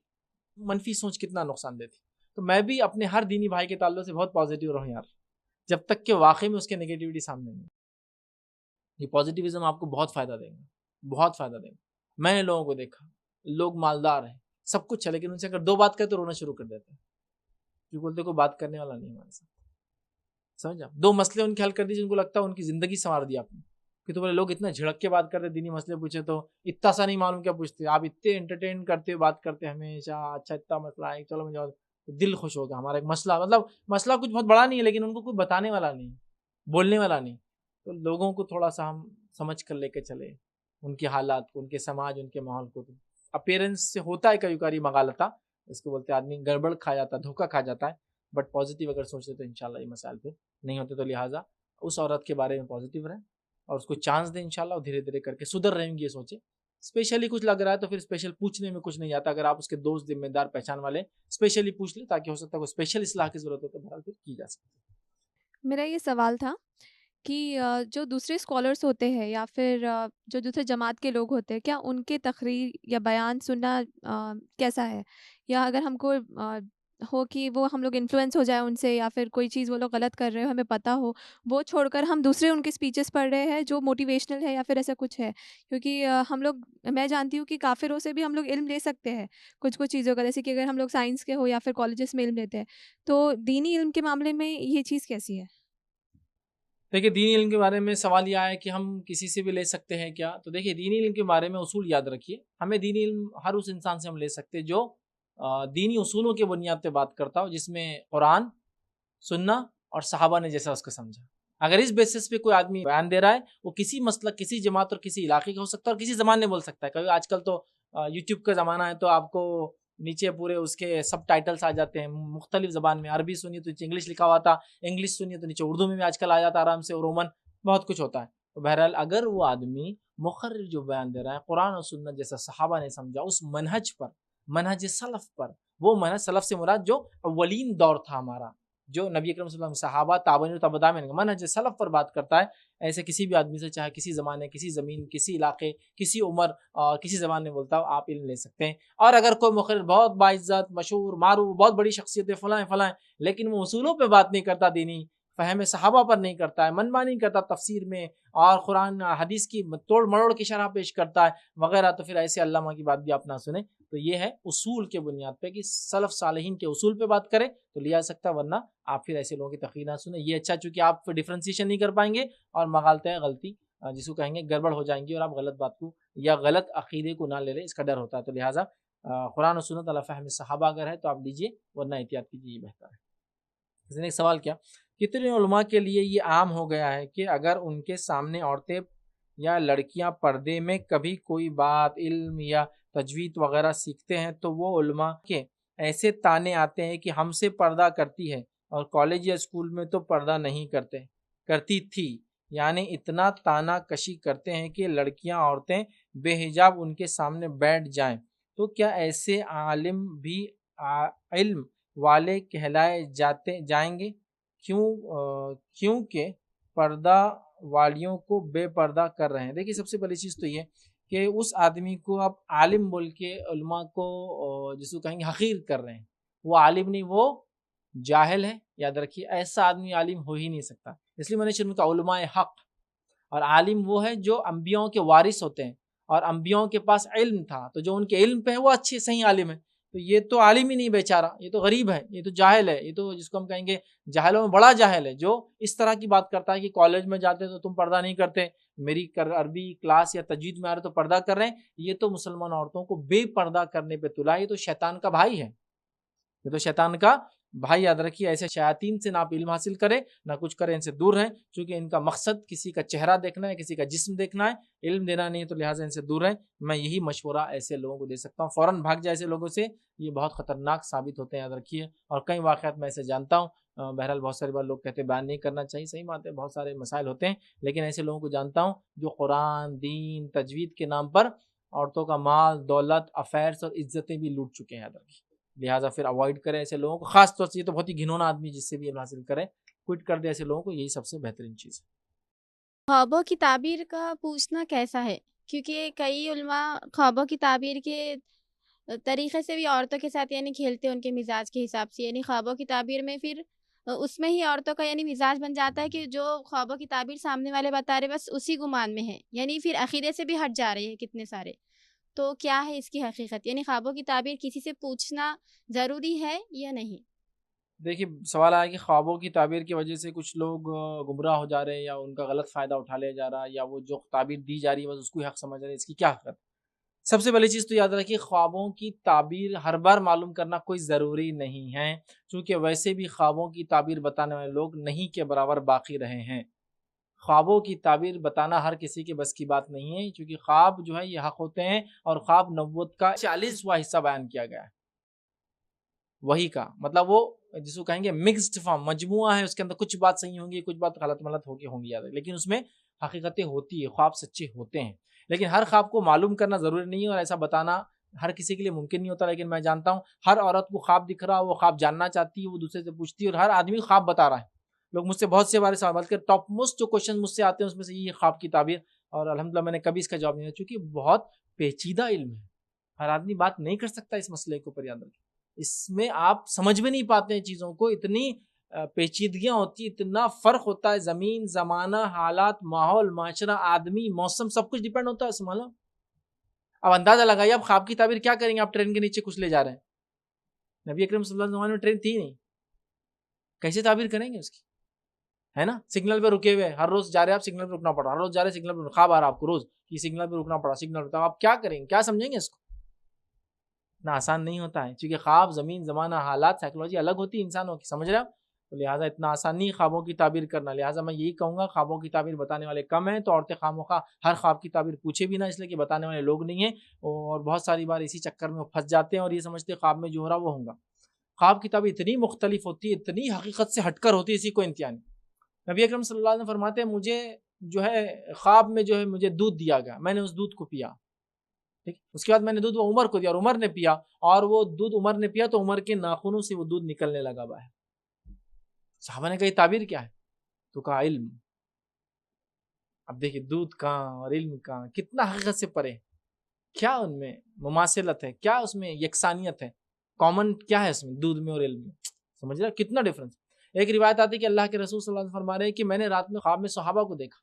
منفی سوچ کتنا نقصان دیتی. تو میں بھی اپنے ہر دینی بھائی کے تعلق سے بہت پازیٹیو رہوں یار, جب تک کہ واقعی میں اس کے نیگیٹیوٹی سامنے نہیں. یہ پازیٹیوزم آپ کو بہت فائدہ دیں گا, بہت فائدہ دیں گا. میں نے لوگوں کو دیکھا, لوگ مالدار ہیں, سب کچھ ہے, لیکن ان سے اگر 2 بات کرے تو رونا شروع کر دیتے ہیں, کیونکہ بولتے کوئی بات کرنے والا نہیں ہمارے ساتھ. سمجھا, 2 مسئلے ان کے حل کر دیے جن کو لگتا ہے ان کی زندگی سنوار دی آپ نے. کہ تو بولے لوگ اتنا جھڑک کے بات کرتے, دینی مسئلے پوچھے تو اتنا سا نہیں معلوم کیا پوچھتے, آپ اتنے انٹرٹین کرتے بات کرتے ہمیشہ. اچھا اتنا مسئلہ ہے, چلو مجھے دل خوش ہوگا. ہمارا ایک مسئلہ, مطلب مسئلہ کچھ بہت بڑا نہیں ہے, لیکن ان کو کوئی بتانے والا نہیں, بولنے والا نہیں. تو لوگوں کو تھوڑا سا ہم سمجھ کر لے کے چلے, ان کے حالات کو, ان کے سماج, ان کے ماحول کو. اپیرنس سے ہوتا ہے کبھی کبھی مغالطہ, اس کو بولتے ہیں آدمی گڑبڑ کھا جاتا ہے, دھوکہ کھا جاتا ہے. بٹ پازیٹیو اگر سوچتے تو انشاءاللہ یہ مسائل پھر نہیں ہوتے. تو لہٰذا اس عورت کے بارے میں پازیٹیو رہیں اور اس کو چانس دیں انشاءاللہ, اور دھیرے دھیرے کر کے سدھر رہیں گی. یہ سوچیں اسپیشلی کچھ لگ رہا ہے تو پھر اسپیشل پوچھنے میں کچھ نہیں جاتا. اگر آپ اس کے دوست, ذمہ دار, پہچان والے اسپیشلی پوچھ لیں, تاکہ ہو سکتا ہے کوئی اسپیشل اصلاح کی ضرورت ہو تو بہرحال پھر کی جا سکتی ہے. میرا یہ سوال تھا کہ جو دوسرے اسکالرس ہوتے ہیں یا پھر جو دوسرے جماعت کے لوگ ہوتے ہیں, کیا ان کے تقریر یا بیان سننا کیسا ہے؟ یا اگر ہم کو ہو کہ وہ ہم لوگ انفلوئنس ہو جائے ان سے, یا پھر کوئی چیز وہ لوگ غلط کر رہے ہو, ہمیں پتہ ہو, وہ چھوڑ کر ہم دوسرے ان کے اسپیچز پڑھ رہے ہیں جو موٹیویشنل ہے, یا پھر ایسا کچھ ہے؟ کیونکہ ہم لوگ, میں جانتی ہوں کہ کافروں سے بھی ہم لوگ علم لے سکتے ہیں کچھ چیزوں کا, جیسے کہ اگر ہم لوگ سائنس کے ہو یا پھر کالجز میں علم لیتے ہیں, تو دینی علم کے معاملے میں یہ چیز کیسی ہے؟ دیکھیے دینی علم کے بارے میں سوال یہ آیا کہ ہم کسی سے بھی لے سکتے ہیں کیا. تو دیکھیے دینی علم کے بارے میں اصول یاد رکھیے, ہمیں دینی علم ہر اس انسان سے ہم لے سکتے جو دینی اصولوں کے بنیاد پہ بات کرتا ہو, جس میں قرآن, سننا اور صحابہ نے جیسا اس کو سمجھا. اگر اس بیسس پہ کوئی آدمی بیان دے رہا ہے, وہ کسی مسلک, کسی جماعت اور کسی علاقے کا ہو سکتا ہے, اور کسی زبان میں بول سکتا ہے. کبھی آج کل تو یوٹیوب کا زمانہ ہے, تو آپ کو نیچے پورے اس کے سب ٹائٹلس آ جاتے ہیں مختلف زبان میں. عربی سنیے تو نیچے انگلش لکھا ہوا تھا, انگلش سنیے تو نیچے اردو میں بھی آج کل آ جاتا آرام سے, اور رومن, بہت کچھ ہوتا ہے. تو بہرحال اگر وہ آدمی مقرر جو بیان دے رہا ہے قرآن اور سنت جیسا صحابہ نے سمجھا, اس منہج پر, منہج سلف پر, وہ منہج سلف سے مراد جو اولین دور تھا ہمارا, جو نبی اکرم صلی اللہ علیہ وسلم, صحابہ, تابعین و تبع تابعین, منہج سلف پر بات کرتا ہے. ایسے کسی بھی آدمی سے, چاہے کسی زمانے, کسی زمین, کسی علاقے, کسی عمر, کسی زبان میں بولتا ہو, آپ علم لے سکتے ہیں. اور اگر کوئی مقرر بہت باعزت, مشہور, معروف, بہت بڑی شخصیت ہے, فلاں فلاں, لیکن وہ اصولوں پہ بات نہیں کرتا, دینی فہم صحابہ پر نہیں کرتا ہے, منمانی کرتا تفسیر میں, اور قرآن حدیث کی توڑ مروڑ کی شرح پیش کرتا ہے وغیرہ, تو پھر ایسے علامہ کی بات بھی آپ نہ سنیں. تو یہ ہے اصول کے بنیاد پہ کہ سلف صالحین کے اصول پہ بات کریں تو لیا سکتا ہے, ورنہ آپ پھر ایسے لوگوں کی تقریر نہ سنیں. یہ اچھا, چونکہ آپ ڈفرینسیشن نہیں کر پائیں گے, اور مغالطہ غلطی جس کو کہیں گے گڑبڑ ہو جائیں گی, اور آپ غلط بات کو یا غلط عقیدے کو نہ لے لیں, اس کا ڈر ہوتا ہے. تو لہٰذا قرآن و سنت علی فہم صحابہ اگر ہے تو آپ لیجئے, ورنہ احتیاط کیجیے, یہ بہتر ہے. کسی نے ایک سوال کیا, کتنے علماء کے لیے یہ عام ہو گیا ہے کہ اگر ان کے سامنے عورتیں یا لڑکیاں پردے میں کبھی کوئی بات, علم یا تجوید وغیرہ سیکھتے ہیں, تو وہ علماء کے ایسے تانے آتے ہیں کہ ہم سے پردہ کرتی ہے, اور کالج یا اسکول میں تو پردہ نہیں کرتی تھی, یعنی اتنا تانا کشی کرتے ہیں کہ لڑکیاں عورتیں بے حجاب ان کے سامنے بیٹھ جائیں، تو کیا ایسے عالم بھی علم والے کہلائے جائیں گے؟ کیونکہ پردہ والیوں کو بے پردہ کر رہے ہیں۔ دیکھیے سب سے پہلی چیز تو یہ کہ اس آدمی کو آپ عالم بول کے علماء کو جس کو کہیں گے حقیر کر رہے ہیں، وہ عالم نہیں، وہ جاہل ہے۔ یاد رکھیے ایسا آدمی عالم ہو ہی نہیں سکتا۔ اس لیے میں نے شروع میں کہا علماء حق، اور عالم وہ ہے جو انبیاءوں کے وارث ہوتے ہیں، اور انبیاءوں کے پاس علم تھا، تو جو ان کے علم پہ ہے وہ اچھے صحیح عالم ہے۔ تو یہ تو عالم ہی نہیں بیچارہ، یہ تو غریب ہے، یہ تو جاہل ہے، یہ تو جس کو ہم کہیں گے جاہلوں میں بڑا جاہل ہے، جو اس طرح کی بات کرتا ہے کہ کالج میں جاتے تو تم پردہ نہیں کرتے، میری عربی کلاس یا تجوید میں آ رہے تو پردہ کر رہے ہیں۔ یہ تو مسلمان عورتوں کو بے پردہ کرنے پہ تلا، یہ تو شیطان کا بھائی ہے، یہ تو شیطان کا بھائی۔ یاد رکھیے ایسے شیاطین سے نہ آپ علم حاصل کریں نہ کچھ کریں، ان سے دور رہیں، چونکہ ان کا مقصد کسی کا چہرہ دیکھنا ہے، کسی کا جسم دیکھنا ہے، علم دینا نہیں ہے، تو لہٰذا ان سے دور رہیں۔ میں یہی مشورہ ایسے لوگوں کو دے سکتا ہوں، فوراً بھاگ جائے ایسے لوگوں سے، یہ بہت خطرناک ثابت ہوتے ہیں، یاد رکھیے۔ اور کئی واقعات میں ایسے جانتا ہوں، بہرحال بہت ساری بار لوگ کہتے ہیں بیان نہیں کرنا چاہیے، صحیح بات ہے، بہت سارے مسائل ہوتے ہیں، لیکن ایسے لوگوں کو جانتا ہوں جو قرآن، دین، تجوید کے نام پر عورتوں کا مال، دولت، افیئرس اور عزتیں بھی لوٹ چکے ہیں، یاد رکھیے۔ لہٰذا پھر اوائڈ کرے ایسے لوگوں کو، خاص طور سے یہ تو بہت ہی گھنونا آدمی جس سے بھی علم حاصل کرے، کوئٹ کر دے ایسے لوگوں کو، یہی سب سے بہترین چیز ہے۔ خوابوں کی تعبیر کا پوچھنا کیسا ہے؟ کیونکہ کئی علماء خوابوں کی تعبیر کے طریقے سے بھی عورتوں کے ساتھ یعنی کھیلتے ہیں ان کے مزاج کے حساب سے، یعنی خوابوں کی تعبیر میں پھر اس میں ہی عورتوں کا یعنی مزاج بن جاتا ہے کہ جو خوابوں کی تعبیر سامنے والے بتا رہے بس اسی گمان میں ہے، یعنی پھر عقیدے سے بھی ہٹ جا رہے ہیں کتنے سارے۔ تو کیا ہے اس کی حقیقت؟ یعنی خوابوں کی تعبیر کسی سے پوچھنا ضروری ہے یا نہیں؟ دیکھیے سوال آیا کہ خوابوں کی تعبیر کی وجہ سے کچھ لوگ گمراہ ہو جا رہے ہیں، یا ان کا غلط فائدہ اٹھا لیا جا رہا ہے، یا وہ جو تعبیر دی جا رہی ہے بس اس کو حق سمجھ رہے ہیں، اس کی کیا حقیقت؟ سب سے پہلی چیز تو یاد رکھیے خوابوں کی تعبیر ہر بار معلوم کرنا کوئی ضروری نہیں ہے، چونکہ ویسے بھی خوابوں کی تعبیر بتانے والے لوگ نہیں کے برابر باقی رہے ہیں۔ خوابوں کی تعبیر بتانا ہر کسی کے بس کی بات نہیں ہے، چونکہ خواب جو ہے یہ حق ہوتے ہیں، اور خواب نبوت کا 40واں حصہ بیان کیا گیا ہے، وہی کا مطلب وہ جس کو کہیں گے مکسڈ فارم، مجموعہ ہے، اس کے اندر کچھ بات صحیح ہوں گی، کچھ بات غلط ملت ہوں گی، یاد ہے، لیکن اس میں حقیقتیں ہوتی ہے، خواب سچے ہوتے ہیں، لیکن ہر خواب کو معلوم کرنا ضروری نہیں ہے، اور ایسا بتانا ہر کسی کے لیے ممکن نہیں ہوتا۔ لیکن میں جانتا ہوں ہر عورت کو خواب دکھ رہا، وہ خواب جاننا چاہتی ہے، وہ دوسرے سے پوچھتی ہے، اور ہر آدمی خواب بتا رہا ہے۔ لوگ مجھ سے بہت سے بارے سوال کر ٹاپ موسٹ جو کوشچن مجھ سے آتے ہیں اس میں سے یہ خواب کی تعبیر، اور الحمدللہ میں نے کبھی اس کا جواب نہیں دیا، چونکہ بہت پیچیدہ علم ہے، ہر آدمی بات نہیں کر سکتا اس مسئلے کے اوپر، یاد رکھیں اس میں آپ سمجھ میں نہیں پاتے ہیں چیزوں کو، اتنی پیچیدگیاں ہوتی، اتنا فرق ہوتا ہے، زمین، زمانہ، حالات، ماحول، معاشرہ، آدمی، موسم، سب کچھ ڈیپینڈ ہوتا ہے اس میں۔ اب اندازہ لگائیے آپ خواب کی تعبیر کیا کریں گے؟ آپ ٹرین کے نیچے کچھ لے جا رہے ہیں، نبی اکرم صلی اللہ علیہ وسلم میں ٹرین تھی نہیں، کیسے تعبیر کریں گے اس کی؟ ہے نا، سگنل پہ رکے ہوئے، ہر روز جا رہے آپ سگنل پہ رکنا پڑا، ہر روز جا رہے سگنل پہ، خواب آ رہا آپ کو روز کہ سگنل پہ رکنا پڑا، سگنل پہ، آپ کیا کریں گے؟ کیا سمجھیں گے اس کو؟ اتنا آسان نہیں ہوتا ہے، کیونکہ خواب، زمین، زمانہ، حالات، سائیکلوجی الگ ہوتی ہے انسانوں کی، سمجھ رہے آپ؟ تو لہٰذا اتنا آسان نہیں خوابوں کی تعبیر کرنا، لہٰذا میں یہی کہوں گا خوابوں کی تعبیر بتانے والے کم ہیں، تو عورتیں خواہ ہر خواب کی تعبیر پوچھے بھی نہ، اس لیے کہ بتانے والے لوگ نہیں ہیں، اور بہت ساری بار اسی چکر میں پھنس جاتے ہیں اور یہ سمجھتے ہیں خواب میں جو ہو رہا وہ ہوگا۔ خواب کی تعبیر اتنی مختلف ہوتی ہے، اتنی حقیقت سے ہٹ کر ہوتی ہے، اسی کو امتحان۔ نبی اکرم صلی اللہ علیہ وسلم فرماتے ہیں مجھے جو ہے خواب میں جو ہے مجھے دودھ دیا گیا، میں نے اس دودھ کو پیا، ٹھیک، اس کے بعد میں نے دودھ وہ عمر کو دیا اور عمر نے پیا، اور وہ دودھ عمر نے پیا تو عمر کے ناخنوں سے وہ دودھ نکلنے لگا باہر۔ صحابہ نے کہا یہ تعبیر کیا ہے؟ تو کہا علم۔ اب دیکھیے دودھ کہاں اور علم کہاں، کتنا حقیقت سے پرے، کیا ان میں مماثلت ہے، کیا اس میں یکسانیت ہے، کامن کیا ہے اس میں دودھ میں اور علم میں؟ سمجھ رہے کتنا ڈفرنس۔ ایک روایت آتی ہے کہ اللہ کے رسول صلی اللہ علیہ وسلم فرما رہے ہیں کہ میں نے رات میں خواب میں صحابہ کو دیکھا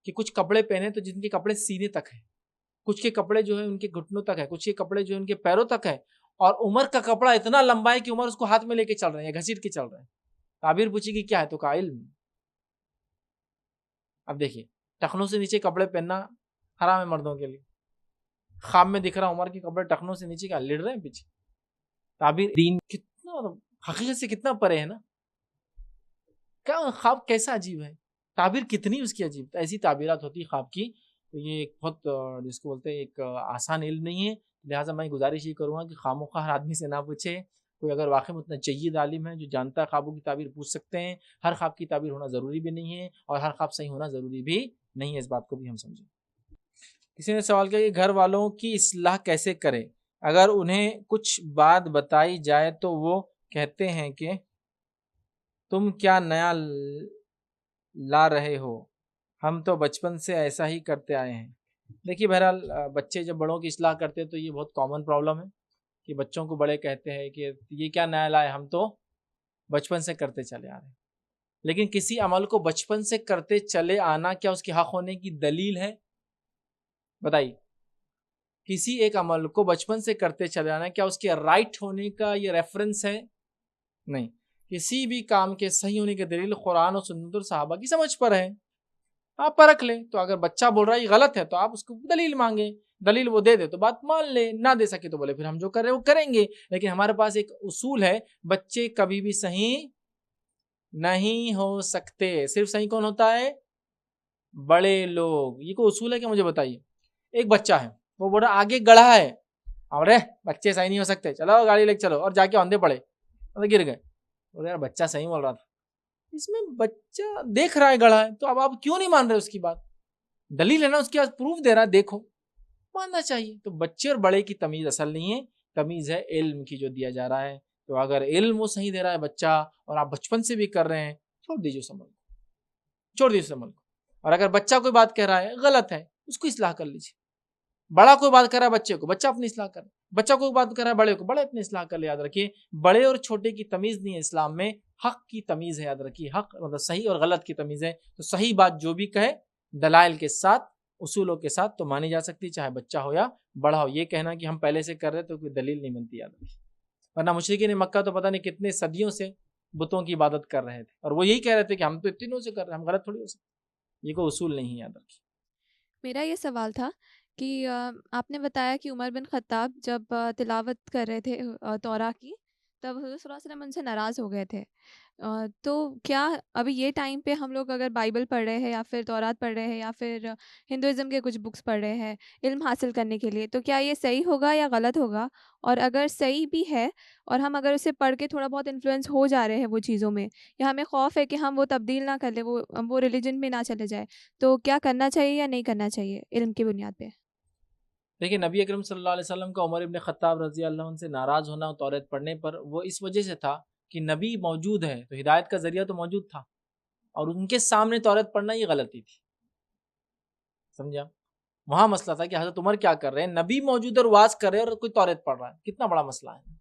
کہ کچھ کپڑے پہنے تو جن کے کپڑے سینے تک ہیں، کچھ کے کپڑے جو ہے ان کے گھٹنوں تک ہے، کچھ کے کپڑے جو ہے ان کے پیروں تک ہے، اور عمر کا کپڑا اتنا لمبا ہے کہ عمر اس کو ہاتھ میں لے کے چل رہے ہیں یا گھسیٹ کے چل رہے ہیں۔ تعبیر پوچھی کہ کیا ہے؟ تو کہا علم۔ اب دیکھیے ٹخنوں سے نیچے کپڑے پہننا حرام ہے مردوں کے لیے، خواب میں دکھ رہا عمر کے کپڑے ٹخنوں سے نیچے کا لڑ رہے ہیں پیچھے۔ تعبیر دین کتنا حقیقت سے کتنا پرے ہے نا، کیا خواب کیسا عجیب ہے، تعبیر کتنی اس کی عجیب، ایسی تعبیرات ہوتی خواب کی۔ تو یہ ایک بہت جس کو بولتے ہیں ایک آسان علم نہیں ہے، لہٰذا میں گزارش یہ کروں گا کہ خواہ مخواہ ہر آدمی سے نہ پوچھے، کوئی اگر واقعی اتنا جید عالم ہے جو جانتا ہے خوابوں کی تعبیر پوچھ سکتے ہیں. ہر خواب کی تعبیر ہونا ضروری بھی نہیں ہے اور ہر خواب صحیح ہونا ضروری بھی نہیں ہے, اس بات کو بھی ہم سمجھیں. کسی نے سوال کیا کہ گھر والوں کی اصلاح کیسے کریں؟ اگر انہیں کچھ بات بتائی جائے تو وہ کہتے ہیں کہ تم کیا نیا لا رہے ہو, ہم تو بچپن سے ایسا ہی کرتے آئے ہیں. دیکھیے بہرحال بچے جب بڑوں کی اصلاح کرتے ہیں تو یہ بہت کامن پرابلم ہے کہ بچوں کو بڑے کہتے ہیں کہ یہ کیا نیا لائے, ہم تو بچپن سے کرتے چلے آ رہے ہیں. لیکن کسی عمل کو بچپن سے کرتے چلے آنا کیا اس کے حق ہونے کی دلیل ہے؟ بتائیے. کسی ایک عمل کو بچپن سے کرتے چلے آنا کیا اس کے رائٹ ہونے کا یہ ریفرنس ہے؟ نہیں. کسی بھی کام کے صحیح ہونے کی دلیل قرآن اور سنت اور صحابہ کی سمجھ پر ہے. آپ پرکھ لیں. تو اگر بچہ بول رہا ہے یہ غلط ہے تو آپ اس کو دلیل مانگیں, دلیل وہ دے دے تو بات مان لے, نہ دے سکے تو بولے پھر ہم جو کر رہے ہیں وہ کریں گے. لیکن ہمارے پاس ایک اصول ہے, بچے کبھی بھی صحیح نہیں ہو سکتے. صرف صحیح کون ہوتا ہے؟ بڑے لوگ. یہ کوئی اصول ہے کہ مجھے بتائیے. ایک بچہ ہے وہ بولا آگے گڑھا ہے, اور بچے صحیح نہیں ہو سکتے, چلو گاڑی لے چلو, اور جا کے اندھے پڑے گر گئے. بولے یار بچہ صحیح بول رہا تھا, اس میں بچہ دیکھ رہا ہے گڑھا ہے, تو اب آپ کیوں نہیں مان رہے اس کی بات؟ دلیل ہے نا, اس کے پاس پروف دے رہا ہے, دیکھو, ماننا چاہیے. تو بچے اور بڑے کی تمیز اصل نہیں ہے, تمیز ہے علم کی جو دیا جا رہا ہے. تو اگر علم وہ صحیح دے رہا ہے بچہ اور آپ بچپن سے بھی کر رہے ہیں, چھوڑ دیجیے اس عمل کو, چھوڑ دیجیے اس عمل کو. اور اگر بچہ کوئی بات کہہ رہا ہے غلط ہے, اس کو اصلاح کر لیجیے. بڑا کوئی بات کر رہا ہے بچے کو, بچہ اپنی اصلاح کر رہا ہے. بچہ کوئی بات کر رہا ہے بڑے کو, بڑے اپنی اصلاح کر لے. یاد رکھیے بڑے اور چھوٹے کی تمیز نہیں ہے اسلام میں, حق کی تمیز ہے. یاد رکھیے حق مطلب صحیح اور غلط کی تمیز ہے. تو صحیح بات جو بھی کہے دلائل کے ساتھ, اصولوں کے ساتھ تو مانی جا سکتی, چاہے بچہ ہو یا بڑا ہو. یہ کہنا کہ ہم پہلے سے کر رہے تو کوئی دلیل نہیں بنتی. یاد رکھیے ورنہ مشرکین مکہ تو پتہ نہیں کتنے صدیوں سے بتوں کی عبادت کر رہے تھے, اور وہ یہی کہہ رہے تھے کہ ہم تو اتنوں سے کر رہے ہیں, ہم غلط تھوڑی ہو سکتے. یہ کوئی اصول نہیں ہے. یاد رکھیے. میرا یہ سوال تھا کہ آپ نے بتایا کہ عمر بن خطاب جب تلاوت کر رہے تھے توراہ کی, تب حضور صلی اللہ علیہ وسلم ان سے ناراض ہو گئے تھے. تو کیا ابھی یہ ٹائم پہ ہم لوگ اگر بائبل پڑھ رہے ہیں یا پھر تورات پڑھ رہے ہیں یا پھر ہندوازم کے کچھ بکس پڑھ رہے ہیں علم حاصل کرنے کے لیے, تو کیا یہ صحیح ہوگا یا غلط ہوگا؟ اور اگر صحیح بھی ہے اور ہم اگر اسے پڑھ کے تھوڑا بہت انفلوئنس ہو جا رہے ہیں وہ چیزوں میں, یا ہمیں خوف ہے کہ ہم وہ تبدیل نہ کر لیں, وہ ریلیجن میں نہ چلے جائے, تو کیا کرنا چاہیے یا نہیں کرنا چاہیے علم کی بنیاد پہ؟ دیکھیں نبی اکرم صلی اللہ علیہ وسلم کا عمر ابن خطاب رضی اللہ عنہ سے ناراض ہونا توریت پڑھنے پر وہ اس وجہ سے تھا کہ نبی موجود ہے تو ہدایت کا ذریعہ تو موجود تھا, اور ان کے سامنے توریت پڑھنا یہ غلطی تھی. سمجھا؟ وہاں مسئلہ تھا کہ حضرت عمر کیا کر رہے ہیں, نبی موجود اور واز کر رہے ہیں اور کوئی توریت پڑھ رہا ہے, کتنا بڑا مسئلہ ہے.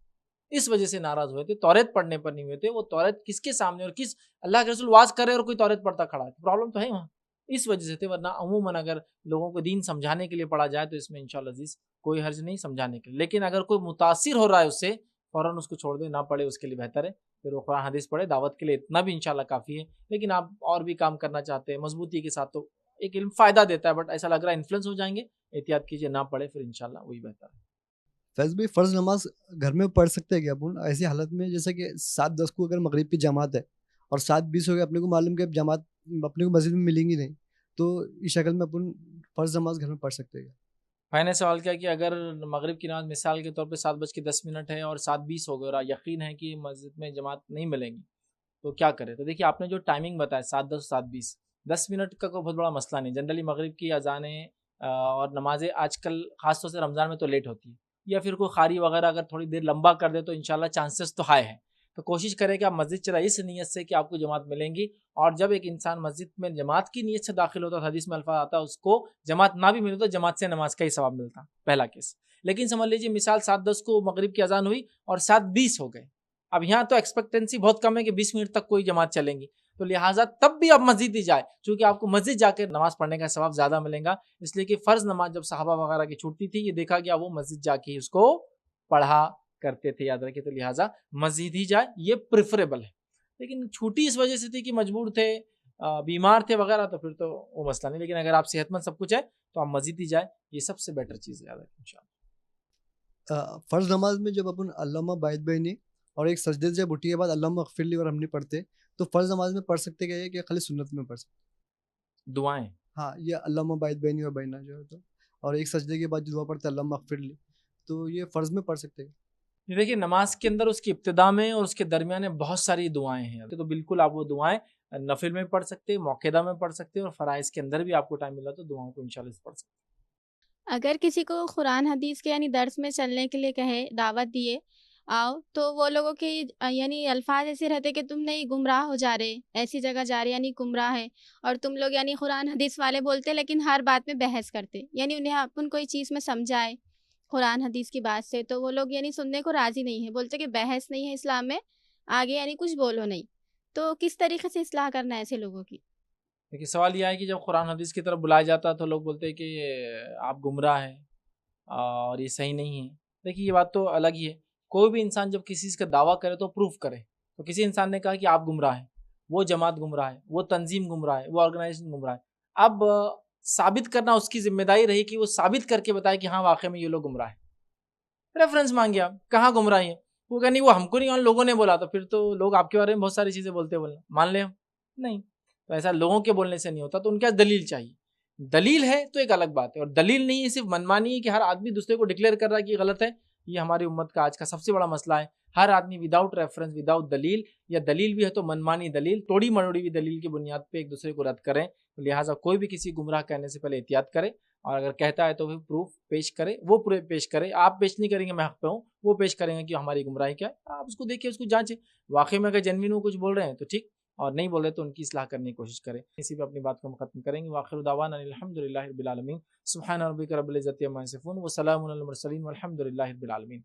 اس وجہ سے ناراض ہوئے تھے, توریت پڑھنے پر نہیں ہوئے تھے. وہ توریت کس کے سامنے اور کس اللہ کے رسول واز کر رہے اور کوئی توریت پڑھتا کھڑا ہے, پرابلم تو ہے وہاں. اس وجہ سے تھے, ورنہ عموماً اگر لوگوں کو دین سمجھانے کے لیے پڑھا جائے تو اس میں انشاءاللہ عزیز کوئی حرج نہیں سمجھانے کے لیے. لیکن اگر کوئی متاثر ہو رہا ہے اس سے, فوراً اس کو چھوڑ دے, نہ پڑھے, اس کے لیے بہتر ہے. پھر وہ قرآن حدیث پڑھے, دعوت کے لیے اتنا بھی انشاءاللہ کافی ہے. لیکن آپ اور بھی کام کرنا چاہتے ہیں مضبوطی کے ساتھ تو ایک علم فائدہ دیتا ہے, بٹ ایسا لگ رہا ہے انفلوئنس ہو جائیں گے, احتیاط کیجیے, نہ پڑھے, پھر انشاءاللہ وہی بہتر ہے. فیض بھائی فرض نماز گھر میں پڑھ سکتے ہیں کیا اپن ایسی حالت میں جیسے کہ 7:10 کو اگر مغرب کی جماعت ہے اور 7:20 ہو گیا, اپنے کو معلوم کہ اب جماعت اپنے کو مسجد میں ملیں گی نہیں, تو اس شکل میں اپن فرض نماز گھر میں پڑھ سکتے ہیں کیا؟ میں نے سوال کیا کہ اگر مغرب کی نماز مثال کے طور پہ 7:10 ہے اور 7:20 ہو گیا اور یقین ہے کہ مسجد میں جماعت نہیں ملیں گی تو کیا کرے؟ تو دیکھیے آپ نے جو ٹائمنگ بتایا 7:10 7:20, 10 منٹ کا کوئی بہت بڑا مسئلہ نہیں. جنرلی مغرب کی اذانیں اور نمازیں آج کل خاص طور سے رمضان میں تو لیٹ ہوتی ہے, یا پھر کوئی قاری وغیرہ اگر تھوڑی دیر لمبا کر دے تو انشاءاللہ چانسز تو ہائی ہے. تو کوشش کریں کہ آپ مسجد چلائیں اس نیت سے کہ آپ کو جماعت ملیں گی. اور جب ایک انسان مسجد میں جماعت کی نیت سے داخل ہوتا ہے, حدیث میں الفاظ آتا ہے اس کو جماعت نہ بھی ملے تو جماعت سے نماز کا ہی ثواب ملتا, پہلا کیس. لیکن سمجھ لیجیے مثال 7:10 کو مغرب کی اذان ہوئی اور 7:20 ہو گئے, اب یہاں تو ایکسپیکٹنسی بہت کم ہے کہ 20 منٹ تک کوئی جماعت چلیں گی, تو لہٰذا تب بھی آپ مسجد ہی جائے, چونکہ آپ کو مسجد جا کے نماز پڑھنے کا ثواب زیادہ ملے گا. اس لیے کہ فرض نماز جب صحابہ وغیرہ کی چھوٹتی تھی یہ دیکھا گیا وہ مسجد جا کے اس کو پڑھا کرتے تھے, یاد رکھے. تو لہٰذا مسجد ہی جائے, یہ پریفریبل ہے. لیکن چھوٹی اس وجہ سے تھی کہ مجبور تھے, بیمار تھے وغیرہ, تو پھر تو وہ مسئلہ نہیں. لیکن اگر آپ صحت مند سب کچھ ہے تو آپ مسجد ہی جائے, یہ سب سے بیٹر چیز ہے, یاد رکھیں انشاءاللہ. فرض نماز میں جب اپن علامہ باعث بینی اور ایک سجدے سے جب اٹھی کے بعد علامہ اغفر لی اور ہم نہیں پڑھتے, تو فرض نماز میں پڑھ سکتے کیا, کہ خالی سنت میں پڑھ سکتے دعائیں؟ ہاں, یہ علامہ باعث بینی اور بینا جو ہے تو, اور ایک سجدے کے بعد جو دعا پڑھتے علامہ اغفر لی, تو یہ فرض میں پڑھ سکتے ہیں. دیکھیے نماز کے اندر اس کی ابتدا میں اور اس کے درمیان میں بہت ساری دعائیں ہیں، تو بالکل آپ وہ دعائیں نفل میں پڑھ سکتے ہیں، موقعہ میں پڑھ سکتے ہیں، اور فرائض کے اندر بھی آپ کو ٹائم ملا تو دعاؤں کو انشاءاللہ پڑھ سکتے ہیں۔ اگر کسی کو قرآن حدیث کے یعنی درس میں چلنے کے لیے کہے، دعوت دیے آؤ، تو وہ لوگوں کے یعنی الفاظ ایسے رہتے کہ تم نہیں گمراہ ہو جا رہے، ایسی جگہ جا رہے یعنی گمراہ ہے، اور تم لوگ یعنی قرآن حدیث والے بولتے لیکن ہر بات میں بحث کرتے، یعنی انہیں اپن کوئی چیز میں سمجھائے قرآن حدیث کی بات سے تو وہ لوگ یعنی سننے کو راضی نہیں ہیں، بولتے کہ بحث نہیں ہے اسلام میں، آگے یعنی کچھ بولو نہیں۔ تو کس طریقے سے اصلاح کرنا ہے ایسے لوگوں کی؟ لیکن سوال یہ ہے کہ جب قرآن حدیث کی طرف بلایا جاتا ہے تو لوگ بولتے ہیں کہ آپ گمراہ ہیں اور یہ صحیح نہیں ہے۔ دیکھیے یہ بات تو الگ ہی ہے، کوئی بھی انسان جب کسی چیز کا دعویٰ کرے تو پروف کرے۔ تو کسی انسان نے کہا کہ آپ گمراہ ہیں، وہ جماعت گمراہ ہے، وہ تنظیم گمراہ ہے، وہ آرگنائزیشن گمراہ ہے، اب ثابت کرنا اس کی ذمہ داری رہی کہ وہ ثابت کر کے بتائے کہ ہاں واقعی میں یہ لوگ گمراہ ہیں۔ ریفرنس مانگے آپ کہاں گمراہی ہے، وہ کہ نہیں وہ ہم کو نہیں، ان لوگوں نے بولا، تو پھر تو لوگ آپ کے بارے میں بہت ساری چیزیں بولتے بولنا مان لیں ہم نہیں، تو ایسا لوگوں کے بولنے سے نہیں ہوتا، تو ان کے دلیل چاہیے۔ دلیل ہے تو ایک الگ بات ہے، اور دلیل نہیں ہے صرف منمانی ہے کہ ہر آدمی دوسرے کو ڈکلیئر کر رہا ہے کہ غلط ہے۔ یہ ہماری امت کا آج کا سب سے بڑا مسئلہ ہے، ہر آدمی وداؤٹ ریفرنس، وداؤٹ دلیل، یا دلیل بھی ہے تو منمانی دلیل، توڑی مروڑی ہوئی دلیل کی بنیاد پہ ایک دوسرے کو رد کریں۔ لہٰذا کوئی بھی کسی گمراہ کہنے سے پہلے احتیاط کرے، اور اگر کہتا ہے تو پھر پروف پیش کرے، وہ پورے پیش کرے۔ آپ پیش نہیں کریں گے میں حق پہ ہوں، وہ پیش کریں گے کہ ہماری گمراہی کیا ہے، آپ اس کو دیکھیں، اس کو جانچیں، واقعی میں اگر جنوین وہ کچھ بول رہے ہیں تو ٹھیک، اور نہیں بول رہے تو ان کی اصلاح کرنے کی کوشش کریں۔ اسی پہ اپنی بات کو ہم ختم کریں گے۔ وآخر دعوانا الحمدللہ رب العالمین، سبحان ربک رب العزۃ عما یصفون، وسلام علی المرسلین، والحمد للہ رب العالمین۔